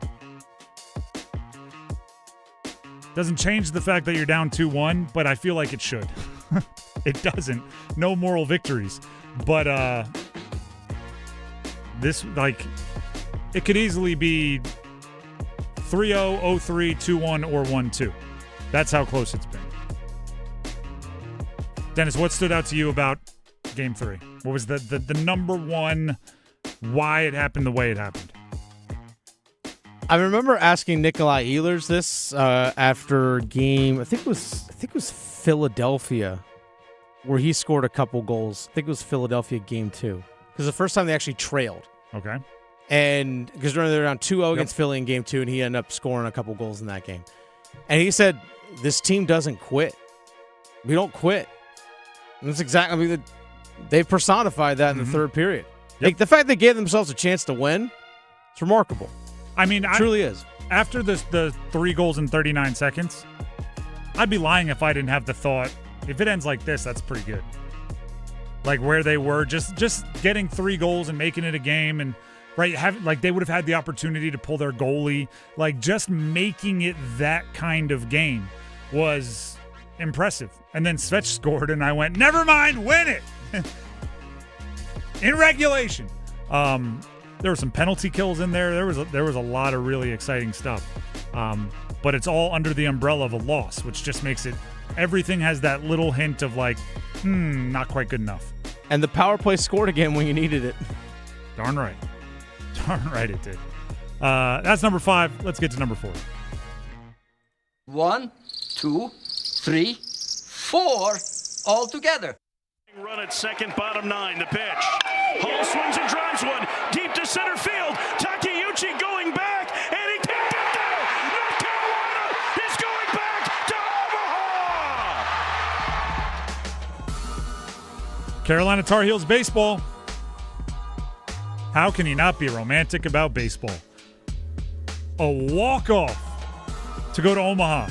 Doesn't change the fact that you're down 2-1, but I feel like it should. It doesn't. No moral victories. But this, like, it could easily be 3-0, 0-3, 2-1, or 1-2. That's how close it's been. Dennis, what stood out to you about Game 3? What was the number one why it happened the way it happened? I remember asking Nikolai Ehlers this after game. I think it was Philadelphia, where he scored a couple goals. I think it was Philadelphia game 2, because the first time they actually trailed. Okay. And because they were down 2-0 against Philly in game 2, and he ended up scoring a couple goals in that game. And he said, "This team doesn't quit. We don't quit." And that's exactly. I mean, they've personified that in the third period. Yep. Like, the fact they gave themselves a chance to win, it's remarkable. I mean, it truly is. After the 3 goals in 39 seconds, I'd be lying if I didn't have the thought, if it ends like this, that's pretty good. Like where they were, just getting 3 goals and making it a game, and right, they would have had the opportunity to pull their goalie, like just making it that kind of game. was impressive. And then Svech scored, and I went, never mind, win it. In regulation. There were some penalty kills in there. There was a lot of really exciting stuff. But it's all under the umbrella of a loss, which just makes it, everything has that little hint of like, not quite good enough. And the power play scored again when you needed it. Darn right. Darn right it did. That's number 5. Let's get to number 4. 1, 2, 3, 4, all together. Run at second, bottom 9, the pitch. Hall swings and drives one deep to center field. Takeuchi going back, and he can't get there. North Carolina is going back to Omaha. Carolina Tar Heels baseball. How can you not be romantic about baseball? A walk-off to go to Omaha.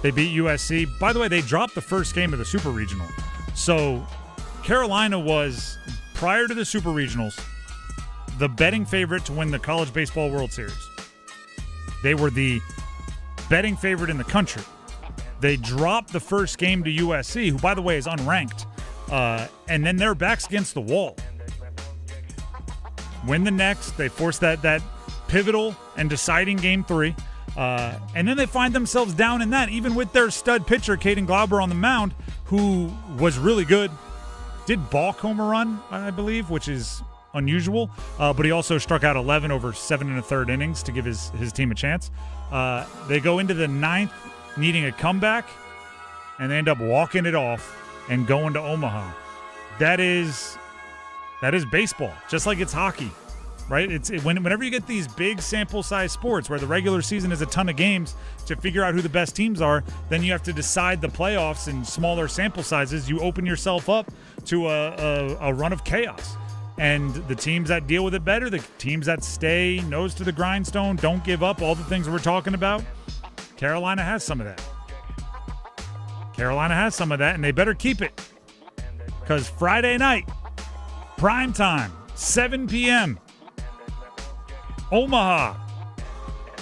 They beat USC. By the way, they dropped the first game of the Super Regional. So Carolina was, prior to the Super Regionals, the betting favorite to win the College Baseball World Series. They were the betting favorite in the country. They dropped the first game to USC, who, by the way, is unranked. And then their backs against the wall. Win the next. They force that pivotal and deciding Game 3. And then they find themselves down in that, even with their stud pitcher, Caden Glauber, on the mound, who was really good. Did balk home a run, I believe, which is unusual. But he also struck out 11 over 7 1/3 innings to give his team a chance. They go into the 9th needing a comeback, and they end up walking it off and going to Omaha. That is baseball, just like it's hockey. Right? Whenever you get these big sample size sports where the regular season is a ton of games to figure out who the best teams are, then you have to decide the playoffs in smaller sample sizes. You open yourself up to a run of chaos. And the teams that deal with it better, the teams that stay nose to the grindstone, don't give up, all the things we're talking about, Carolina has some of that. Carolina has some of that, and they better keep it. Because Friday night, prime time, 7 p.m., Omaha.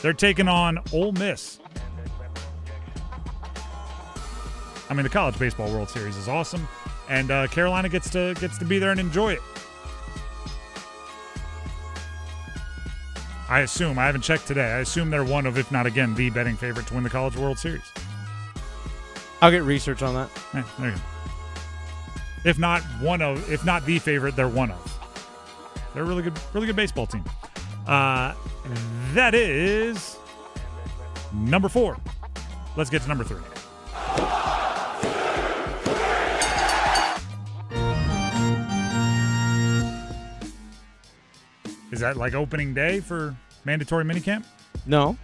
They're taking on Ole Miss. I mean, the College Baseball World Series is awesome, and Carolina gets to be there and enjoy it. I assume. I haven't checked today. I assume they're one of, if not again, the betting favorite to win the College World Series. I'll get research on that. There you go. If not the favorite, they're one of. They're a really good baseball team. That is number 4. Let's get to number 3. Is that like opening day for mandatory minicamp? No.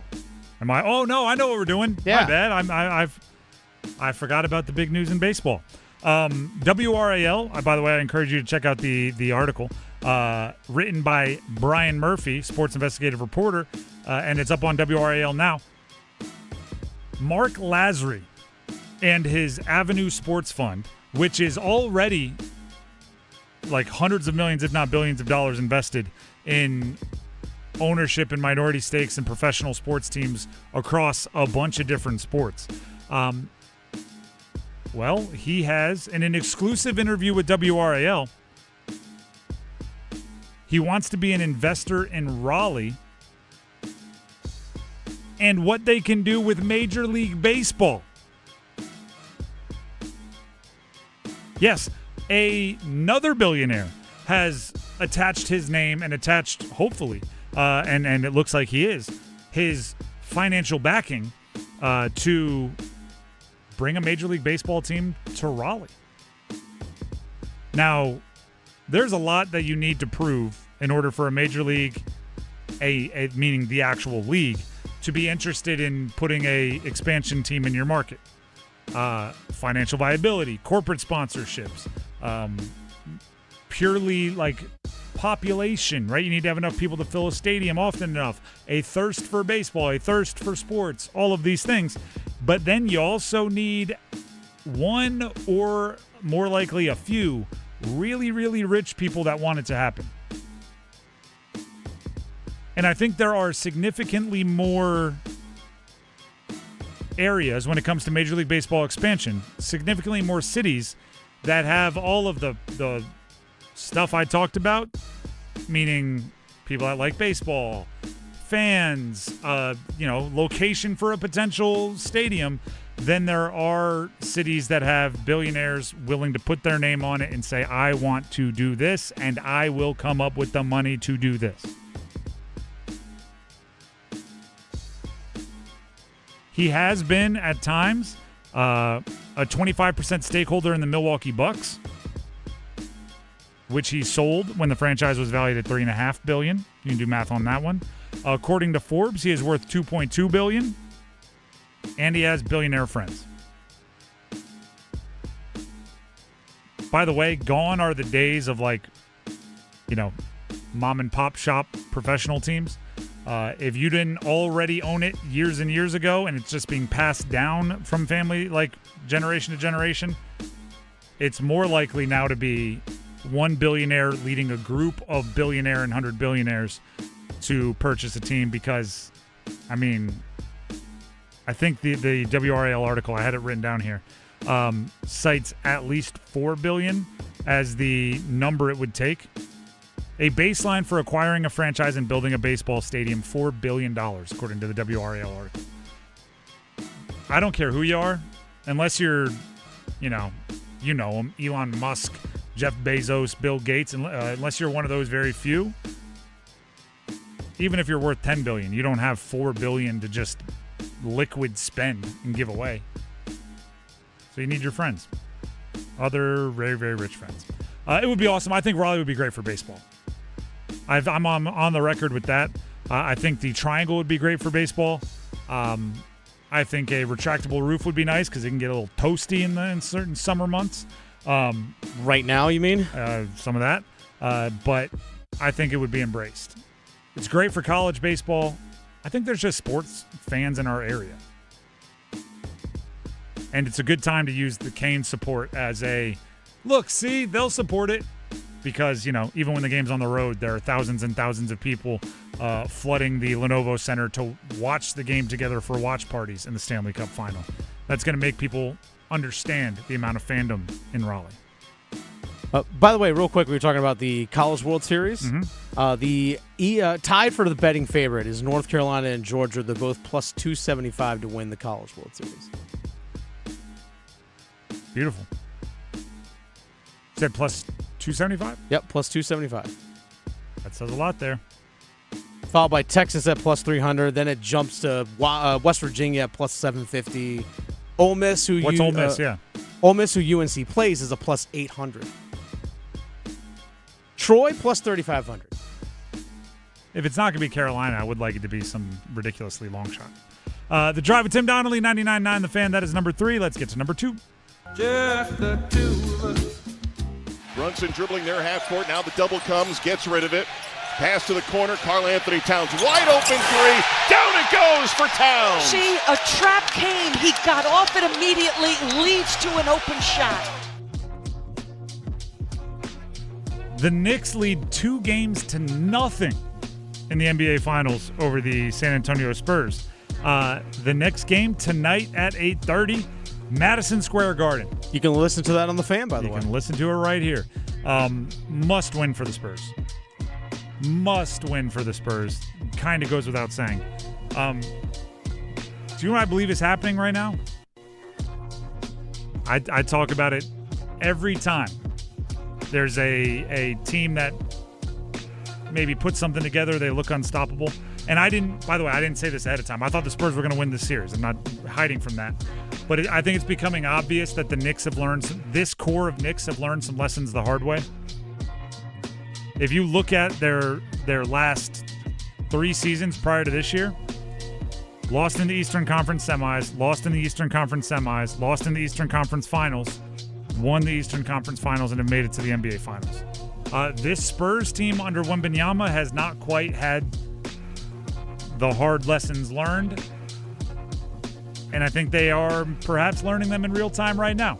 Am I? Oh no, I know what we're doing. Yeah. My bad. I forgot about the big news in baseball. WRAL. By the way, I encourage you to check out the article. Written by Brian Murphy, sports investigative reporter, and it's up on WRAL now. Mark Lazary and his Avenue Sports Fund, which is already like hundreds of millions, if not billions of dollars invested in ownership and minority stakes in professional sports teams across a bunch of different sports. Well, he has, in an exclusive interview with WRAL, he wants to be an investor in Raleigh and what they can do with Major League Baseball. Yes, another billionaire has attached his name and attached, hopefully, and it looks like he is, his financial backing to bring a Major League Baseball team to Raleigh. Now, there's a lot that you need to prove in order for a major league, meaning the actual league, to be interested in putting a expansion team in your market. Financial viability, corporate sponsorships, purely like population, right? You need to have enough people to fill a stadium often enough, a thirst for baseball, a thirst for sports, all of these things. But then you also need one or more likely a few really, really rich people that want it to happen. And I think there are significantly more areas when it comes to Major League Baseball expansion, significantly more cities that have all of the stuff I talked about, meaning people that like baseball, fans, location for a potential stadium, then there are cities that have billionaires willing to put their name on it and say, I want to do this, and I will come up with the money to do this. He has been, at times, a 25% stakeholder in the Milwaukee Bucks, which he sold when the franchise was valued at $3.5 billion. You can do math on that one. According to Forbes, he is worth $2.2 billion, and he has billionaire friends. By the way, gone are the days of mom and pop shop professional teams. If you didn't already own it years and years ago, and it's just being passed down from family, generation to generation, it's more likely now to be one billionaire leading a group of billionaire and 100 billionaires to purchase a team because, I think the WRAL article, I had it written down here, cites at least $4 billion as the number it would take. A baseline for acquiring a franchise and building a baseball stadium, $4 billion, according to the WRAL article. I don't care who you are, unless you're, you know them, Elon Musk, Jeff Bezos, Bill Gates, unless you're one of those very few. Even if you're worth $10 billion, you don't have $4 billion to just liquid spend and give away. So you need your friends. Other very, very rich friends. It would be awesome. I think Raleigh would be great for baseball. I'm on the record with that. I think the triangle would be great for baseball. I think a retractable roof would be nice because it can get a little toasty in certain summer months. Right now, you mean? Some of that. But I think it would be embraced. It's great for college baseball. I think there's just sports fans in our area. And it's a good time to use the Canes support as a, look, see, they'll support it. Because, even when the game's on the road, there are thousands and thousands of people flooding the Lenovo Center to watch the game together for watch parties in the Stanley Cup Final. That's going to make people understand the amount of fandom in Raleigh. By the way, real quick, we were talking about the College World Series. Mm-hmm. Tied for the betting favorite is North Carolina and Georgia. They're both plus 275 to win the College World Series. Beautiful. Said plus 275? Yep, plus 275. That says a lot there. Followed by Texas at plus 300. Then it jumps to West Virginia at plus 750. Ole Miss, who Ole Miss? Yeah. Ole Miss, who UNC plays, is a plus 800. Troy plus 3,500. If it's not going to be Carolina, I would like it to be some ridiculously long shot. The Drive with Tim Donnelly, 99.9 The Fan. That is number 3. Let's get to number 2. Just the two of us. Brunson dribbling their half court. Now the double comes, gets rid of it. Pass to the corner. Karl Anthony Towns. Wide open three. Down it goes for Towns. See, a trap came. He got off it immediately. Leads to an open shot. The Knicks lead 2-0 in the NBA Finals over the San Antonio Spurs. The next game tonight at 8:30. Madison Square Garden. You can listen to that on The Fan, by the way. You can listen to it right here. Must win for the Spurs. Must win for the Spurs. Kind of goes without saying. Do you know what I believe is happening right now? I talk about it every time. There's a team that maybe puts something together. They look unstoppable. And I didn't say this ahead of time. I thought the Spurs were going to win this series. I'm not hiding from that. But I think it's becoming obvious that the Knicks have learned, this core of Knicks have learned some lessons the hard way. If you look at their last 3 seasons prior to this year, lost in the Eastern Conference semis, lost in the Eastern Conference semis, lost in the Eastern Conference finals, won the Eastern Conference finals, and have made it to the NBA Finals. This Spurs team under Wembanyama has not quite had the hard lessons learned, and I think they are perhaps learning them in real time right now.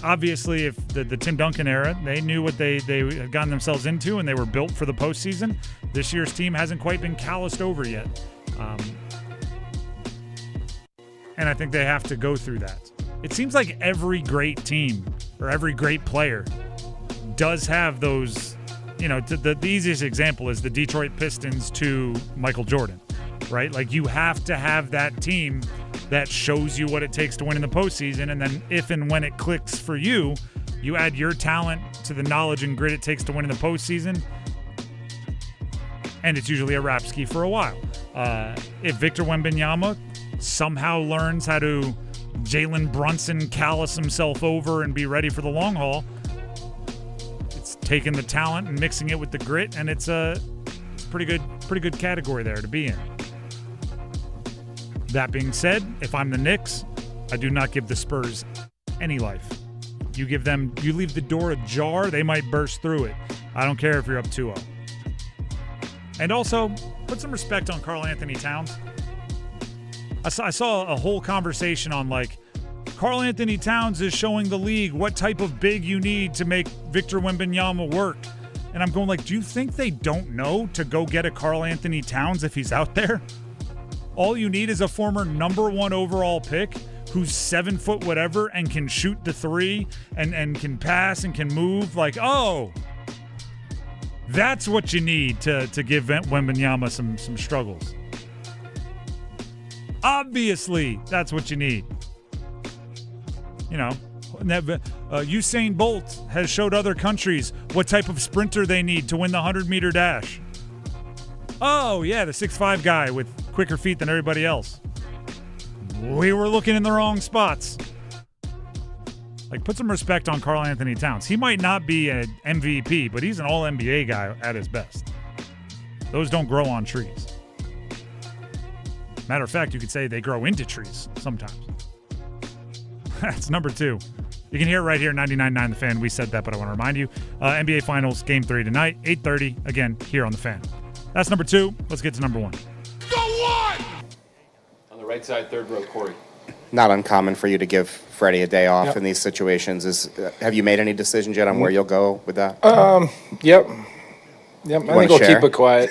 obviously, if the Tim Duncan era, they knew what they had gotten themselves into, and they were built for the postseason. This year's team hasn't quite been calloused over yet. And I think they have to go through that. It seems like every great team or every great player does have those, the easiest example is the Detroit Pistons to Michael Jordan, right? Like, you have to have that team that shows you what it takes to win in the postseason, and then if and when it clicks for you, you add your talent to the knowledge and grit it takes to win in the postseason, and it's usually a rap ski for a while. If Victor Wembanyama somehow learns how to Jalen Brunson callous himself over and be ready for the long haul, it's taking the talent and mixing it with the grit, and it's a pretty good category there to be in. That being said, if I'm the Knicks, I do not give the Spurs any life. You leave the door ajar, they might burst through it. I don't care if you're up 2-0. And also, put some respect on Karl Anthony Towns. I saw a whole conversation on, like, Karl Anthony Towns is showing the league what type of big you need to make Victor Wembanyama work. And I'm going, like, do you think they don't know to go get a Karl Anthony Towns if he's out there? All you need is a former number 1 overall pick who's 7 foot whatever and can shoot the three and can pass and can move. Like, oh, that's what you need to give Wembanyama some struggles. Obviously, that's what you need. Usain Bolt has showed other countries what type of sprinter they need to win the 100-meter dash. Oh, yeah, the 6'5" guy with quicker feet than everybody else. We were looking in the wrong spots. Like, put some respect on Karl Anthony Towns. He might not be an MVP, but he's an all-NBA guy at his best. Those don't grow on trees. Matter of fact, you could say they grow into trees sometimes. That's number 2. You can hear it right here, 99.9 The Fan. We said that, but I want to remind you. NBA Finals, Game 3 tonight, 8:30, again, here on The Fan. That's number 2. Let's get to number 1. Go on! On the right side, third row, Corey. Not uncommon for you to give Freddie a day off in these situations. Have you made any decisions yet on where you'll go with that? Yep. I think we'll keep it quiet.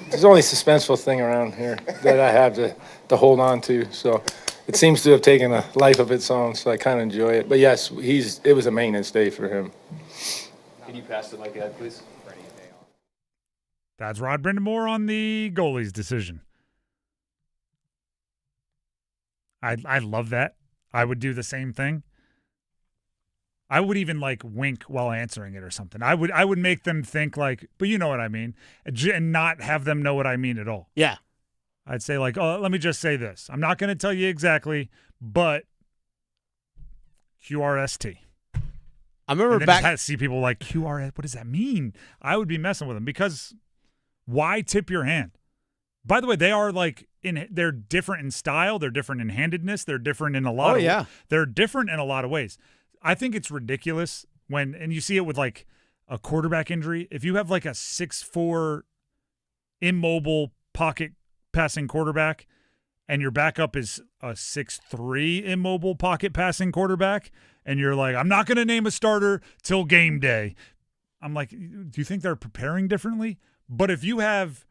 There's only suspenseful thing around here that I have to hold on to. So it seems to have taken a life of its own, so I kind of enjoy it. But yes, it was a maintenance day for him. Can you pass the mic ahead, please? That's Rod Brindamore on the goalie's decision. I love that. I would do the same thing. I would even wink while answering it or something. I would make them think but you know what I mean, and not have them know what I mean at all. Yeah. I'd say oh, let me just say this. I'm not going to tell you exactly, but QRST. I remember and then see people like QRS. What does that mean? I would be messing with them because why tip your hand? By the way, they are they're different in style. They're different in handedness. They're different in a lot. They're different in a lot of ways. I think it's ridiculous and you see it with a quarterback injury. If you have a 6'4" immobile pocket passing quarterback and your backup is a 6'3" immobile pocket passing quarterback and you're I'm not going to name a starter till game day. I'm do you think they're preparing differently? But if you have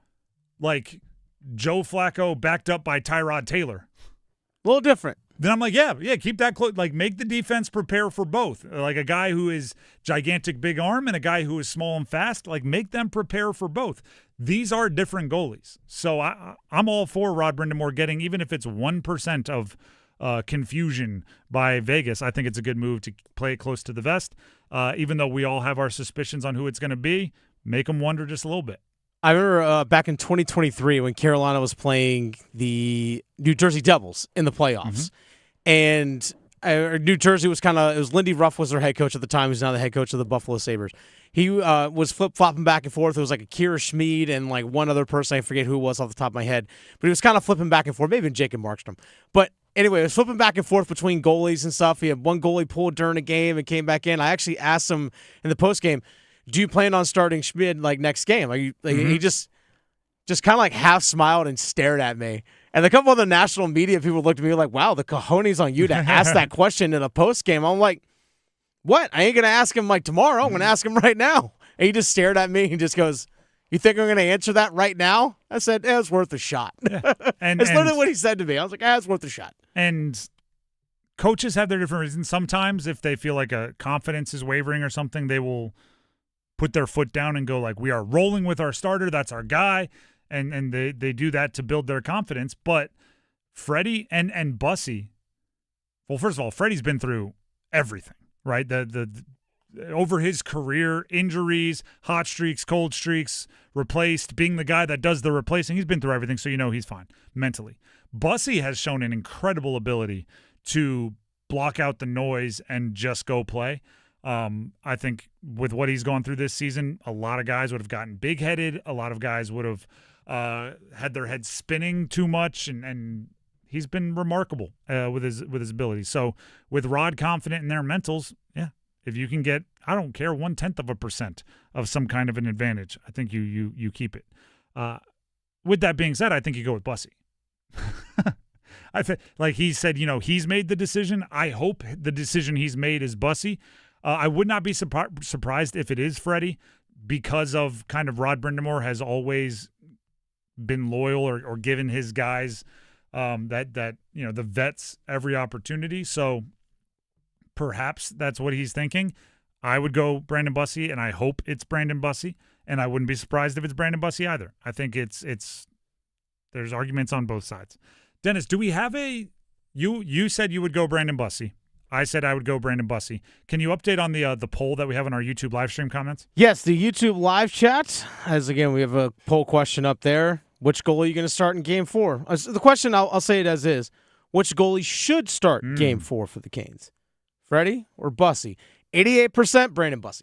Joe Flacco backed up by Tyrod Taylor, a little different. Then I'm yeah, keep that close. Make the defense prepare for both. A guy who is gigantic, big arm, and a guy who is small and fast. Make them prepare for both. These are different goalies. So I'm all for Rod Brindamore getting, even if it's 1% of confusion by Vegas. I think it's a good move to play it close to the vest. Even though we all have our suspicions on who it's going to be, make them wonder just a little bit. I remember back in 2023 when Carolina was playing the New Jersey Devils in the playoffs. And New Jersey was it was Lindy Ruff was their head coach at the time. He's now the head coach of the Buffalo Sabres. He was flip-flopping back and forth. It was a Kira Schmid and one other person. I forget who it was off the top of my head. But he was kind of flipping back and forth, maybe even Jacob Markstrom. But anyway, it was flipping back and forth between goalies and stuff. He had one goalie pulled during a game and came back in. I actually asked him in the postgame, do you plan on starting Schmid next game? He just kind of half smiled and stared at me. And a couple of the national media people looked at me wow, the cojones on you to ask that question in a post game. I'm what? I ain't going to ask him like tomorrow. I'm going to ask him right now. And he just stared at me and just goes, you think I'm going to answer that right now? I said, it's worth a shot. Yeah. And it's literally what he said to me. I was like, it's worth a shot. And coaches have their different reasons. Sometimes if they feel like a confidence is wavering or something, they will put their foot down and go like, we are rolling with our starter. That's our guy. And they do that to build their confidence. But Freddie and Bussi, well, first of all, Freddie's been through everything, right? The over his career, injuries, hot streaks, cold streaks, replaced, being the guy that does the replacing. He's been through everything, so you know he's fine mentally. Bussi has shown an incredible ability to block out the noise and just go play. I think with what he's gone through this season, a lot of guys would have gotten big-headed. A lot of guys would have had their heads spinning too much, and he's been remarkable with his ability. So with Rod confident in their mentals, yeah, if you can get, I don't care, 0.1% of some kind of an advantage, I think you keep it. With that being said, I think you go with Bussi. I think, like he said, he's made the decision. I hope the decision he's made is Bussi. I would not be surprised if it is Freddie, because of kind of Rod Brindamore has always been loyal or given his guys that the vets every opportunity. So perhaps that's what he's thinking. I would go Brandon Bussi, and I hope it's Brandon Bussi, and I wouldn't be surprised if it's Brandon Bussi either. I think there's arguments on both sides. Dennis, do we have you said you would go Brandon Bussi. I said I would go Brandon Bussi. Can you update on the poll that we have in our YouTube live stream comments? Yes, the YouTube live chat. As again, we have a poll question up there. Which goalie are you going to start in Game 4? The question, I'll say it as is. Which goalie should start Game 4 for the Canes? Freddie or Bussi? 88% Brandon Bussi.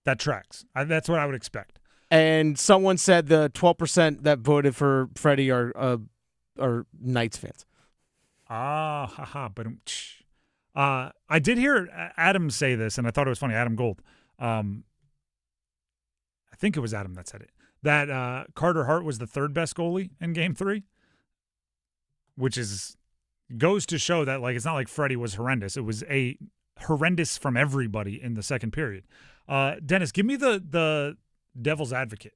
That tracks. That's what I would expect. And someone said the 12% that voted for Freddie are Knights fans. But I did hear Adam say this, and I thought it was funny. Adam Gold. I think it was Adam that said it. That Carter Hart was the third best goalie in Game 3, which goes to show that it's not like Freddie was horrendous. It was a horrendous from everybody in the second period. Dennis, give me the devil's advocate.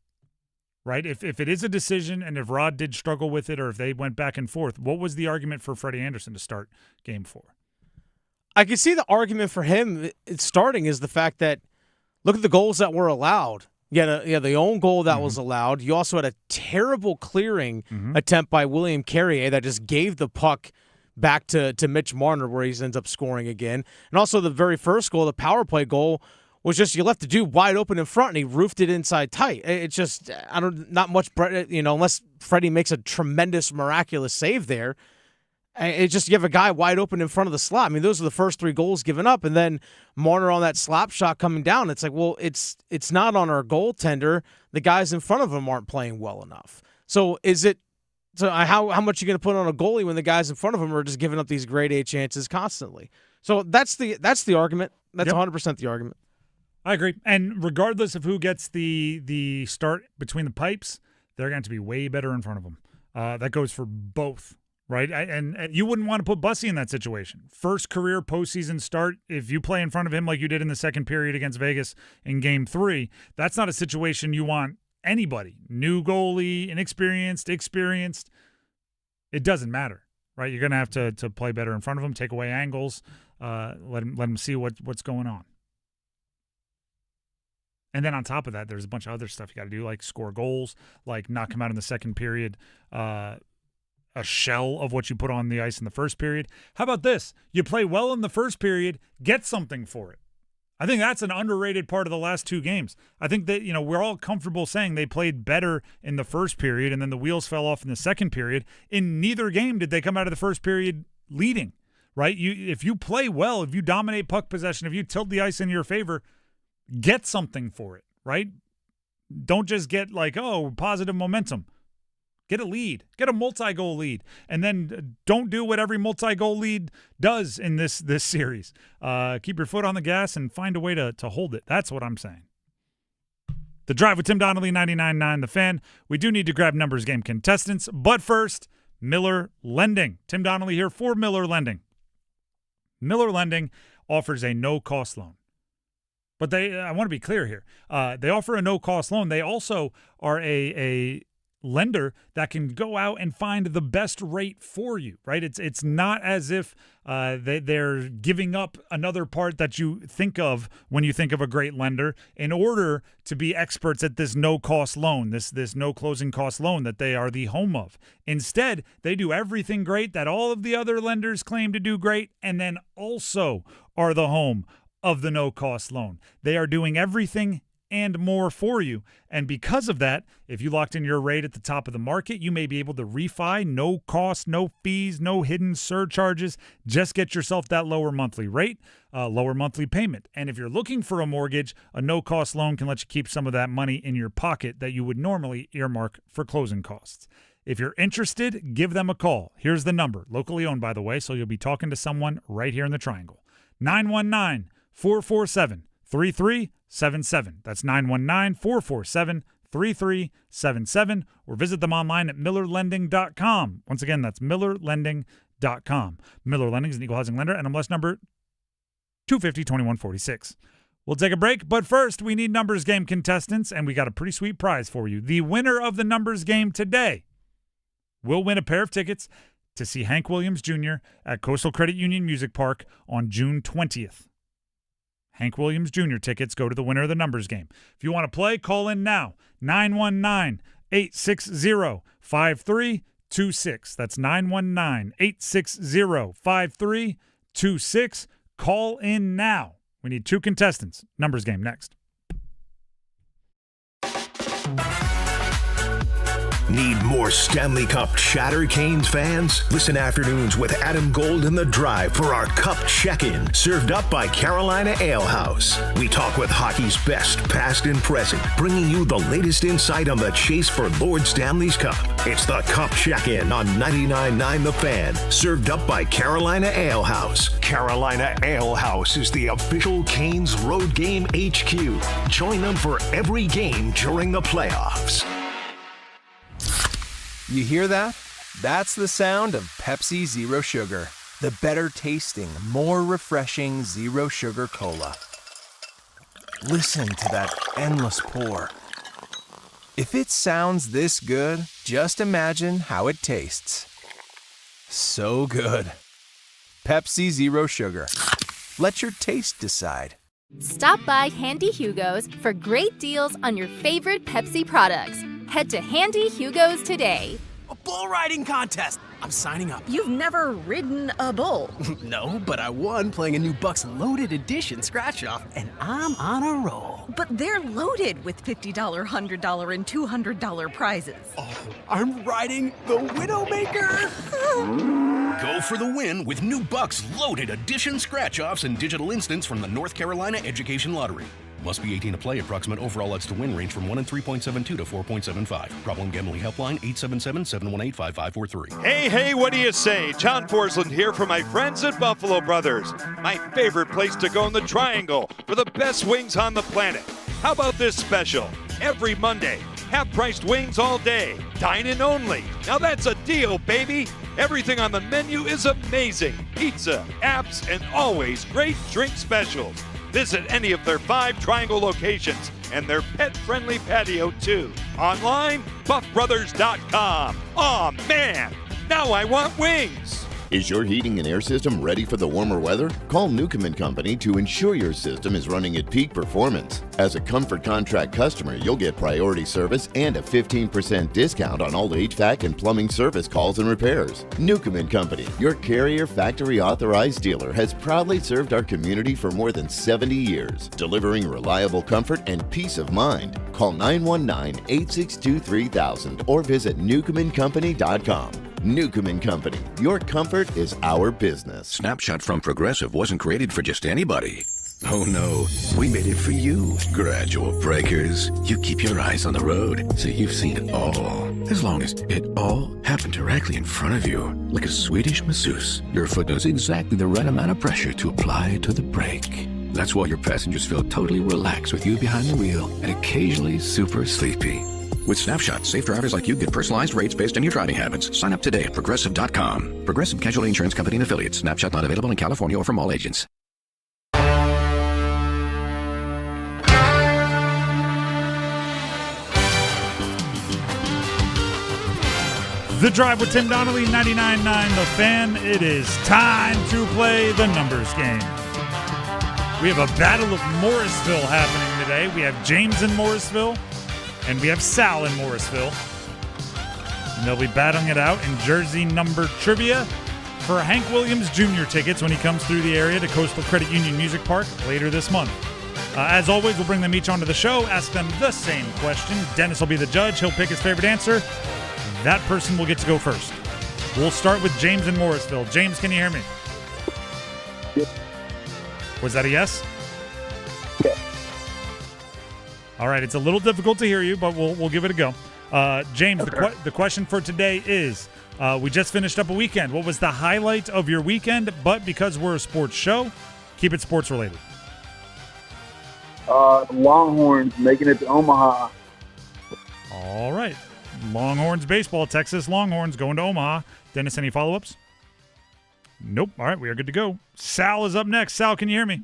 Right? If it is a decision, and if Rod did struggle with it, or if they went back and forth, what was the argument for Freddie Andersen to start Game 4? I can see the argument for him starting is the fact that look at the goals that were allowed. The own goal that was allowed. You also had a terrible clearing attempt by William Carrier that just gave the puck back to Mitch Marner, where he ends up scoring again. And also the very first goal, the power play goal, was just you left the dude wide open in front and he roofed it inside tight. It's just not much, unless Freddie makes a tremendous, miraculous save there. It's just you have a guy wide open in front of the slot. I mean, those are the first three goals given up, and then Marner on that slap shot coming down. It's like, well, it's not on our goaltender. The guys in front of him aren't playing well enough. So how much are you going to put on a goalie when the guys in front of him are just giving up these grade A chances constantly? So that's the argument. That's 100% the argument. I agree. And regardless of who gets the start between the pipes, they're going to be way better in front of them. That goes for both, right? And you wouldn't want to put Bussi in that situation. First career postseason start, if you play in front of him like you did in the second period against Vegas in Game 3, that's not a situation you want anybody. New goalie, inexperienced, experienced. It doesn't matter, right? You're going to have to play better in front of him, take away angles, let him see what's going on. And then on top of that, there's a bunch of other stuff you got to do, like score goals, like not come out in the second period, a shell of what you put on the ice in the first period. How about this? You play well in the first period, get something for it. I think that's an underrated part of the last two games. I think that, we're all comfortable saying they played better in the first period and then the wheels fell off in the second period. In neither game did they come out of the first period leading, right? If you play well, if you dominate puck possession, if you tilt the ice in your favor, get something for it, right? Don't just get positive momentum. Get a lead. Get a multi-goal lead. And then don't do what every multi-goal lead does in this series. Keep your foot on the gas and find a way to hold it. That's what I'm saying. The Drive with Tim Donnelly, 99.9 The Fan. We do need to grab numbers game contestants. But first, Miller Lending. Tim Donnelly here for Miller Lending. Miller Lending offers a no-cost loan. But I want to be clear here. They offer a no-cost loan. They also are a lender that can go out and find the best rate for you, right? It's not as if they're giving up another part that you think of when you think of a great lender in order to be experts at this no-cost loan, this no closing cost loan that they are the home of. Instead, they do everything great that all of the other lenders claim to do great, and then also are the home of the no-cost loan. They are doing everything and more for you. And because of that, if you locked in your rate at the top of the market, you may be able to refi, no cost, no fees, no hidden surcharges. Just get yourself that lower monthly rate, lower monthly payment. And if you're looking for a mortgage, a no-cost loan can let you keep some of that money in your pocket that you would normally earmark for closing costs. If you're interested, give them a call. Here's the number, locally owned, by the way, so you'll be talking to someone right here in the Triangle. 919-447-3377. That's 919-447-3377, or visit them online at millerlending.com. Once again, that's millerlending.com. Miller Lending is an equal housing lender, NMLS number 250-2146. We'll take a break, but first we need numbers game contestants, and we got a pretty sweet prize for you. The winner of the numbers game today will win a pair of tickets to see Hank Williams Jr. at Coastal Credit Union Music Park on June 20th. Hank Williams Jr. tickets go to the winner of the numbers game. If you want to play, call in now. 919-860-5326. That's 919-860-5326. Call in now. We need 2 contestants. Numbers game next. Need more Stanley Cup chatter, Canes fans? Listen afternoons with Adam Gold in The Drive for our Cup check-in, served up by Carolina Ale House. We talk with hockey's best, past and present, bringing you the latest insight on the chase for Lord Stanley's Cup. It's the Cup check-in on 99.9 The Fan, served up by Carolina Ale House. Carolina Ale House is the official Canes road game HQ. Join them for every game during the playoffs. You hear that? That's the sound of Pepsi Zero Sugar. The better tasting, more refreshing Zero Sugar Cola. Listen to that endless pour. If it sounds this good, just imagine how it tastes. So good. Pepsi Zero Sugar. Let your taste decide. Stop by Handy Hugo's for great deals on your favorite Pepsi products. Head to Handy Hugo's today. A bull riding contest. I'm signing up. You've never ridden a bull. No, but I won playing a new Bucks Loaded Edition scratch-off, and I'm on a roll. But they're loaded with $50, $100, and $200 prizes. Oh, I'm riding the Widowmaker. Go for the win with new Bucks Loaded Edition scratch-offs and digital instants from the North Carolina Education Lottery. Must be 18 to play. Approximate overall odds to win range from 1 in 3.72 to 4.75. Problem gambling helpline 877-718-5543. Hey, what do you say? John Forsland here for my friends at Buffalo Brothers. My favorite place to go in the Triangle for the best wings on the planet. How about this special? Every Monday, half-priced wings all day. Dine-in only. Now that's a deal, baby. Everything on the menu is amazing. Pizza, apps, and always great drink specials. Visit any of their 5 Triangle locations and their pet-friendly patio, too. Online, buffbrothers.com. Aw, man, now I want wings. Is your heating and air system ready for the warmer weather? Call Newcomb & Company to ensure your system is running at peak performance. As a Comfort Contract customer, you'll get priority service and a 15% discount on all HVAC and plumbing service calls and repairs. Newcomb & Company, your Carrier factory authorized dealer, has proudly served our community for more than 70 years, delivering reliable comfort and peace of mind. Call 919-862-3000 or visit newcombandcompany.com. Newcomb & Company. Your comfort is our business. Snapshot from Progressive wasn't created for just anybody. Oh no, we made it for you. Gradual breakers. You keep your eyes on the road, so you've seen it all. As long as it all happened directly in front of you, like a Swedish masseuse, your foot knows exactly the right amount of pressure to apply to the brake. That's why your passengers feel totally relaxed with you behind the wheel and occasionally super sleepy. With Snapshot, safe drivers like you get personalized rates based on your driving habits. Sign up today at Progressive.com. Progressive Casualty Insurance Company and Affiliates. Snapshot not available in California or from all agents. The Drive with Tim Donnelly, 99.9 The Fan. It is time to play the numbers game. We have a Battle of Morrisville happening today. We have James in Morrisville, and we have Sal in Morrisville. And they'll be battling it out in jersey number trivia for Hank Williams Jr. tickets when he comes through the area to Coastal Credit Union Music Park later this month. As always, we'll bring them each onto the show, ask them the same question. Dennis will be the judge. He'll pick his favorite answer. That person will get to go first. We'll start with James in Morrisville. James, can you hear me? Yes. Was that a yes? Yes. All right, it's a little difficult to hear you, but we'll give it a go. James, okay. The question for today is, we just finished up a weekend. What was the highlight of your weekend? But because we're a sports show, keep it sports related. Longhorns making it to Omaha. All right. Longhorns baseball, Texas Longhorns going to Omaha. Dennis, any follow-ups? Nope. All right, we are good to go. Sal is up next. Sal, can you hear me?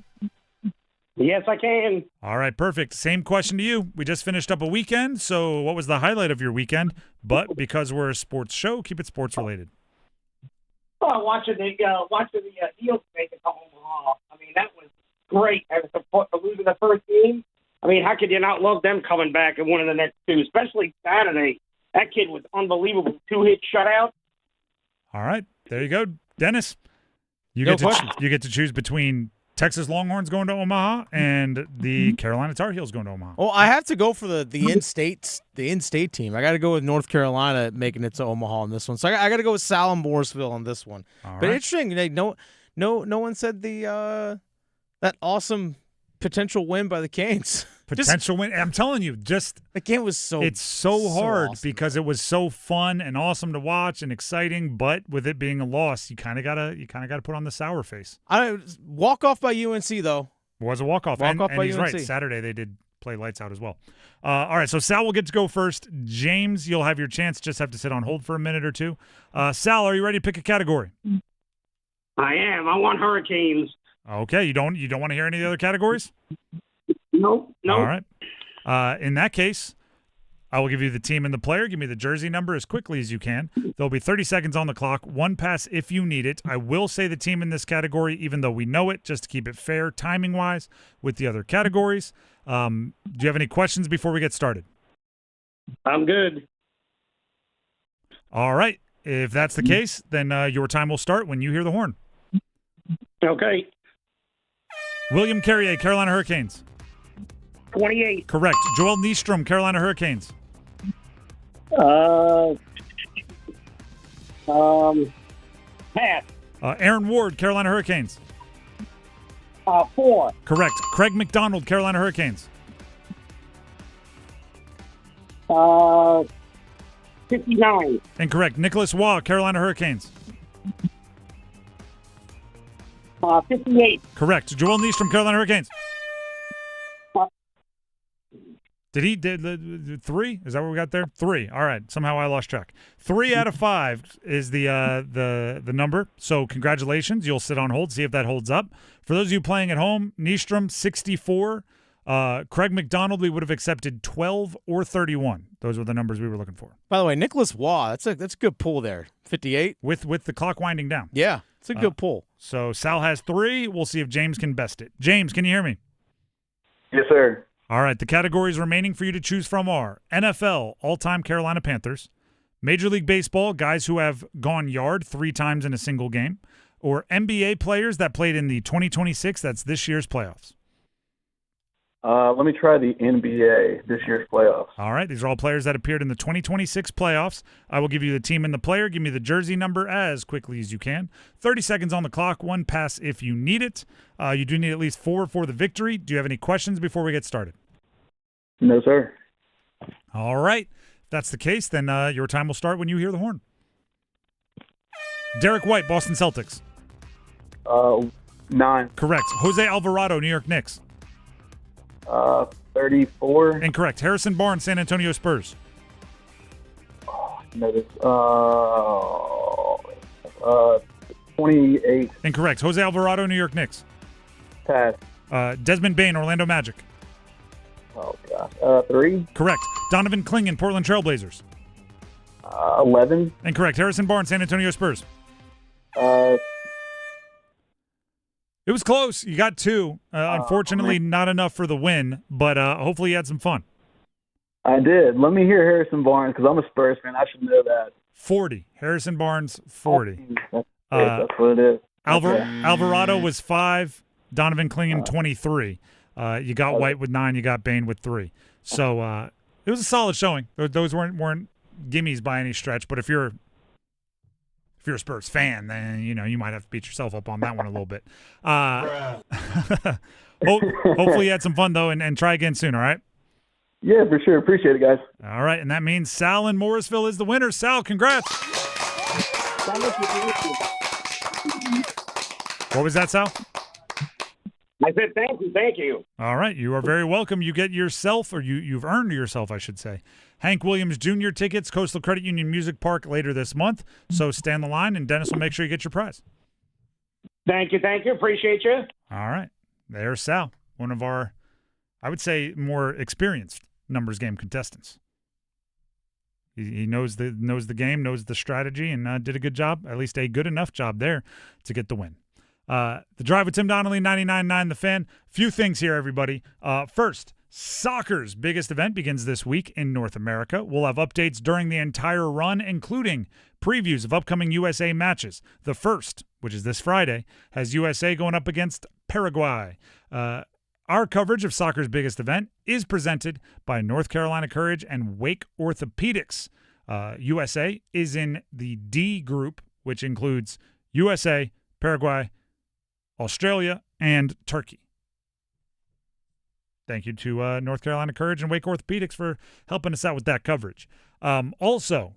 Yes, I can. All right, perfect. Same question to you. We just finished up a weekend, so what was the highlight of your weekend? But because we're a sports show, keep it sports related. Oh, watching the Eagles make it to Omaha. I mean, that was great. After losing the first game, I mean, how could you not love them coming back and winning the next two, especially Saturday? That kid was unbelievable. 2-hit shutout. All right, there you go. Dennis, you get to choose between Texas Longhorns going to Omaha and the Carolina Tar Heels going to Omaha. Well, I have to go for the in-state team. I got to go with North Carolina making it to Omaha on this one. So I got to go with Sal and Morrisville on this one. All but right. interesting, no one said that awesome potential win by the Canes. Potential win. I'm telling you, the game was it's so hard awesome, because it was so fun and awesome to watch and exciting. But with it being a loss, you kind of gotta put on the sour face. Walk off by UNC though. It was a walk off. Walk off by he's UNC. Right. Saturday they did play lights out as well. All right, so Sal will get to go first. James, you'll have your chance. Just have to sit on hold for a minute or two. Sal, are you ready to pick a category? I am. I want Hurricanes. Okay, you don't want to hear any of the other categories? Nope. All right. In that case, I will give you the team and the player. Give me the jersey number as quickly as you can. There'll be 30 seconds on the clock. One pass if you need it. I will say the team in this category, even though we know it, just to keep it fair timing-wise with the other categories. Do you have any questions before we get started? I'm good. All right. If that's the case, then your time will start when you hear the horn. Okay. William Carrier, Carolina Hurricanes. 28. Correct. Joel Nystrom, Carolina Hurricanes. Pass. Aaron Ward, Carolina Hurricanes. 4. Correct. Craig McDonald, Carolina Hurricanes. 59. Incorrect. Nicholas Waugh, Carolina Hurricanes. 58. Correct. Joel Nystrom, Carolina Hurricanes. Did 3? Is that what we got there? 3. All right. Somehow I lost track. 3 out of 5 is the number. So congratulations. You'll sit on hold, see if that holds up. For those of you playing at home, Nystrom 64. Craig McDonald, we would have accepted 12 or 31. Those were the numbers we were looking for. By the way, Nicholas Waugh, that's a good pull there. 58 with the clock winding down. Yeah, it's a good pull. So Sal has 3. We'll see if James can best it. James, can you hear me? Yes, sir. All right, the categories remaining for you to choose from are NFL, all-time Carolina Panthers, Major League Baseball, guys who have gone yard 3 times in a single game, or NBA players that played in the 2026, that's this year's playoffs. Let me try the NBA, this year's playoffs. All right, these are all players that appeared in the 2026 playoffs. I will give you the team and the player. Give me the jersey number as quickly as you can. 30 seconds on the clock, 1 pass if you need it. You do need at least 4 for the victory. Do you have any questions before we get started? No, sir. All right. If that's the case, then your time will start when you hear the horn. Derek White, Boston Celtics. 9. Correct. Jose Alvarado, New York Knicks. 34. Incorrect. Harrison Barnes, San Antonio Spurs. 28. Incorrect. Jose Alvarado, New York Knicks. Pass. Desmond Bane, Orlando Magic. Oh, gosh. 3. Correct. Donovan Clingan, Portland Trailblazers. 11. Incorrect. Harrison Barnes, San Antonio Spurs. It was close. You got 2. Unfortunately, not enough for the win, but hopefully you had some fun. I did. Let me hear Harrison Barnes because I'm a Spurs fan. I should know that. 40. Harrison Barnes, 40. That's what it is. Alvarado was 5. Donovan Clingan, 23. You got White with 9. You got Bain with 3. So it was a solid showing. Those weren't gimmies by any stretch. But if you're a Spurs fan, then you might have to beat yourself up on that one a little bit. Hopefully you had some fun though, and try again soon. All right. Yeah, for sure. Appreciate it, guys. All right, and that means Sal in Morrisville is the winner. Sal, congrats. What was that, Sal? I said thank you. All right, you are very welcome. You get yourself, or you've earned yourself, I should say, Hank Williams Jr. tickets, Coastal Credit Union Music Park later this month. So stand the line, and Dennis will make sure you get your prize. Thank you. Appreciate you. All right, there's Sal, one of our, I would say, more experienced numbers game contestants. He knows the game, knows the strategy, and did a good job, at least a good enough job there to get the win. The Drive with Tim Donnelly, 99.9 The Fan. Few things here, everybody. First, soccer's biggest event begins this week in North America. We'll have updates during the entire run, including previews of upcoming USA matches. The first, which is this Friday, has USA going up against Paraguay. Our coverage of soccer's biggest event is presented by North Carolina Courage and Wake Orthopedics. USA is in the D group, which includes USA, Paraguay, Australia, and Turkey. Thank you to North Carolina Courage and Wake Orthopedics for helping us out with that coverage. Also,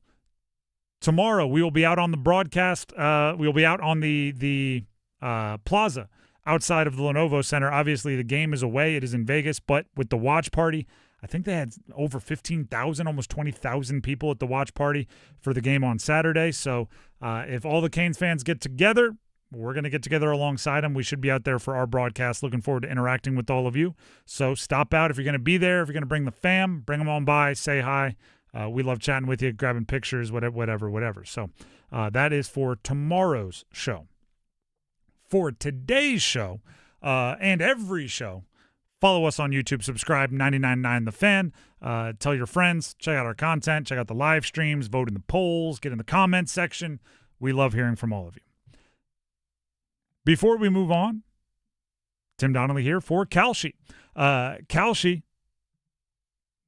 tomorrow we will be out on the broadcast. We'll be out on the plaza outside of the Lenovo Center. Obviously, the game is away. It is in Vegas, but with the watch party, I think they had over 15,000, almost 20,000 people at the watch party for the game on Saturday. So if all the Canes fans get together, we're going to get together alongside them. We should be out there for our broadcast. Looking forward to interacting with all of you. So stop out if you're going to be there. If you're going to bring the fam, bring them on by, say hi. We love chatting with you, grabbing pictures, whatever. So that is for tomorrow's show. For today's show and every show, follow us on YouTube, subscribe, 99.9 The Fan. Tell your friends, check out our content, check out the live streams, vote in the polls, get in the comments section. We love hearing from all of you. Before we move on, Tim Donnelly here for Kalshi. Kalshi,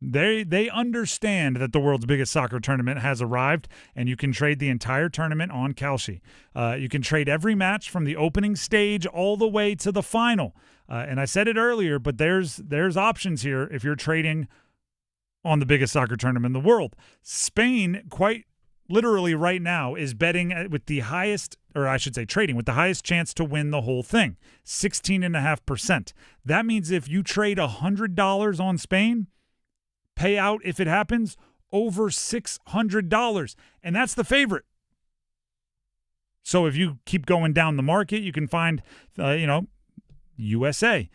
they understand that the world's biggest soccer tournament has arrived, and you can trade the entire tournament on Kalshi. You can trade every match from the opening stage all the way to the final. And I said it earlier, but there's options here if you're trading on the biggest soccer tournament in the world. Spain, quite literally right now, is betting with the highest, or I should say trading with the highest chance to win the whole thing, 16.5%. That means if you trade $100 on Spain, pay out, if it happens, over $600. And that's the favorite. So if you keep going down the market, you can find, USA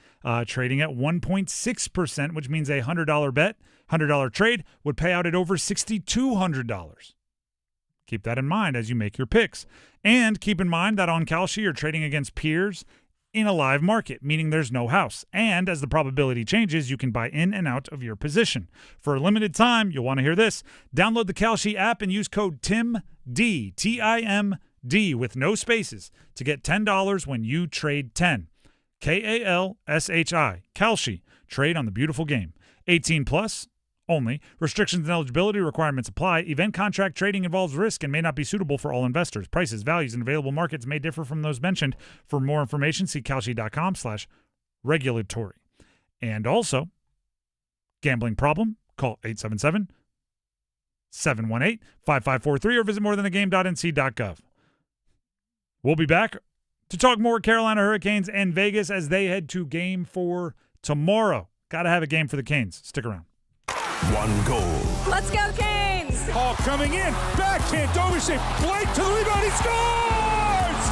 trading at 1.6%, which means a $100 bet, $100 trade would pay out at over $6,200. Keep that in mind as you make your picks. And keep in mind that on Kalshi, you're trading against peers in a live market, meaning there's no house. And as the probability changes, you can buy in and out of your position. For a limited time, you'll want to hear this. Download the Kalshi app and use code TIMD, T-I-M-D, with no spaces to get $10 when you trade 10. K-A-L-S-H-I, Kalshi. Trade on the beautiful game. 18 plus. Only. Restrictions and eligibility requirements apply. Event contract trading involves risk and may not be suitable for all investors. Prices, values, and available markets may differ from those mentioned. For more information, see kalshi.com/regulatory. And also, gambling problem? Call 877-718-5543 or visit morethanagame.nc.gov. We'll be back to talk more Carolina Hurricanes and Vegas as they head to Game 4 tomorrow. Got to have a game for the Canes. Stick around. One goal. Let's go, Canes! Hall coming in. Backhand, Dovership. Blake to the rebound. He scores!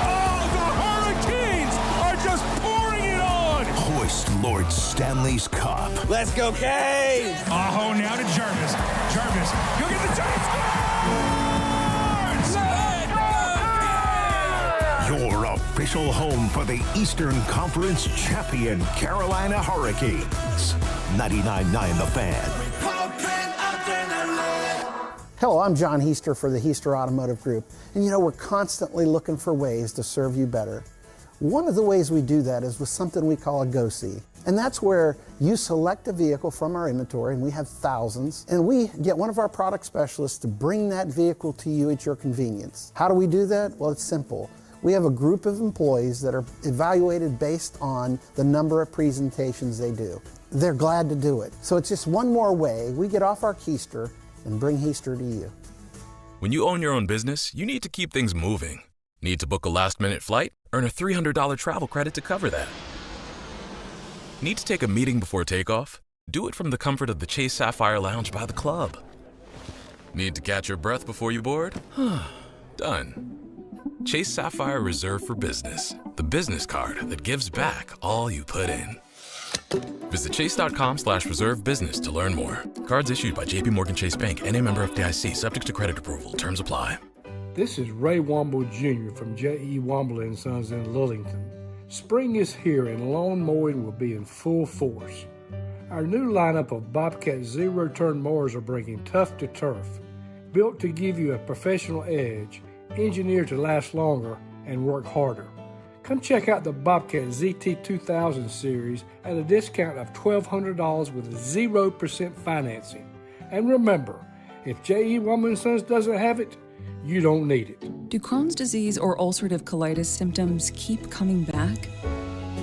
Oh, the Hurricanes are just pouring it on. Hoist Lord Stanley's Cup. Let's go, Canes! Aho now to Jarvis. Jarvis, go get the Giants. Your official home for the Eastern Conference champion Carolina Hurricanes. 99.9 The Fan. Hello, I'm John Heister for the Heister Automotive Group. And we're constantly looking for ways to serve you better. One of the ways we do that is with something we call a Go-See. And that's where you select a vehicle from our inventory, and we have thousands, and we get one of our product specialists to bring that vehicle to you at your convenience. How do we do that? Well, it's simple. We have a group of employees that are evaluated based on the number of presentations they do. They're glad to do it. So it's just one more way we get off our keister and bring Heister to you. When you own your own business, you need to keep things moving. Need to book a last-minute flight? Earn a $300 travel credit to cover that. Need to take a meeting before takeoff? Do it from the comfort of the Chase Sapphire Lounge by the club. Need to catch your breath before you board? Done. Chase Sapphire Reserve for Business, the business card that gives back all you put in. Visit chase.com/reserve business to learn more. Cards issued by JPMorgan Chase Bank, N.A. member FDIC, subject to credit approval. Terms apply. This is Ray Womble Jr. from J.E. Womble & Sons in Lillington. Spring is here and lawn mowing will be in full force. Our new lineup of Bobcat zero-turn mowers are bringing tough to turf, built to give you a professional edge, engineered to last longer and work harder. Come check out the Bobcat ZT2000 series at a discount of $1,200 with 0% financing. And remember, if J.E. Womble & Sons doesn't have it, you don't need it. Do Crohn's disease or ulcerative colitis symptoms keep coming back?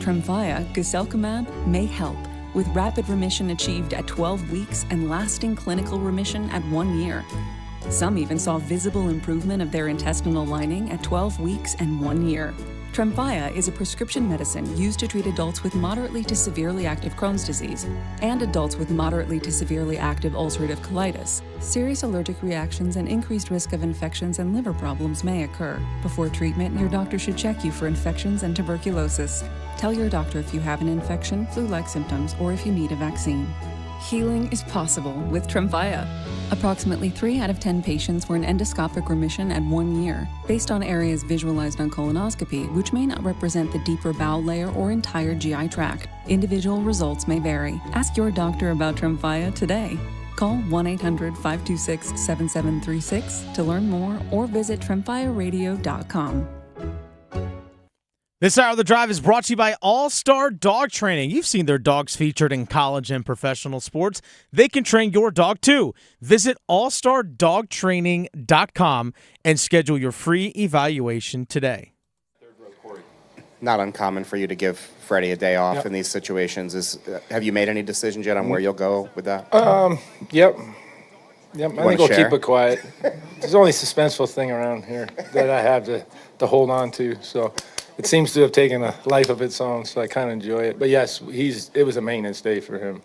Tremfya guselkumab may help, with rapid remission achieved at 12 weeks and lasting clinical remission at 1 year. Some even saw visible improvement of their intestinal lining at 12 weeks and 1 year. Tremfya is a prescription medicine used to treat adults with moderately to severely active Crohn's disease and adults with moderately to severely active ulcerative colitis. Serious allergic reactions and increased risk of infections and liver problems may occur. Before treatment, your doctor should check you for infections and tuberculosis. Tell your doctor if you have an infection, flu-like symptoms, or if you need a vaccine. Healing is possible with Tremfya. Approximately 3 out of 10 patients were in endoscopic remission at 1 year, based on areas visualized on colonoscopy, which may not represent the deeper bowel layer or entire GI tract. Individual results may vary. Ask your doctor about Tremfya today. Call 1-800-526-7736 to learn more or visit tremfyaradio.com. This hour of The Drive is brought to you by All-Star Dog Training. You've seen their dogs featured in college and professional sports. They can train your dog, too. Visit allstardogtraining.com and schedule your free evaluation today. Not uncommon for you to give Freddie a day off in these situations. Have you made any decisions yet on where you'll go with that? Yep. I think we'll keep it quiet. There's only suspenseful thing around here that I have to hold on to, so it seems to have taken a life of its own, so I kind of enjoy it. But yes, it was a maintenance day for him.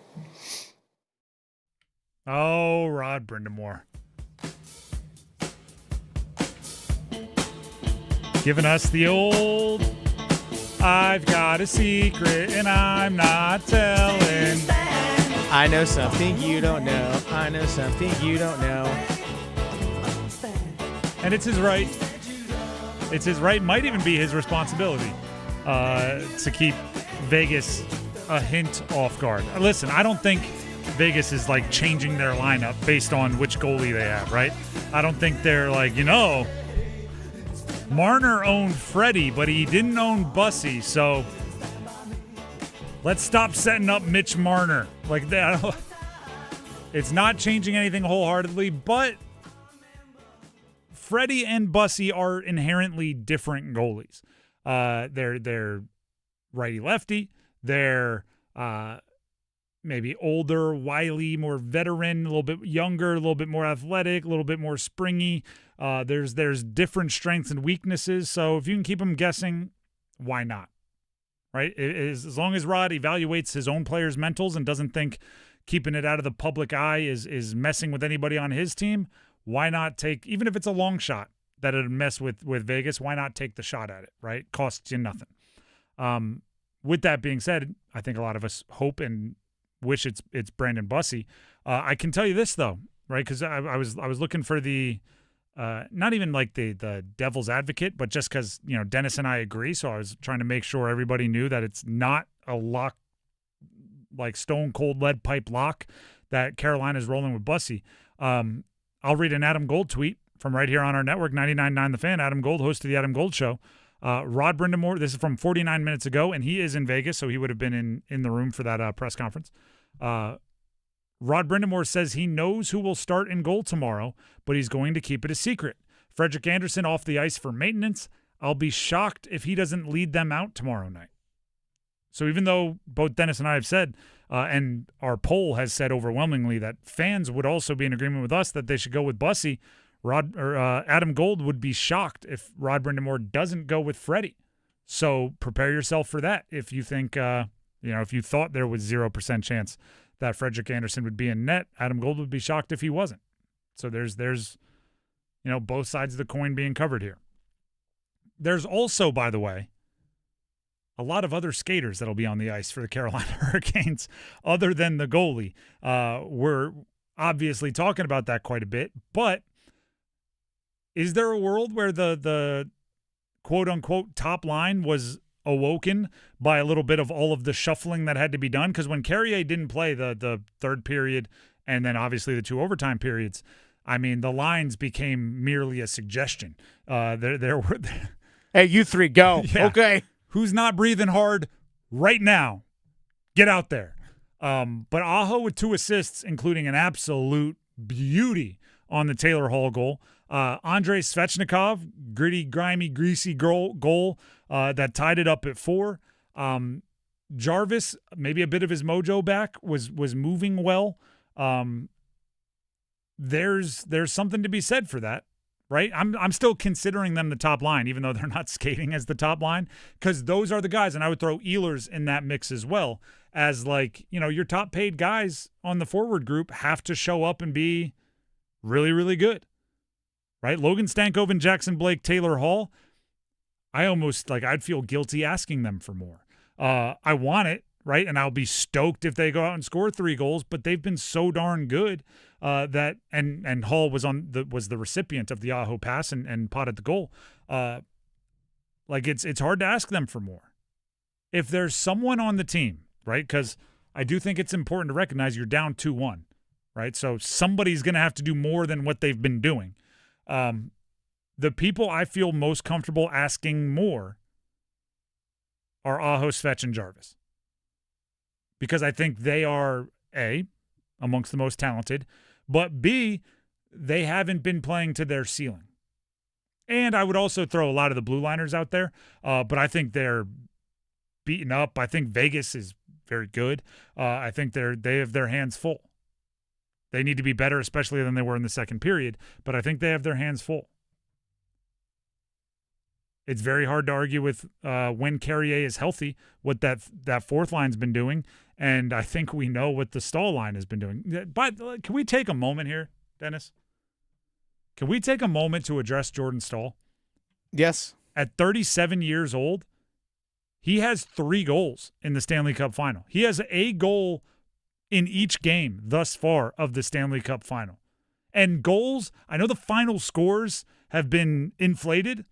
Oh, Rod Brindamore. Giving us the old, I've got a secret and I'm not telling. I know something you don't know. I know something you don't know. And it's his right. It's his right, might even be his responsibility to keep Vegas a hint off guard. Listen, I don't think Vegas is like changing their lineup based on which goalie they have, right? I don't think they're like, Marner owned Freddie, but he didn't own Bussi, so let's stop setting up Mitch Marner like that. It's not changing anything wholeheartedly, but Freddie and Bussi are inherently different goalies. They're righty-lefty. They're maybe older, wily, more veteran, a little bit younger, a little bit more athletic, a little bit more springy. There's different strengths and weaknesses. So if you can keep them guessing, why not? Right? As long as Rod evaluates his own players' mentals and doesn't think keeping it out of the public eye is messing with anybody on his team, why not take, even if it's a long shot that it'd mess with Vegas, why not take the shot at it, right? Costs you nothing. With that being said, I think a lot of us hope and wish it's Brandon Bussi. I can tell you this though, right? Because I was looking for the not even like the devil's advocate, but just because, Dennis and I agree. So I was trying to make sure everybody knew that it's not a lock, like stone cold lead pipe lock, that Carolina's rolling with Bussi. I'll read an Adam Gold tweet from right here on our network, 99.9 The Fan. Adam Gold, host of the Adam Gold Show. Rod Brindamore, this is from 49 minutes ago, and he is in Vegas, so he would have been in the room for that press conference. Rod Brindamore says he knows who will start in goal tomorrow, but he's going to keep it a secret. Frederik Andersen off the ice for maintenance. I'll be shocked if he doesn't lead them out tomorrow night. So even though both Dennis and I have said, and our poll has said overwhelmingly that fans would also be in agreement with us that they should go with Bussi, Adam Gold would be shocked if Rod Brindamore doesn't go with Freddie. So prepare yourself for that. If you think, if you thought there was 0% chance that Frederik Andersen would be in net, Adam Gold would be shocked if he wasn't. So there's both sides of the coin being covered here. There's also, by the way, a lot of other skaters that'll be on the ice for the Carolina Hurricanes other than the goalie. We're obviously talking about that quite a bit, but is there a world where the quote-unquote top line was awoken by a little bit of all of the shuffling that had to be done? Because when Carrier didn't play the third period and then obviously the 2 overtime periods, I mean, the lines became merely a suggestion. There were hey, you three, go. Yeah. Okay. Who's not breathing hard right now? Get out there. But Aho with 2 assists, including an absolute beauty on the Taylor Hall goal. Andrei Svechnikov, gritty, grimy, greasy goal that tied it up at 4. Jarvis, maybe a bit of his mojo back, was moving well. There's something to be said for that. Right? I'm still considering them the top line, even though they're not skating as the top line, because those are the guys, and I would throw Ehlers in that mix as well, as your top paid guys on the forward group have to show up and be really, really good. Right? Logan Stankoven and Jackson Blake, Taylor Hall, I almost I'd feel guilty asking them for more. I want it, right? And I'll be stoked if they go out and score 3 goals, but they've been so darn good that and Hall was the recipient of the Aho pass and potted the goal. It's hard to ask them for more. If there's someone on the team, right? Because I do think it's important to recognize you're down 2-1, right? So somebody's going to have to do more than what they've been doing. The people I feel most comfortable asking more are Aho, Svech, and Jarvis. Because I think they are, A, amongst the most talented, but B, they haven't been playing to their ceiling. And I would also throw a lot of the blue liners out there, but I think they're beaten up. I think Vegas is very good. I think they have their hands full. They need to be better, especially than they were in the second period, but I think they have their hands full. It's very hard to argue with when Carrier is healthy what that fourth line's been doing, and I think we know what the Stahl line has been doing. But can we take a moment here, Dennis? Can we take a moment to address Jordan Stahl? Yes. At 37 years old, he has 3 goals in the Stanley Cup final. He has a goal in each game thus far of the Stanley Cup final. And goals, I know the final scores have been inflated.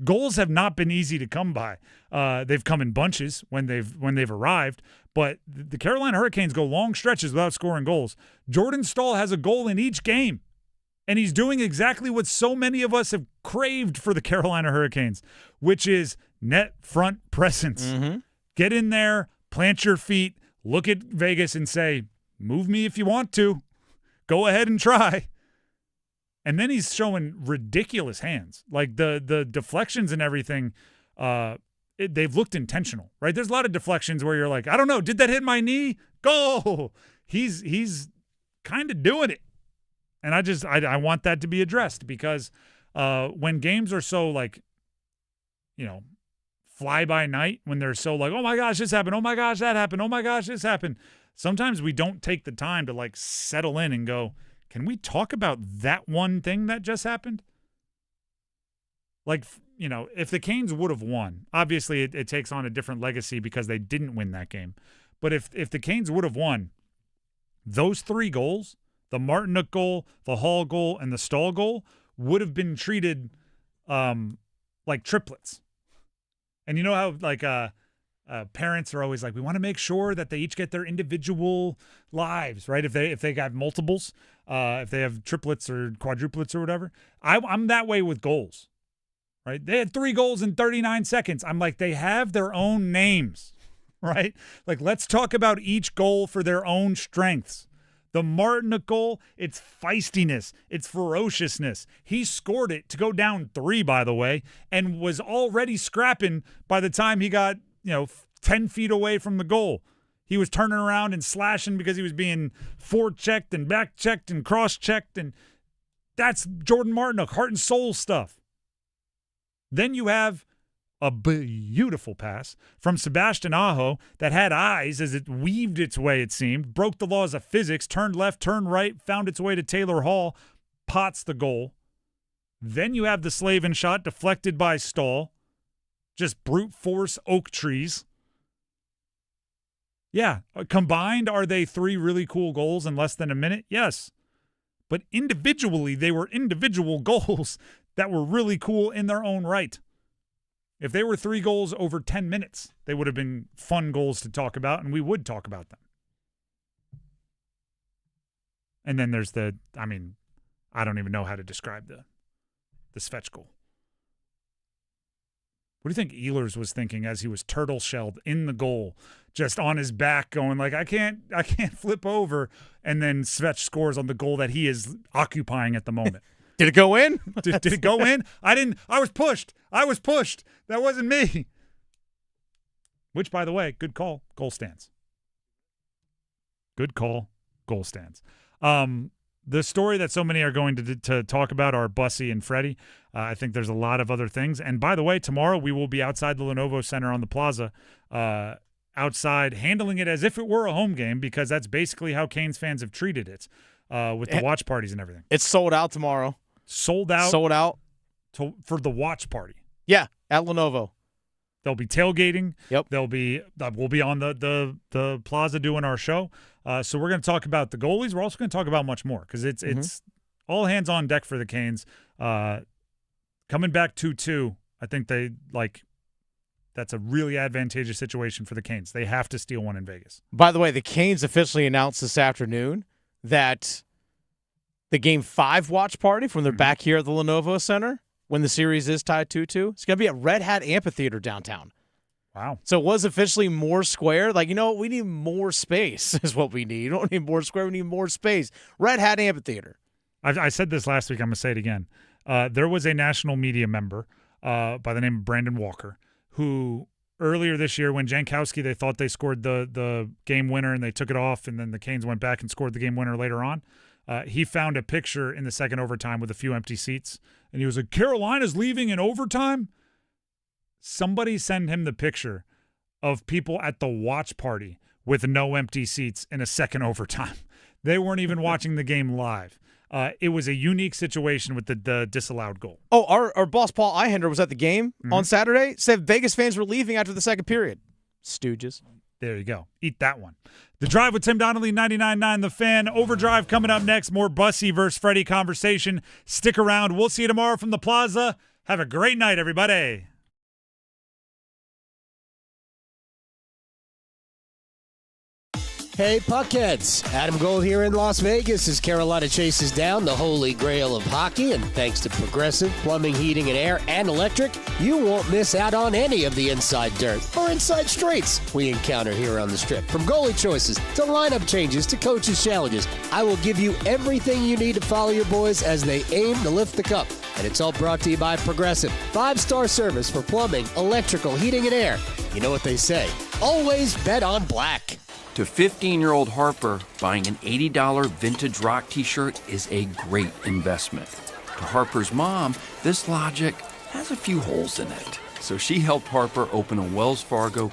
Goals have not been easy to come by. They've come in bunches when they've arrived, but the Carolina Hurricanes go long stretches without scoring goals. Jordan Stahl has a goal in each game, and he's doing exactly what so many of us have craved for the Carolina Hurricanes, which is net front presence. Mm-hmm. Get in there, plant your feet, look at Vegas and say, move me if you want to. Go ahead and try. And then he's showing ridiculous hands. Like the deflections and everything, they've looked intentional, right? There's a lot of deflections where you're like, I don't know, did that hit my knee? Go! He's kind of doing it. And I want that to be addressed because when games are so fly by night, when they're so oh my gosh, this happened, oh my gosh, that happened, oh my gosh, this happened. Sometimes we don't take the time to settle in and go, can we talk about that one thing that just happened? If the Canes would have won, obviously it takes on a different legacy because they didn't win that game. But if the Canes would have won, those 3 goals, the Martinook goal, the Hall goal, and the Stahl goal, would have been treated like triplets. And you know how like parents are always like, we want to make sure that they each get their individual lives, right? If they got multiples, if they have triplets or quadruplets or whatever. I'm that way with goals, right? They had 3 goals in 39 seconds. I'm like, they have their own names, right? Like, let's talk about each goal for their own strengths. The Martinook goal, it's feistiness, it's ferociousness. He scored it to go down 3, by the way, and was already scrapping by the time he got, 10 feet away from the goal. He was turning around and slashing because he was being forechecked and back-checked and cross-checked, and that's Jordan Martinook, heart and soul stuff. Then you have a beautiful pass from Sebastian Aho that had eyes as it weaved its way, it seemed, broke the laws of physics, turned left, turned right, found its way to Taylor Hall, pots the goal. Then you have the Slavin shot deflected by Stahl. Just brute force oak trees. Yeah, combined, are they 3 really cool goals in less than a minute? Yes. But individually, they were individual goals that were really cool in their own right. If they were 3 goals over 10 minutes, they would have been fun goals to talk about, and we would talk about them. And then there's I don't even know how to describe the Svech goal. What do you think Ehlers was thinking as he was turtle shelled in the goal, just on his back going like, I can't flip over, and then Svech scores on the goal that he is occupying at the moment. Did it go in? Did it go in? I was pushed. That wasn't me. Which, by the way, good call. Goal stands. Good call. Goal stands. The story that so many are going to talk about are Bussi and Freddie. I think there's a lot of other things. And by the way, tomorrow we will be outside the Lenovo Center on the plaza, outside handling it as if it were a home game, because that's basically how Canes fans have treated it with the watch parties and everything. It's sold out tomorrow. Sold out for the watch party. Yeah, at Lenovo. They'll be tailgating. Yep. We'll be on the plaza doing our show. So we're going to talk about the goalies. We're also going to talk about much more, because it's all hands on deck for the Canes. Coming back 2-2, I think that's a really advantageous situation for the Canes. They have to steal one in Vegas. By the way, the Canes officially announced this afternoon that the Game 5 watch party from their back here at the Lenovo Center, when the series is tied 2-2, it's going to be at Red Hat Amphitheater downtown. Wow. So it was officially more square. Like, we need more space is what we need. We don't need more square. We need more space. Red Hat Amphitheater. I said this last week. I'm going to say it again. There was a national media member by the name of Brandon Walker who earlier this year, when Jankowski, they thought they scored the game winner and they took it off, and then the Canes went back and scored the game winner later on. He found a picture in the second overtime with a few empty seats, and he was like, Carolina's leaving in overtime? Somebody send him the picture of people at the watch party with no empty seats in a second overtime. They weren't even watching the game live. It was a unique situation with the disallowed goal. Oh, our boss Paul Ihender was at the game on Saturday. Said Vegas fans were leaving after the second period. Stooges. There you go. Eat that one. The Drive with Tim Donnelly, 99.9 The Fan. Overdrive coming up next. More Bussi versus Freddie conversation. Stick around. We'll see you tomorrow from the plaza. Have a great night, everybody. Hey, Puckheads. Adam Gold here in Las Vegas as Carolina chases down the holy grail of hockey. And thanks to Progressive Plumbing, Heating, and Air, and Electric, you won't miss out on any of the inside dirt or inside straights we encounter here on the Strip. From goalie choices to lineup changes to coaches' challenges, I will give you everything you need to follow your boys as they aim to lift the cup. And it's all brought to you by Progressive. 5-star service for plumbing, electrical, heating, and air. You know what they say, always bet on black. To 15-year-old Harper, buying an $80 vintage rock t-shirt is a great investment. To Harper's mom, this logic has a few holes in it. So she helped Harper open a Wells Fargo